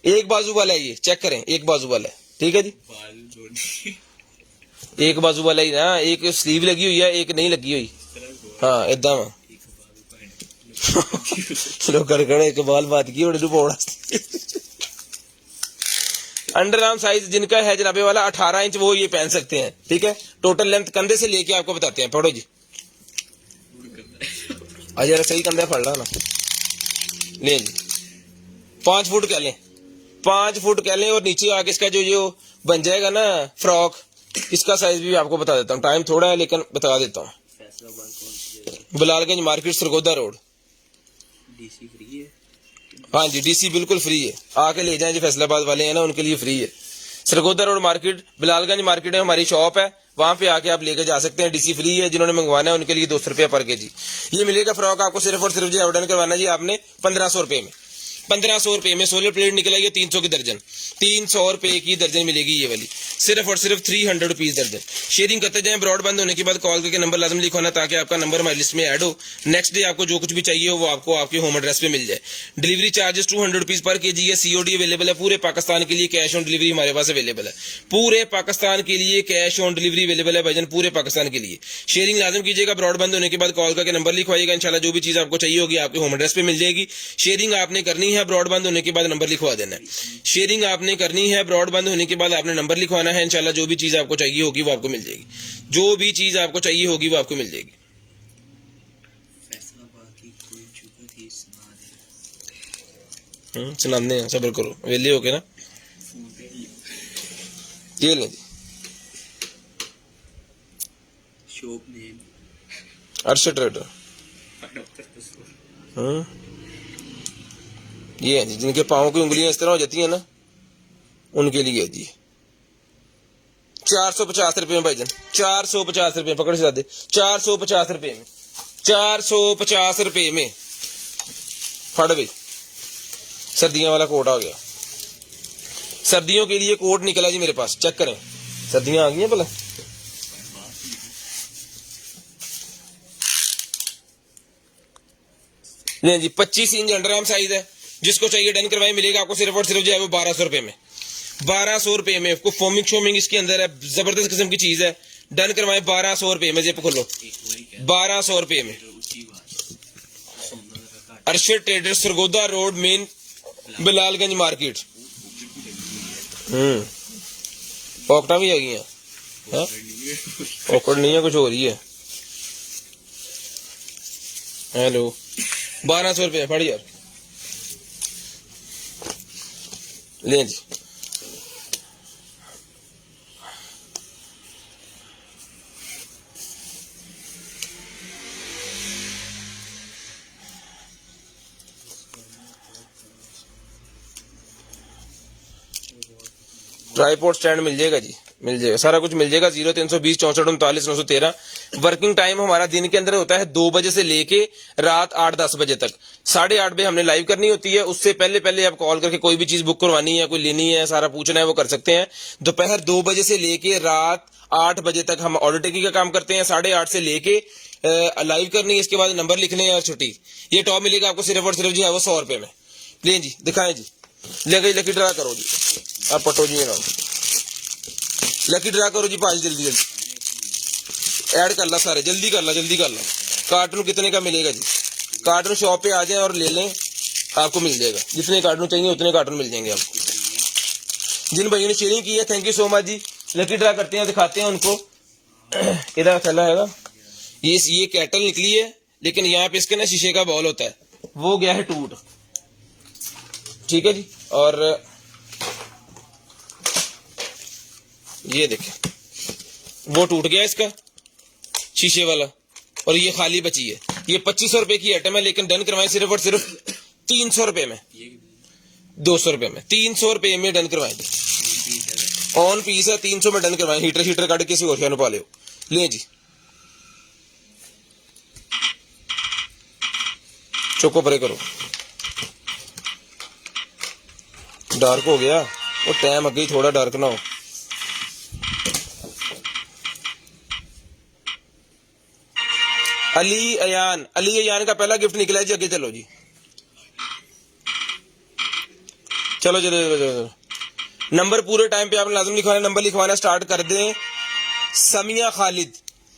एक बाजू वाला है, ये चेक करें, एक बाजू वाला है, ठीक है जी, बाल जोड़ने एक बाजू वाला ही ना, एक स्लीव लगी हुई है, एक नहीं लगी हुई। हाँ इदा वा एक बाल पहने लोग कर एक बाल बात की बड़े पौड़ा। अंडर आर्म साइज जिनका है जनाबे वाला 18 इंच, वो ये पहन सकते हैं। ठीक है, टोटल लेंथ कंधे से लेके आपको बताते हैं। पढ़ो जी, आज जरा सही कंधे पढ़ रहा ना। ले जी 5 फुट कह लें, 5 फुट कह लें, और नीचे आके इसका जो बन जाएगा ना फ्रॉक, इसका साइज भी आपको बता देता हूँ। टाइम थोड़ा है लेकिन बता देता हूँ। फैसलाबाद कौन सी जगह? Bilalganj market, Sargodha road. DC free है? हाँ जी, डीसी बिल्कुल फ्री है, आके ले जाएं। जो फैसलाबाद वाले हैं ना, उनके लिए फ्री है। Sargodha road market, Bilalganj market में हमारी शॉप है, वहां पे आके आप लेके जा सकते हैं। डीसी फ्री है, जिन्होंने मंगवाना है उनके लिए 200 रुपया पर केजी ये मिलेगा। फ्रॉक आपको सिर्फ और सिर्फ जो ऑर्डर करवाना जी आपने 1500 रुपए में। 1500 रुपए में सोलर प्लेट निकल आई है 300 की दर्जन, 300 रुपए की दर्जन मिलेगी ये वाली, सिर्फ और सिर्फ 300 रुपीज दर्जन। शेयरिंग करते जाएं। ब्रॉड बंद होने के बाद कॉल करके नंबर लाजम लिखवाना, ताकि आपका नंबर हमारी लिस्ट में ऐड हो। नेक्स्ट डे आपको जो कुछ भी चाहिए हो वो आपको आपके होम एड्रेस पे मिल जाए। Delivery charges 200 rupees per KG है। सीओडी अवेलेबल है पूरे पाकिस्तान के लिए। कैश ऑन डिलीवरी हमारे पास अवेलेबल है पूरे पाकिस्तान के लिए। कैश ऑन डिलीवरी अवेलेबल है भाईजान पूरे पाकिस्तान के लिए। शेयरिंग लाजम कीजिएगा। ब्रॉड बंद होने के बाद कॉल करके नंबर लिखवाइएगा। इंशाल्लाह जो भी चीज आपको चाहिए होगी आपके होम एड्रेस पे मिल जाएगी। शेयरिंग आपने करनी है, ब्रॉड बंद होने के बाद नंबर लिखवा देना है। शेयरिंग आपने करनी है, ब्रॉड बंद होने के बाद आपने नंबर लिखवाना है। इंशाल्लाह जो भी चीज आपको चाहिए होगी वो आपको मिल जाएगी। जो भी चीज आपको चाहिए होगी वो आपको मिल जाएगी। फैसलाबाद की कोई जुगत ही सुना दे। सुनाने हैं, सब्र करो, वेले हो के ना। फोन पे ही ये लें जी, शॉप नेम अरशद ट्रेडर। ये है जी, जिनके पाँव की उंगलियां इस तरह हो जाती है ना, उनके लिए है जी। 450 रुपए में भाईजान, 450 रुपए पकड़ से दे, 450 रुपए में, 450 रुपए में। फट भाई, सर्दियों वाला कोट आ गया। सर्दियों के लिए कोट निकला जी मेरे पास, चेक करें। सर्दियां आ गई हैं भला। नहीं जी, 25 इंच अंडर आर्म साइज है। जिसको चाहिए डन करवाए, मिलेगा आपको सिर्फ और सिर्फ जो है वो 1200 रुपए में। 1200 रुपए में आपको फोमिंग शोमिंग इसके अंदर है, जबरदस्त किस्म की चीज है। डन करवाए 1200 रुपए में। जेब खोलो, 1200 रुपए में। Arshad trader, Sargodha road main, Bilalganj market. पॉकेटा भी आ गई हैं। पॉकेट नहीं है, कुछ हो रही है। हेलो, 1200 रुपए फट यार, ले जी। ट्राईपोर्ट स्टैंड मिल जाएगा जी, मिल जाएगा, सारा कुछ मिल जाएगा। 0320 64 39 913। वर्किंग टाइम हमारा दिन के अंदर होता है 2 बजे से लेके रात 8-10 बजे तक। 8:30 बजे हमने लाइव करनी होती है। उससे पहले पहले आप कॉल करके कोई भी चीज बुक करवानी है, कोई लेनी है, सारा पूछना है, वो कर सकते हैं। दोपहर 2 बजे से लेके रात 8 बजे तक हम ऑर्डर टेकिंग का काम करते हैं। 8:30 से लेके लाइव करनी है, इसके बाद नंबर लिखने हैं और छुट्टी। ये टॉप मिलेगा आपको सिर्फ और सिर्फ जो है वो 100 रुपए में। ले जी, दिखाएं जी, लकी ड्रा करो जी, आप पटो जी ना, लकी ड्रा करो जी पाँच, जल्दी जल्दी ऐड कर ला सारे, जल्दी कर ला, जल्दी कर ला। कार्टून कितने का मिलेगा जी? कार्टून शॉप पे आ जाए और ले लें, आपको मिल जाएगा। जितने कार्टून चाहिए उतने कार्टून मिल जाएंगे आपको। जिन भाइयों ने शेयरिंग की है, thank you so much ji. Lucky draw करते हैं, दिखाते हैं उनको। इधर थैला है, ये कैटल निकली है, लेकिन यहाँ पे इसके ना शीशे का बॉल होता है, वो गया है टूट। ठीक है जी, और ये देखें, वो टूट गया इसका शीशे वाला, और ये खाली बची है। ये 2500 रुपए की आइटम है, लेकिन डन करवाएं सिर्फ और सिर्फ 300 रुपए में, 200 रुपए में, 300 रुपए में डन करवाएं। ऑन पीस है, 300 में डन करवाएं। हीटर काट किसी और खियानो पा ले। ले जी, चोको परे करो, डार्क हो गया वो टाइम अगे, थोड़ा डार्क ना हो। अली अयान का पहला गिफ्ट निकला है जी। आगे चलो जी, चलो चलो चलो, चलो। नंबर पूरे टाइम पे आपने लाजम लिखवाना, नंबर लिखवाना स्टार्ट कर दें। समिया खालिद,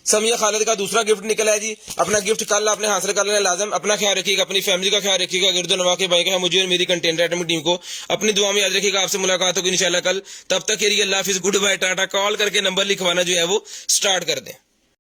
समिया खालिद का दूसरा गिफ्ट निकला है जी। अपना गिफ्ट कल आपने हासिल कर लेना लाजम। अपना ख्याल रखिएगा, अपनी फैमिली का ख्याल रखिएगा, गिरदो नवा के भाई का, मुझे और मेरी कंटेंट राइटिंग टीम को अपनी दुआ में याद रखिएगा। आपसे मुलाकात होगी इंशाल्लाह कल। तब तक के लिए अल्लाह हाफिज, गुड बाय, टाटा। कॉल करके नंबर लिखवाना जो है वो स्टार्ट कर दें।